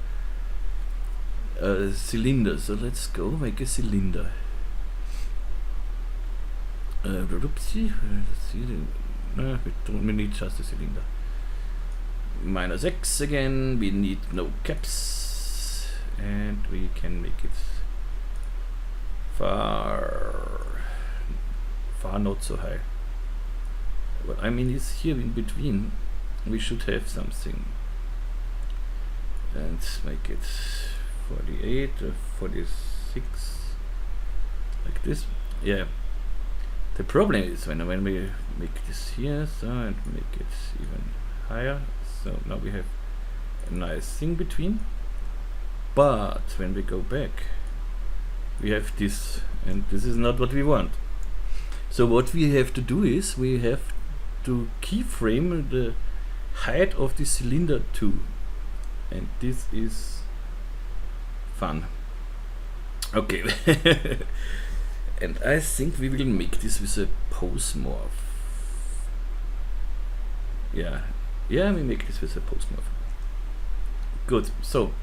cylinder. So let's go make a cylinder. Oopsie. Let's see. No, we need just a cylinder. -X again. We need no caps, and we can make it far not so high. What I mean is here in between we should have something, and make it 48 or 46 like this. Yeah. The problem is when we make this here, so, and make it even higher. So now we have a nice thing between. But when we go back, we have this, and this is not what we want. So what we have to do is we have to keyframe the height of the cylinder too, and this is fun. Okay. And I think we will make this with a pose morph. Yeah, we make this with a pose morph. Good. So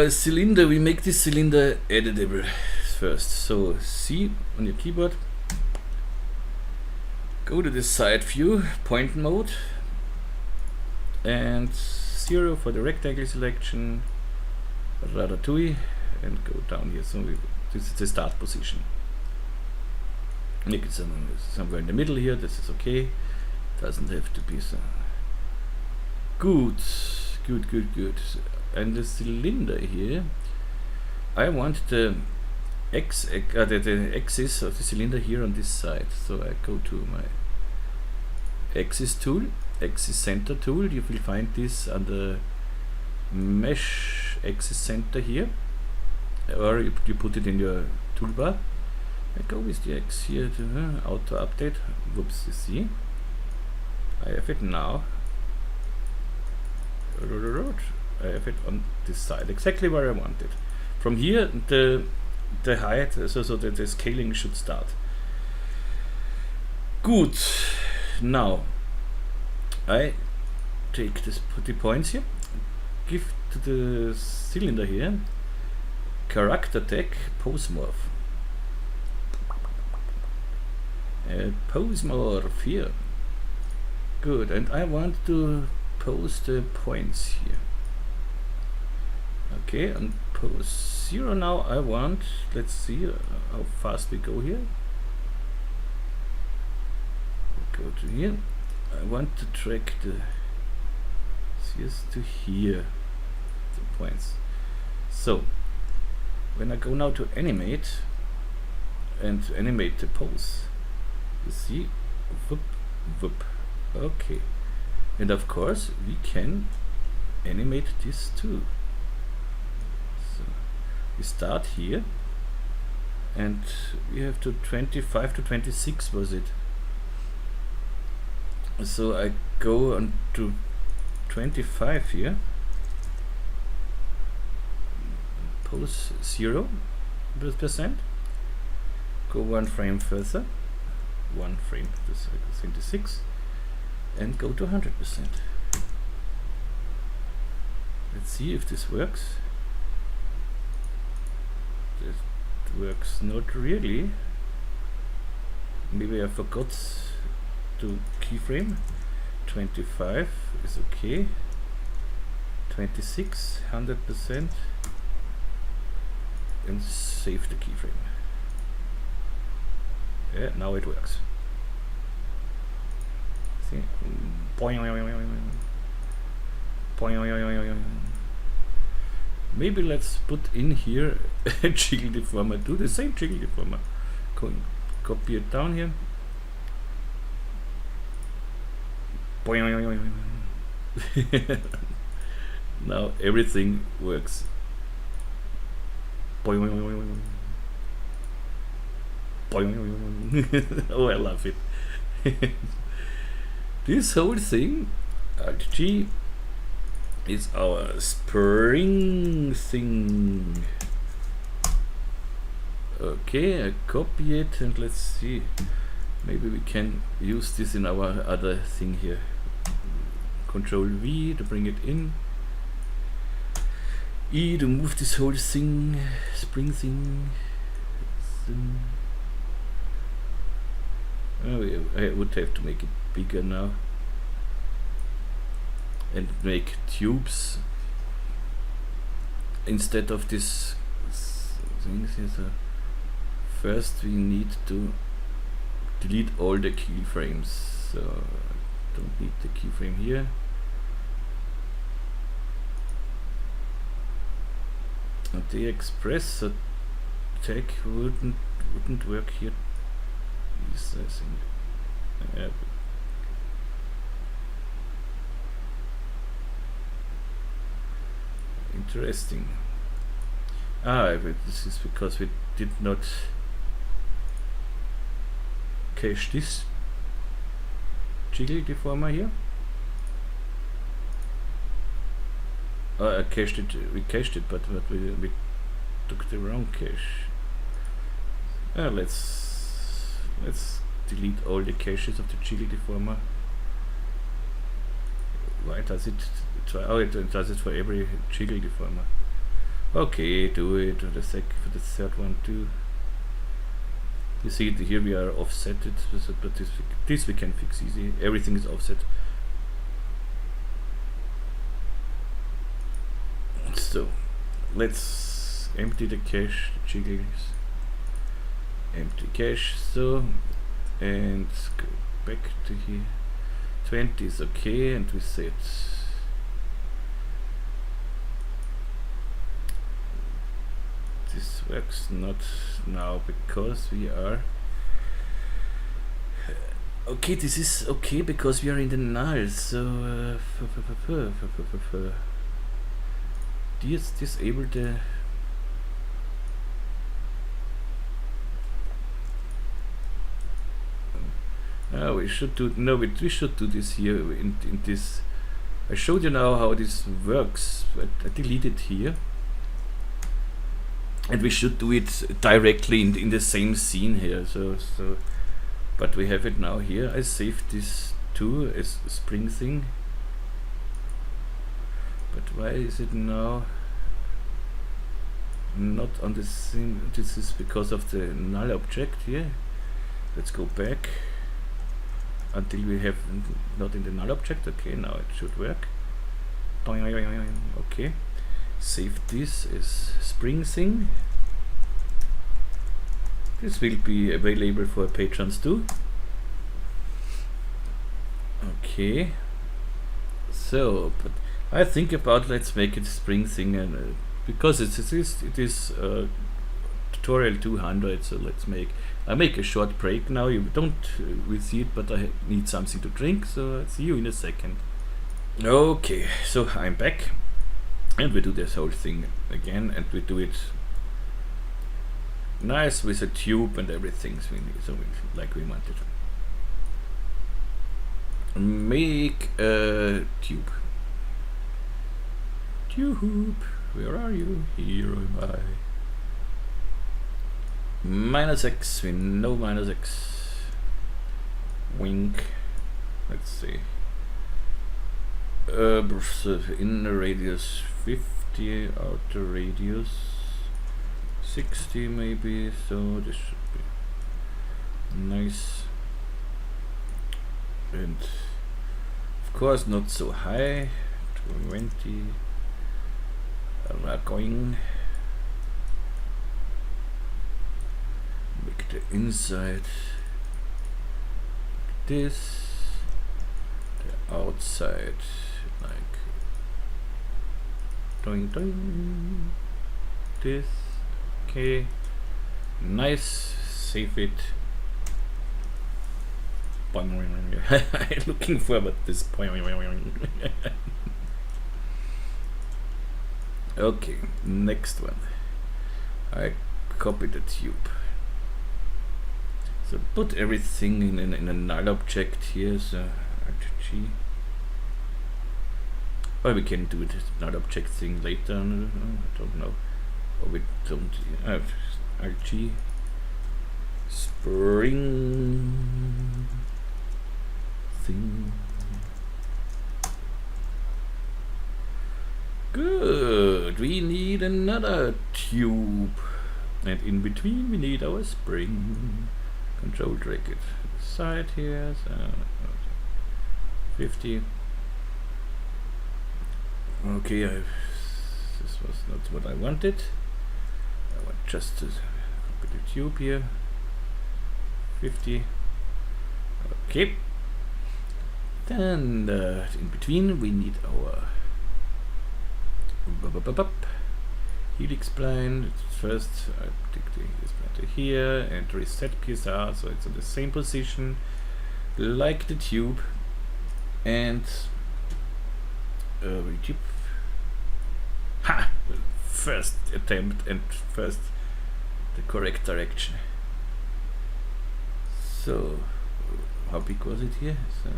cylinder, we make this cylinder editable first. So C on your keyboard, go to the side view, point mode, and 0 for the rectangle selection, ratatouille, and go down here. So this is the start position. Make it somewhere in the middle here. This is okay. Doesn't have to be so. Good. And the cylinder here, I want the the axis of the cylinder here on this side. So I go to my axis tool, axis center tool. You will find this under mesh axis center here, or you put it in your toolbar. I go with the X here to auto update. Whoops, you see, I have it now. I have it on this side, exactly where I want it. From here, the height, so that the scaling should start. Good. Now I take the points here, give to the cylinder here character tag pose morph. Pose morph here. Good, and I want to pose the points here. Okay, and pose 0 now. I want, let's see how fast we go here. Go to here. I want to track the CS to here, the points. So when I go now to animate and animate the pose, you see, whoop, whoop. Okay, and of course we can animate this too. So we start here, and we have to 25 to 26 was it. So I go on to 25 here, pose 0%, go 1 frame further, 1 frame to 26, and go to 100%. Let's see if this works. This works not really. Maybe I forgot to keyframe. 25 is okay. 26, 100%, and save the keyframe. Yeah, now it works. See? Maybe let's put in here a jiggle deformer. Do the same jiggle deformer. Copy it down here. Now everything works. Oh, I love it. This whole thing, Alt G, is our spring thing. Okay, I copy it and let's see. Maybe we can use this in our other thing here. Control V to bring it in. E to move this whole thing, spring thing. Oh, yeah, I would have to make it bigger now. And make tubes instead of this things here. So first we need to delete all the keyframes. So I don't need the keyframe here. And the express tag wouldn't work here. Is I think. Interesting. But this is because we did not cache this jiggle deformer here. I cached it. We cached it, but we took the wrong cache. Let's delete all the caches of the jiggle deformer. Why does it try? Oh, it does it for every jiggle deformer. Okay, do it for the third one too. You see it here, we are offsetted, but this we can fix easy. Everything is offset. So let's empty the cache, the jiggles. Empty cache, so, and go back to here. 20 is okay, and we set this works not now because we are okay. This is okay because we are in the null. So disable the we should do we should do this here in this. I showed you now how this works. I deleted here, and we should do it directly in the same scene here. So but we have it now here. I saved this too as a spring thing. But why is it now not on the thing? This is because of the null object here. Let's go back until we have not in the null object. Okay, now it should work. Okay, save this as spring thing. This will be available for patrons too. Okay, so but I think about let's make it spring thing, and because it is tutorial 200, so I make a short break now. You don't will see it, but I need something to drink, so I'll see you in a second. Okay, so I'm back, and we do this whole thing again, and we do it nice with a tube and everything, so like we wanted. Make a tube. Tube, where are you? Here am I. -X, we know -X. Wink. Let's see. Inner radius 50, outer radius 60 maybe, so this should be nice. And of course not so high, 20. Going make the inside like this, the outside like doing this. Okay, nice. Save it. Looking forward to this point. Okay, next one. I copy the tube. So put everything in a null object here. So Alt G. Or we can do it not object thing later. I don't know. Or we don't. RG spring thing. Good. We need another tube, and in between we need our spring. Control drag it side here. So 50. Okay, this was not what I wanted. I want just to copy the tube here. 50. Okay. Then in between we need our helix spline. First I take the helix spline here and reset PSR so it's in the same position like the tube, and tube. Ha! First attempt and first the correct direction. So how big was it here? So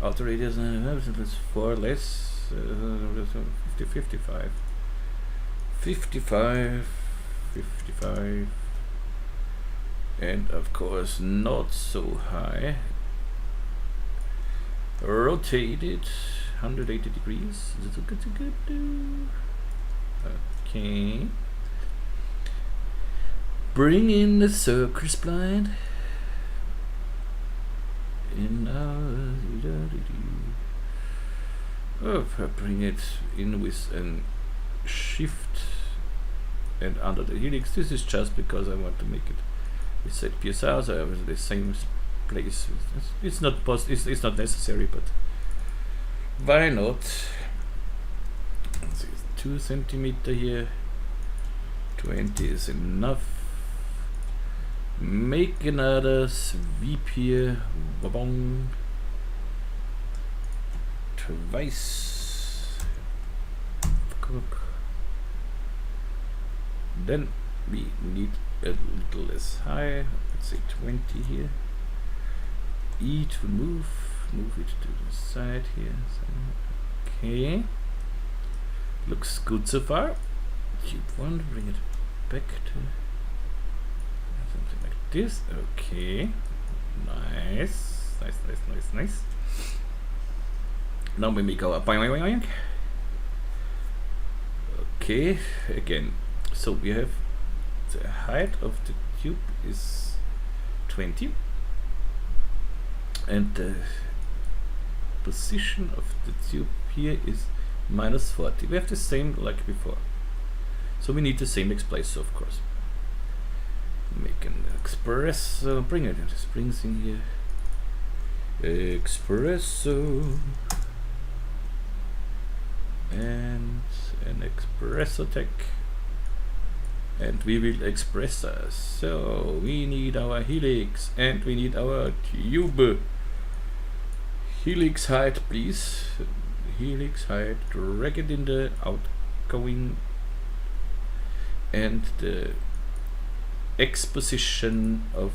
outer radius was 4 less. 55, 55, and of course not so high. Rotate it 180 degrees. Okay. Bring in the circle spline. Bring it in with a shift and under the helix. This is just because I want to make it reset PSR, so I have the same place. It's not it's not necessary, but why not? So it's 2 centimeter here. 20 is enough. Make another sweep here. Wabong. Twice. Then we need a little less high. Let's say 20 here. E to move it to the side here. So, okay. Looks good so far. Tube 1, bring it back to something like this. Okay. Nice. Nice. Now we make our boing. Okay, again. So we have the height of the tube is 20, and the position of the tube here is -40. We have the same like before. So we need the same explacer, of course. Make an espresso. Bring it in the springs in here. Espresso. And an espresso tech, and we will express us. So we need our helix and we need our tube. Helix height, please. Helix height, drag it in the outgoing, and the X position of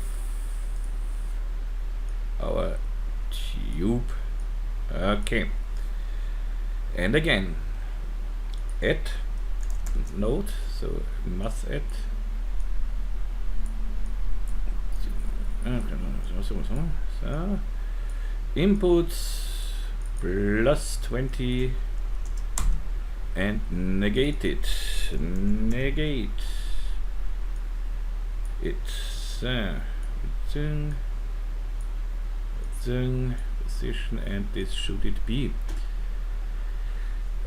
our tube. Okay, and again add node, so must add so inputs +20 and negate it. Negate it. Position, and this should it be.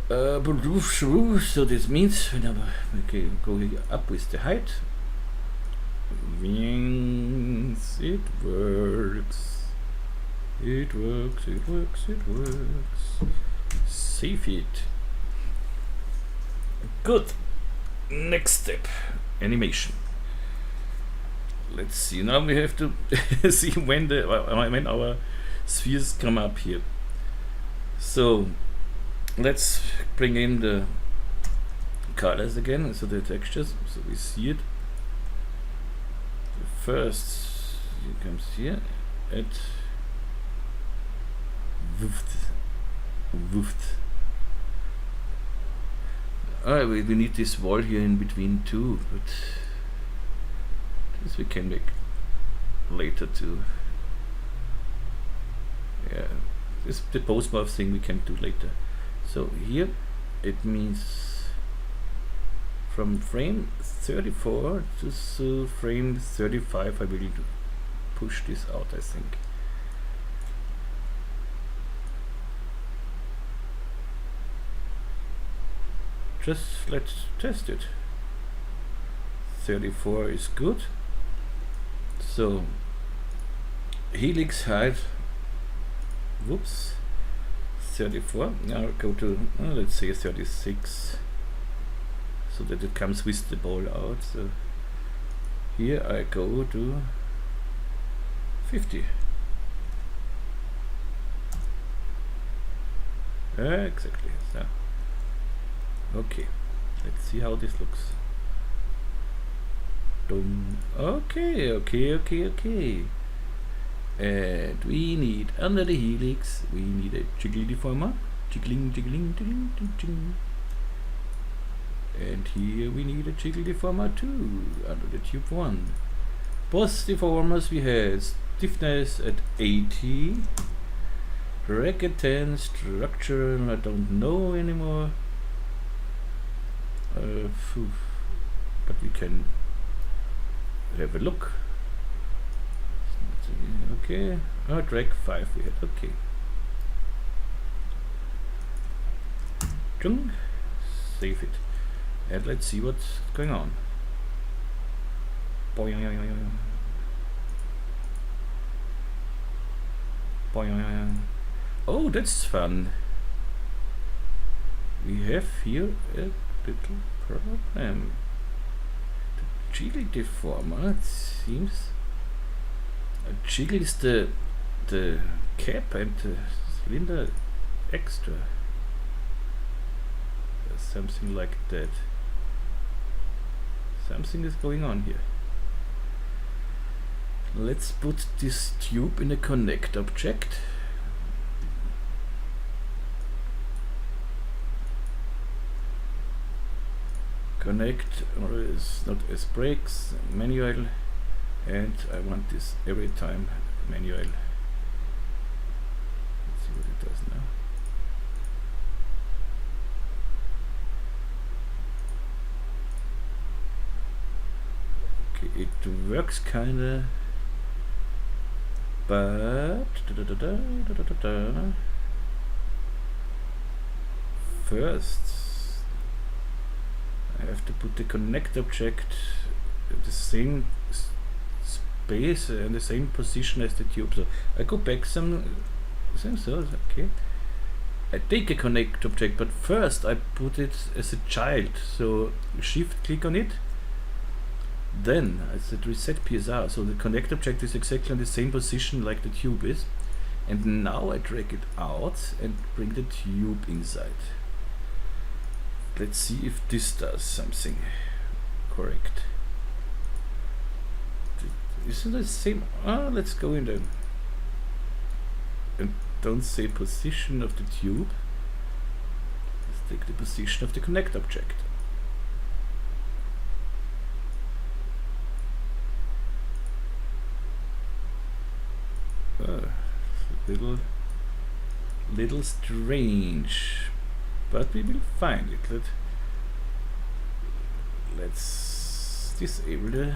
So this means whenever we go up with the height, means it works. It works. Save it. Good. Next step, animation. Let's see. Now we have to see when our spheres come up here. So let's bring in the colors again, so the textures, so we see it. First it comes here at woofed. we need this wall here in between too, but this we can make later too. Yeah, this the postmark thing we can do later. So here it means from frame 34 to frame 35 I will push this out, I think. Just let's test it. 34 is good. So helix height, whoops, 34. Now go to let's say 36, so that it comes with the ball out. So here I go to 50. Exactly. So okay, let's see how this looks. Okay. And we need, under the helix, we need a jiggle deformer. Jiggling. And here we need a jiggle deformer too, under the tube 1. Both deformers we have stiffness at 80. Racket 10, structure I don't know anymore. But we can have a look. Okay, drag 5 we had, okay. Save it. And let's see what's going on. Oh, that's fun. We have here a little problem. The jiggle deformer, it seems. A jiggle is the cap and the cylinder extra. Something like that. Something is going on here. Let's put this tube in a connect object. Connect is not as brakes, manual, and I want this every time manual. Let's see what it does now. Okay, it works kinda, but first I have to put the connect object at the same space and the same position as the tube. So I go back so okay. I take a connect object, but first I put it as a child. So shift click on it. Then I said reset PSR. So the connect object is exactly in the same position like the tube is. And now I drag it out and bring the tube inside. Let's see if this does something correct. Isn't it the same? Let's go in there. And don't say position of the tube. Let's take the position of the connect object. Little strange. But we will find it. Let's disable the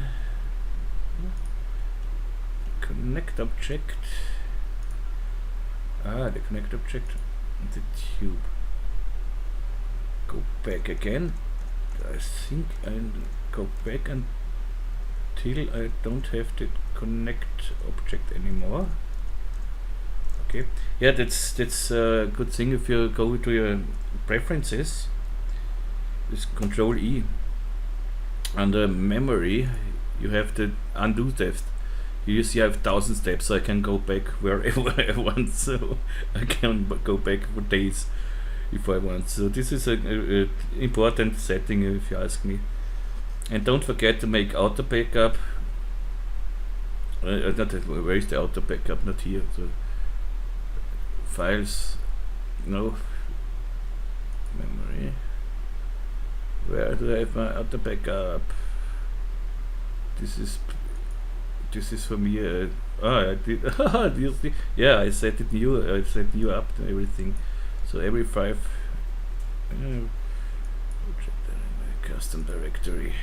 connect object. The connect object and the tube. Go back again. I think I'll go back until I don't have the connect object anymore. Okay, yeah, that's a good thing. If you go to your preferences with Control E, under memory you have the undo steps. You see I have 1000 steps, so I can go back wherever I want, so I can go back for days if I want. So this is a important setting if you ask me. And don't forget to make auto backup. Where is the auto backup? Not here. So files, no, memory, Where do I have my auto backup? This is for me. I did. Yeah, I set it new. I set new up and everything. So every 5. Check that in my custom directory,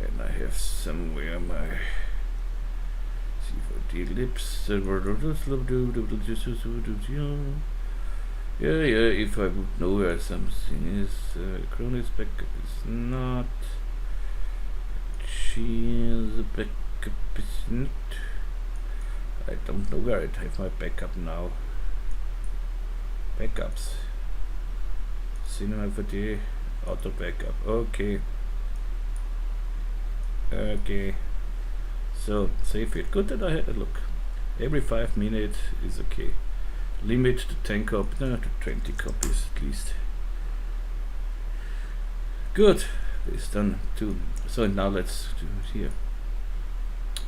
and I have somewhere my C4D lips. Yeah, if I would know where something is, Cronus backup is not. The backup is not. I don't know where I have my backup now. Backups. Cinema for the auto backup. Okay. Okay. So save it. Good that I had a look. Every 5 minutes is okay. Limit to 10 copies, no, to 20 copies at least. Good. It's done too. So now let's do it here.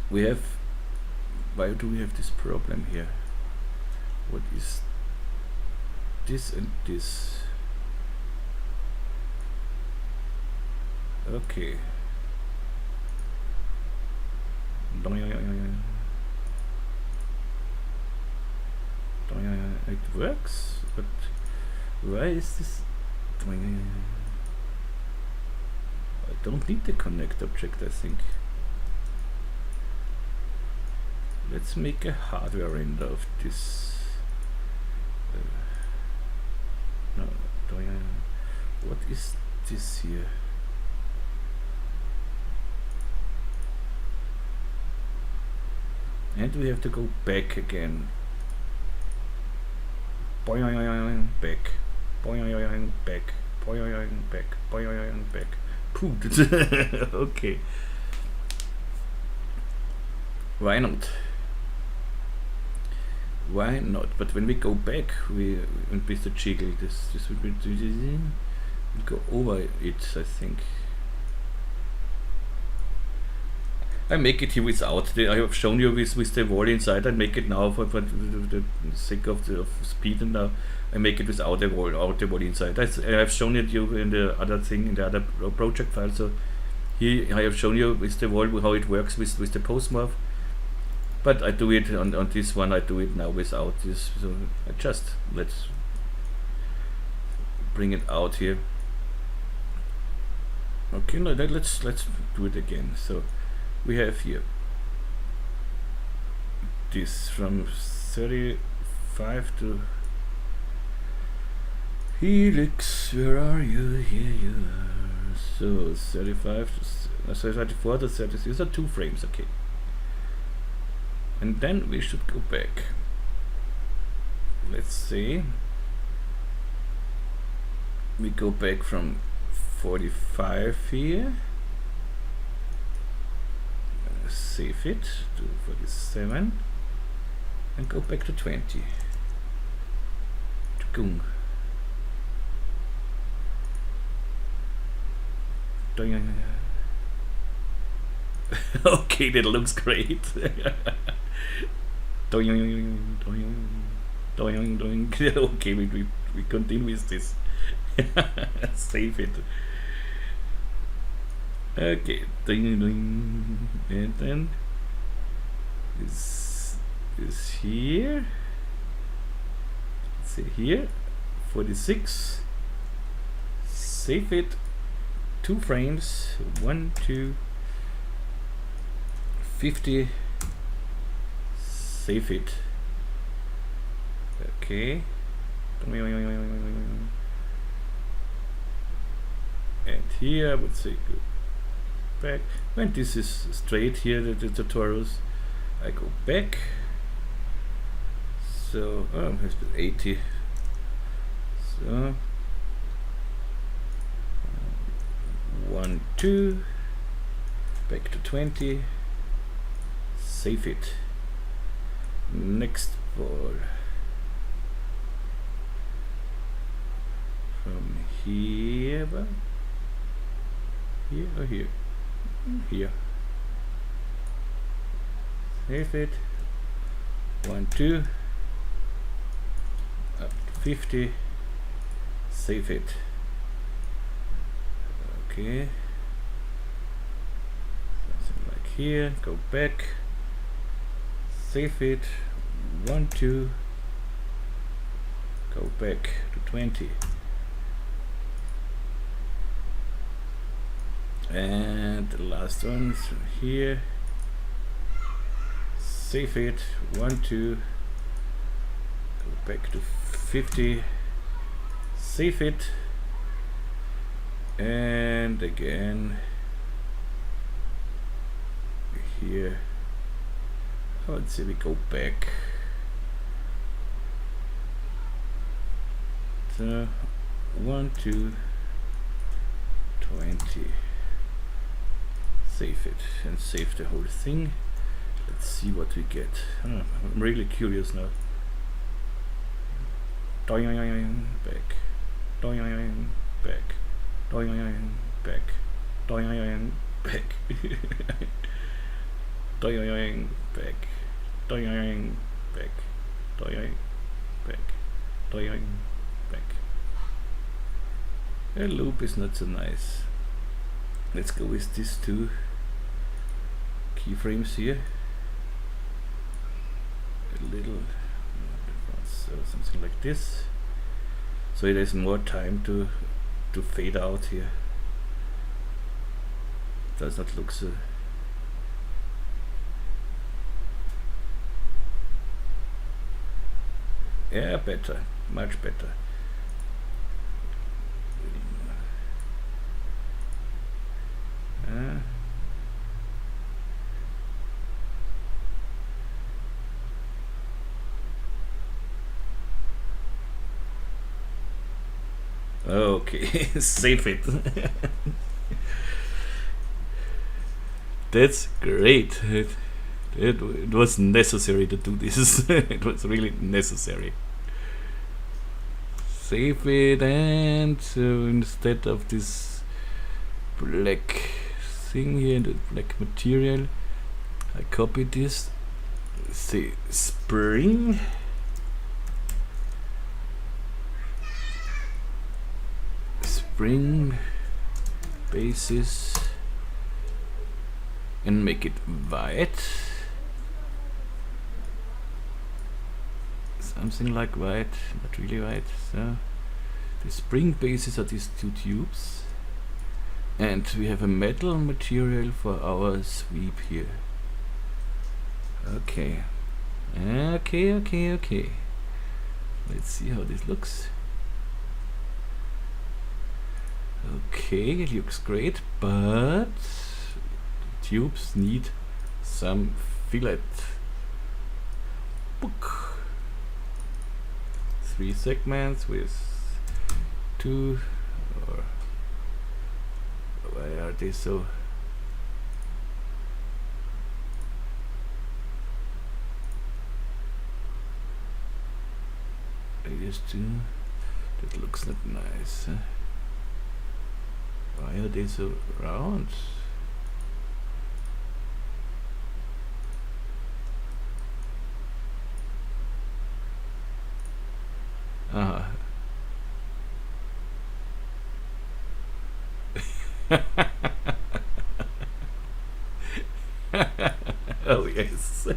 We have. Why do we have this problem here? What is this and this? Okay. It works, but why is this? I don't need the connect object, I think. Let's make a hardware render of this. No, what is this here? And we have to go back again. Boing, back. Boing, back. Boing, back. Boing, back. Pooh. Okay. Why not? Why not? But when we go back, we with the jiggle, this will be go over it, I think. I make it here without the. I have shown you with the wall inside. I make it now for the sake of speed, and now I make it without the wall inside. I have shown it you in the other thing, in the other project file. So here I have shown you with the wall how it works with the postmorph. But I do it on this one. I do it now without this. So I just let's bring it out here. Okay, no, let's do it again. So we have here this from 35 to Helix. Where are you? Here you are. So 35 to 34 to 30. These are 2 frames. Okay. And then we should go back. Let's see. We go back from 45 here. Save it to 47 and go back to 20. Okay, that looks great. Okay, we continue with this. Save it. Okay, and then this is here. Let's see here, 46. Save it. 2 frames. 1, 2, 50. Save it. Okay. And here I would say go back. When this is straight here, the tutorials, I go back. So it has been 80. So 1, 2, back to 20. Save it. Next ball from here, here or here? Here. Save it. 1, 2, up to 50. Save it. Okay, something like here. Go back, save it, 1, 2, go back to 20, and the last one's here. Save it, 1, 2, go back to 50, save it, and again here. Let's see, we go back. So 1, 2, 20. Save it and save the whole thing. Let's see what we get. I'm really curious now. Doing back, doing back, doing back, doing back, doing back, doing back, doing back, doing back. A loop is not so nice. Let's go with these two keyframes here. A little, so something like this. So it has more time to fade out here. Does not look so. Yeah, better, much better. Okay, save it. That's great. It was necessary to do this. It was really necessary. Save it, and instead of this black thing here, the black material, I copy this, say spring, basis, and make it white, something like white, not really white. So the spring bases are these two tubes, and we have a metal material for our sweep here. Okay, okay. Let's see how this looks. Okay, it looks great, but tubes need some fillet. Book. 3 segments with 2, or why are they so? I guess 2. That looks not nice. Huh? Why are they so round? Ah. Oh yes.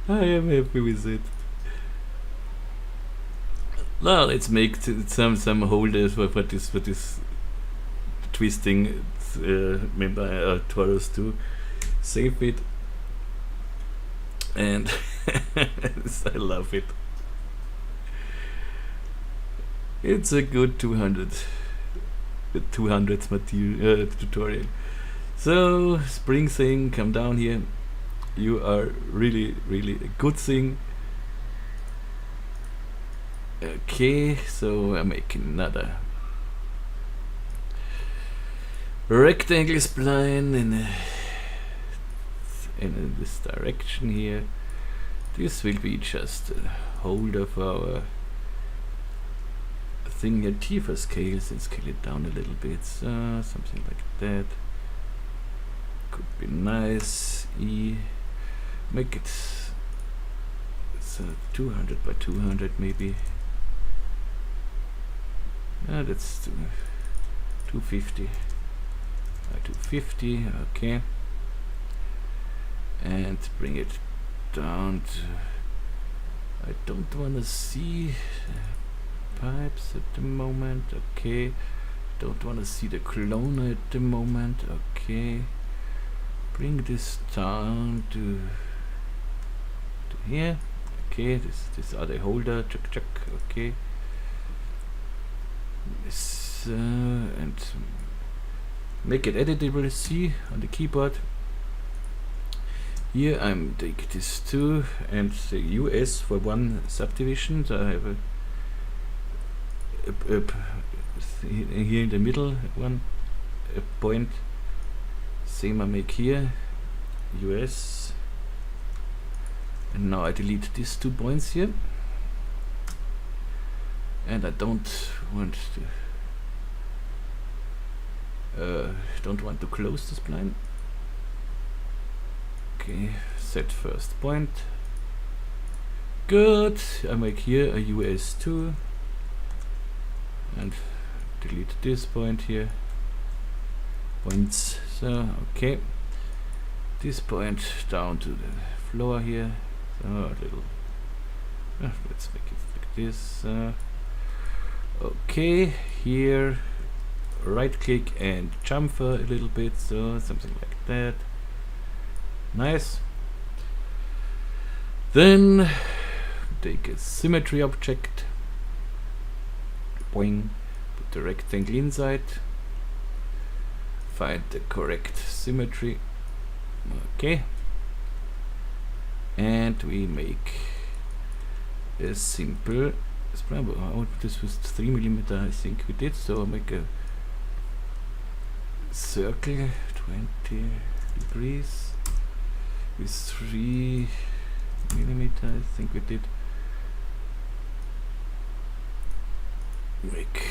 I am happy with it. Now let's make some holders for this twisting member torus too. Save it, and I love it. It's a good 200 material tutorial. So spring thing, come down here. You are really a good thing. Okay, so I'm making another rectangle spline in this direction here. This will be just a holder for our thing here. T for scales, and scale it down a little bit, so something like that could be nice. E, make it so 200 by 200 maybe. That's 250. 250, okay. And bring it down to, I don't want to see pipes at the moment, okay. Don't want to see the clone at the moment, okay. Bring this down to here, okay. This are the holder, chuck, okay. This and make it editable. C on the keyboard. Here I'm take this 2 and the US for one subdivision. So I have here in the middle one a point. Same I make here, US. And now I delete these 2 points here. And I don't want to close the spline. Okay, set first point. Good. I make here a US 2 and delete this point here. Points. So okay, this point down to the floor here. So a little. Let's make it like this. Okay, here right click and chamfer a little bit, so something like that. Nice. Then take a symmetry object, boing, put the rectangle inside, find the correct symmetry, okay, and we make a simple spline. Oh, this was 3mm, I think we did, so I'll make a circle 20 degrees with 3mm, I think we did. Make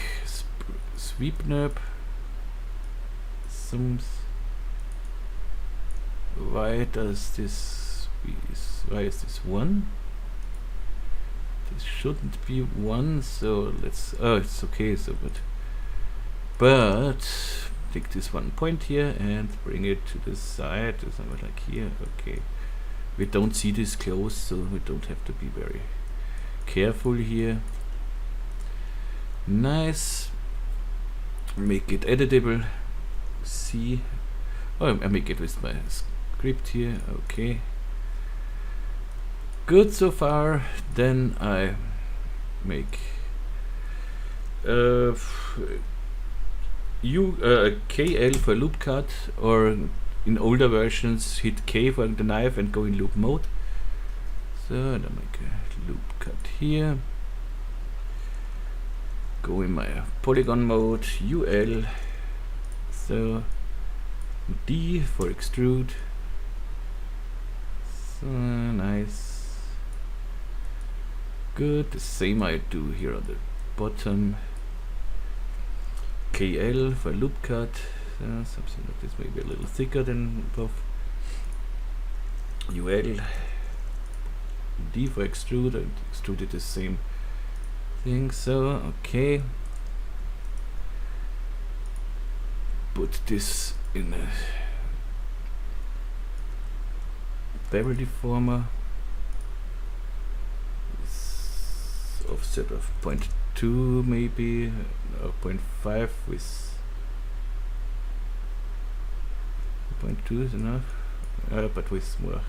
sweep knob, sums. Why is this 1? This shouldn't be 1, so let's, oh, it's okay, so but take this 1 point here and bring it to the side, or somewhere like here. Okay, we don't see this close, so we don't have to be very careful here. Nice. Make it editable. C. Oh, I make it with my script here. Okay, good so far. Then I make KL for loop cut, or in older versions hit K for the knife and go in loop mode. So I make a loop cut here, go in my polygon mode, UL, so D for extrude. So nice, good. The same I do here on the bottom. KL for loop cut, something like this, maybe a little thicker than above. UL, D for extrude, and extruded the same thing. So okay, put this in a barrel deformer, offset of 0.2 maybe, or 0.5 with 0.2 is enough, but with more.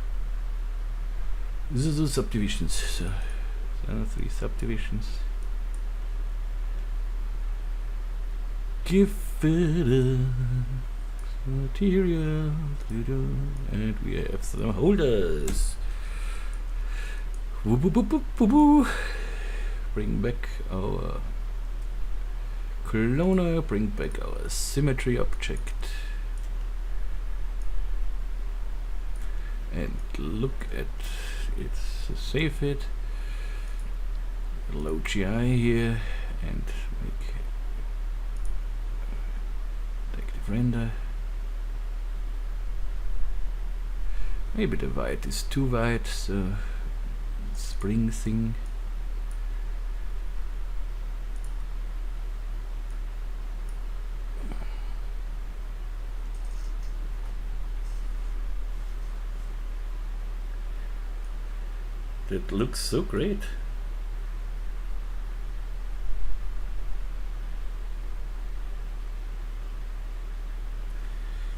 This is the subdivisions, so 3 subdivisions. Give it a material, and we have some holders. Woo -boo -boo -boo -boo -boo. Bring back our cloner, bring back our symmetry object, and look at it, save it, load GI here, and make active render. Maybe the white is too white, so spring thing. That looks so great.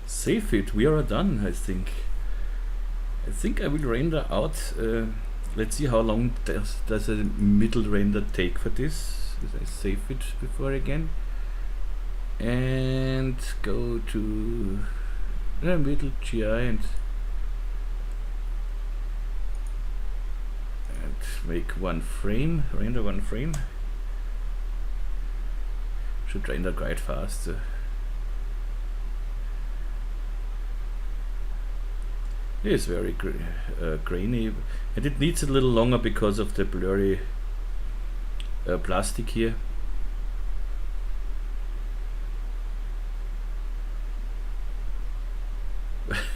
Save it, we are done, I think. I will render out, let's see how long does a middle render take for this. I save it before again. And go to middle GI and make one frame, render one frame. Should render quite fast. It is very grainy, and it needs a little longer because of the blurry plastic here.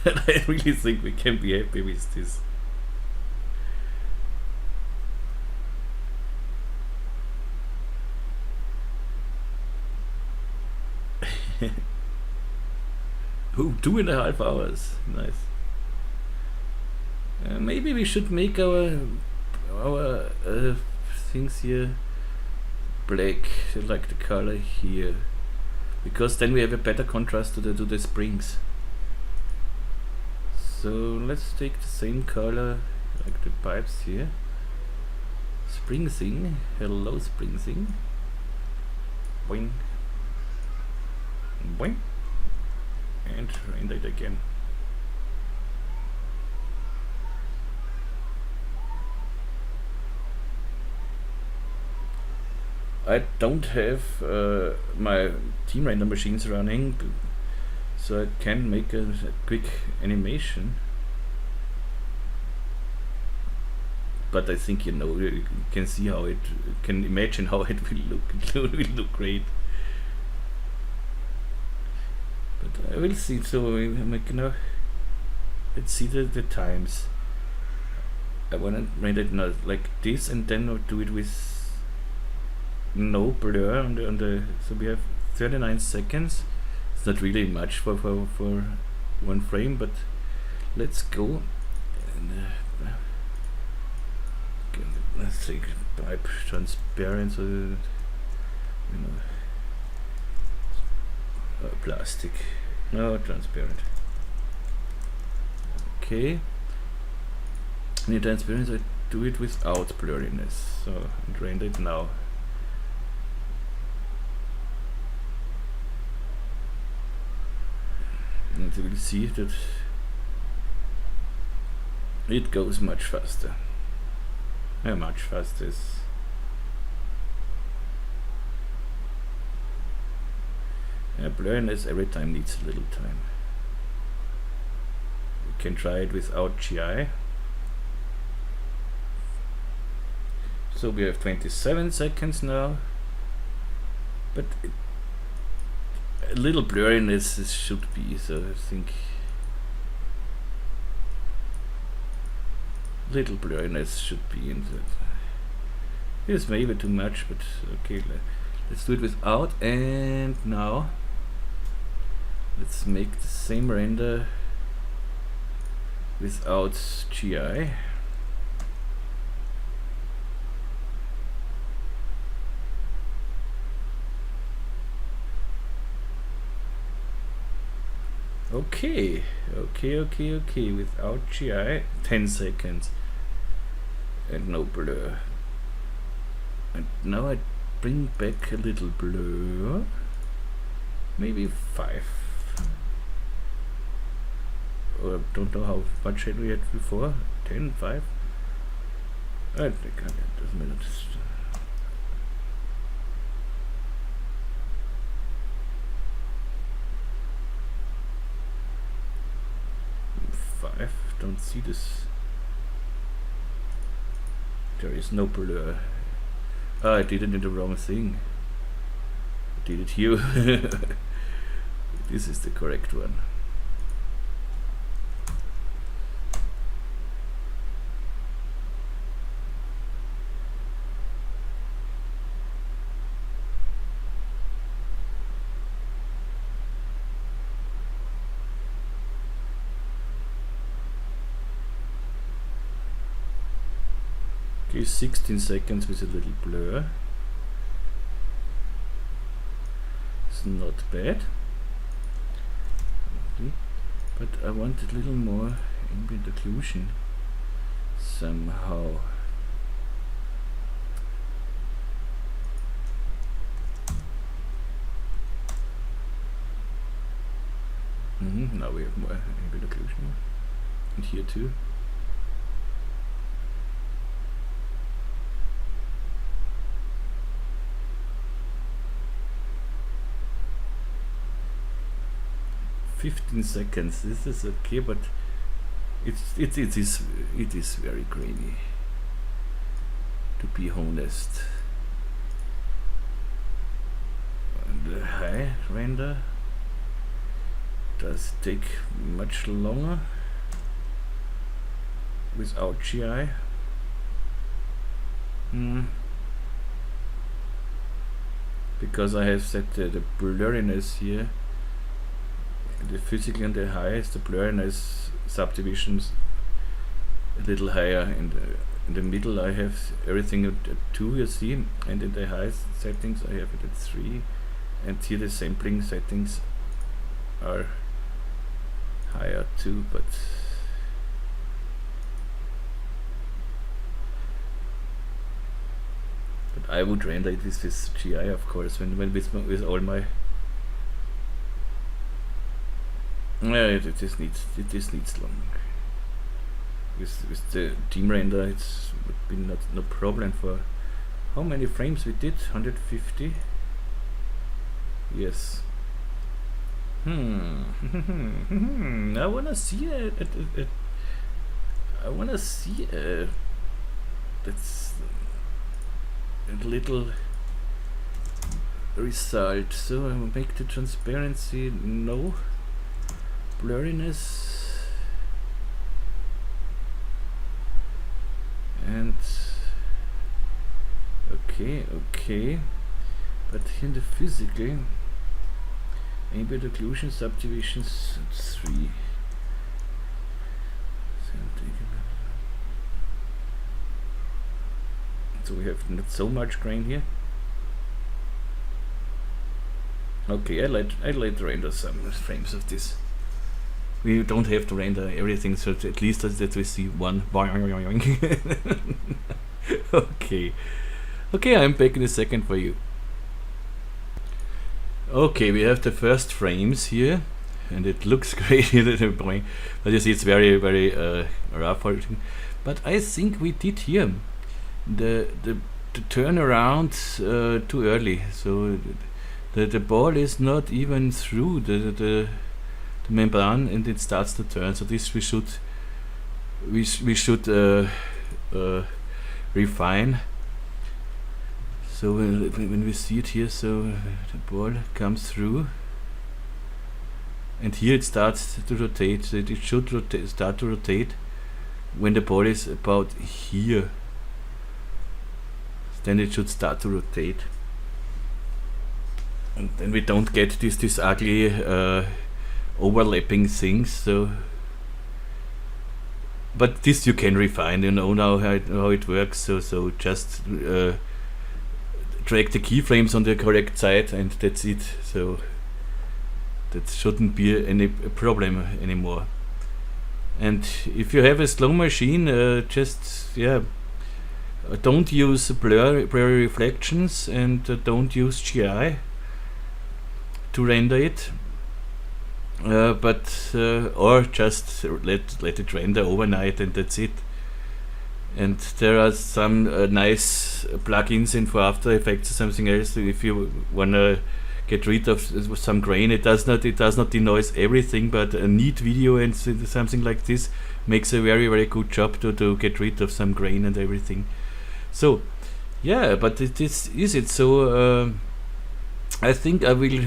I really think we can be happy with this. Oh, 2.5 hours, nice. Maybe we should make our things here black, like the color here, because then we have a better contrast to the springs. So let's take the same color like the pipes here. Spring thing, hello spring thing. Boing, boing, and render it again. I don't have my team render machines running, so I can make a quick animation. But I think you can see how it, can imagine how it will look. It will look great. But I will see. So let's see the times. I want to render it now like this, and then I'll do it with no blur on the so we have 39 seconds. It's not really much for one frame, but let's go and let's take pipe transparent, so plastic, no, transparent. Okay, need transparent. I do it without blurriness, so and render it now. And you will see that it goes much faster. Much faster. Blurriness every time needs a little time. You can try it without GI. So we have 27 seconds now, but a little blurriness should be, so I think little blurriness should be in that. It's maybe too much, but okay, let's do it without. And now let's make the same render without GI. Okay, without GI, 10 seconds and no blur. And now I bring back a little blur, maybe 5. Or I don't know how much had we had before, 10, 5? I think it doesn't matter. 5, don't see this. There is no blur. I did it in the wrong thing. I did it here. This is the correct one. Okay, 16 seconds with a little blur. It's not bad. Okay. But I want a little more ambient occlusion somehow. Now we have more ambient occlusion. And here too. Seconds. This is okay, but it is very grainy, to be honest. And the high render does take much longer without GI. Because I have set the blurriness here. The physical and the highest, the blurriness subdivisions a little higher. In the middle I have everything at 2, you see, and in the highest settings I have it at 3, and here the sampling settings are higher too, but I would render it with this GI, of course, when with all my it just needs long. With the team render, it's would be no problem. For how many frames we did? 150. Yes. I wanna see I wanna see that's a little result. So I will make the transparency no. Blurriness and okay, but in the physical ambient occlusion subdivisions 3. So we have not so much grain here. Okay, I let render some frames of this. We don't have to render everything, so at least that we see one. Okay, I'm back in a second for you. Okay, we have the first frames here, and it looks great here, but you see it's very rough. But I think we did here the turnaround too early, so the ball is not even through the membrane and it starts to turn. So this we should refine. So when we see it here, so the ball comes through, and here it starts to rotate. So it should start to rotate when the ball is about here. Then it should start to rotate, and then we don't get this ugly overlapping things. So, but this you can refine, you know now how it works. So just drag the keyframes on the correct side, and that's it. So that shouldn't be any problem anymore. And if you have a slow machine, don't use blurry reflections, and don't use GI to render it. Or just let it render overnight, and that's it. And there are some nice plugins in for After Effects or something else. If you wanna get rid of some grain, it does not denoise everything, but a neat video and something like this makes a very good job to get rid of some grain and everything. So yeah, but this is it. So I think I will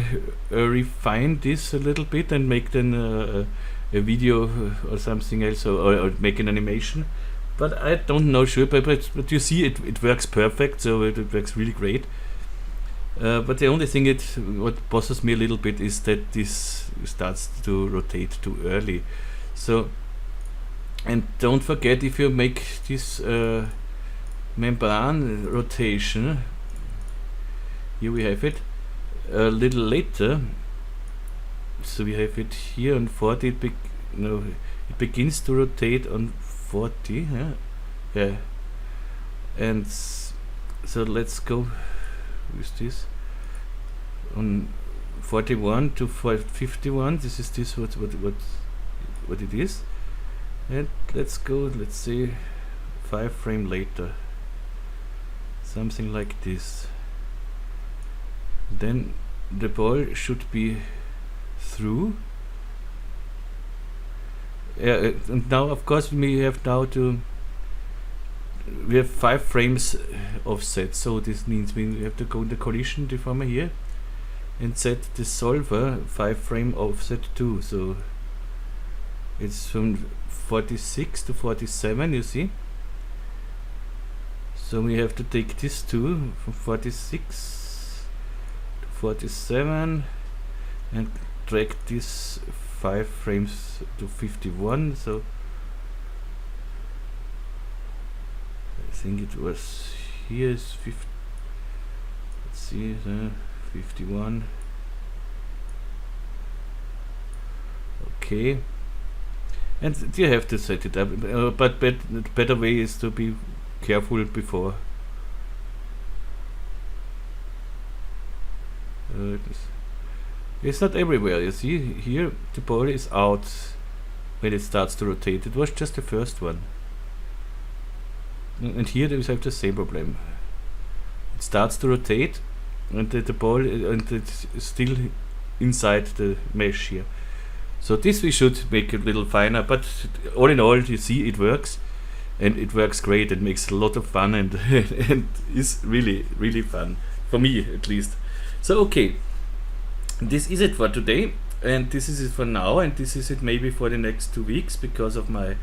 refine this a little bit and make then a video or something else, or make an animation. But I don't know sure. But you see, it works perfect. So it works really great. But the only thing what bothers me a little bit is that this starts to rotate too early. So, and don't forget, if you make this membrane rotation. Here we have it a little later. So we have it here on 40. It begins to rotate on 40. Yeah. And so let's go with this on 41 to 51. This is what it is. And let's go. Let's say 5 frames later. Something like this. Then the ball should be through. And now of course we have 5 frames offset, so this means we have to go in the collision deformer here and set the solver 5 frame offset too. So it's from 46 to 47, you see. So we have to take this too from 46 to 47 and drag this 5 frames to 51. So I think it was here is 50. Let's see, 51. Okay, and you have to set it up, but the better way is to be careful before. It's not everywhere, you see. Here the ball is out when it starts to rotate. It was just the first one. And here we have the same problem. It starts to rotate and the ball and it's still inside the mesh here. So this we should make a little finer, but all in all you see it works, and it works great and makes a lot of fun, and and is really fun for me at least. So okay, this is it for today, and this is it for now, and this is it maybe for the next 2 weeks because of my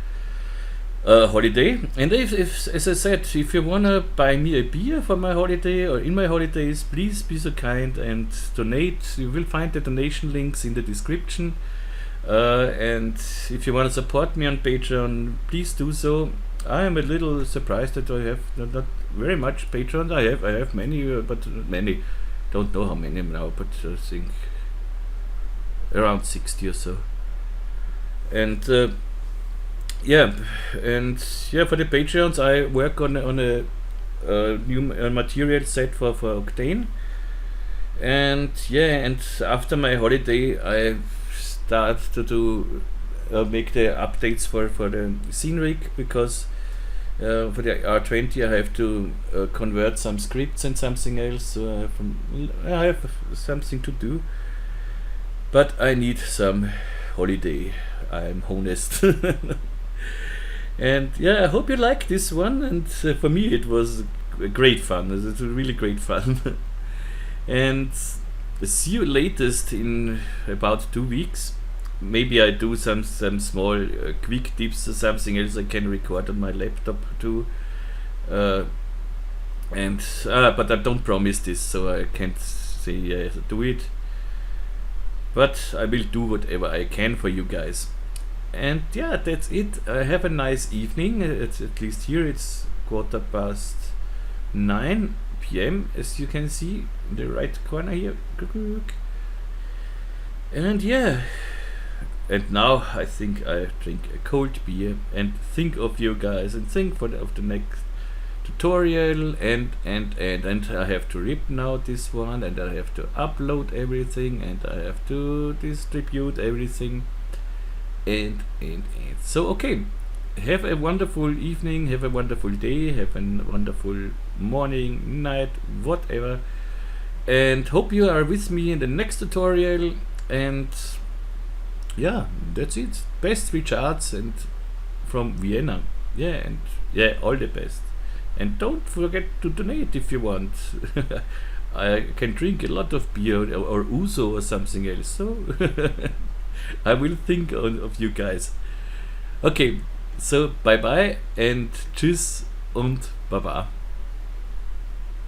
holiday. And if as I said, if you wanna buy me a beer for my holiday or in my holidays, please be so kind and donate. You will find the donation links in the description. And if you want to support me on Patreon, please do so. I am a little surprised that I have not very much patrons. I have many, but many. Don't know how many now, but I think around 60 or so. And yeah, for the Patreons, I work on a new material set for Octane. And yeah, and after my holiday, I start to do make the updates for the Scene Rig, because for the R20 I have to convert some scripts and something else, so I have something to do, but I need some holiday, I'm honest. And yeah, I hope you like this one, and for me it was great fun. It's really great fun. And see you latest in about 2 weeks. Maybe I do some small quick tips or something else I can record on my laptop too. But I don't promise this, so I can't say yes, do it. But I will do whatever I can for you guys. And yeah, that's it. Have a nice evening. At least here it's 9:15 p.m. as you can see in the right corner here. And yeah, and now I think I drink a cold beer and think of you guys and think of the next tutorial, and I have to rip now this one, and I have to upload everything, and I have to distribute everything, and so okay, have a wonderful evening, have a wonderful day, have a wonderful morning, night, whatever, and hope you are with me in the next tutorial. And yeah, that's it. Best regards, and from Vienna. Yeah, and yeah, all the best. And don't forget to donate if you want. I can drink a lot of beer or ouzo or something else, so I will think of you guys. Okay, so bye bye and tschüss und baba.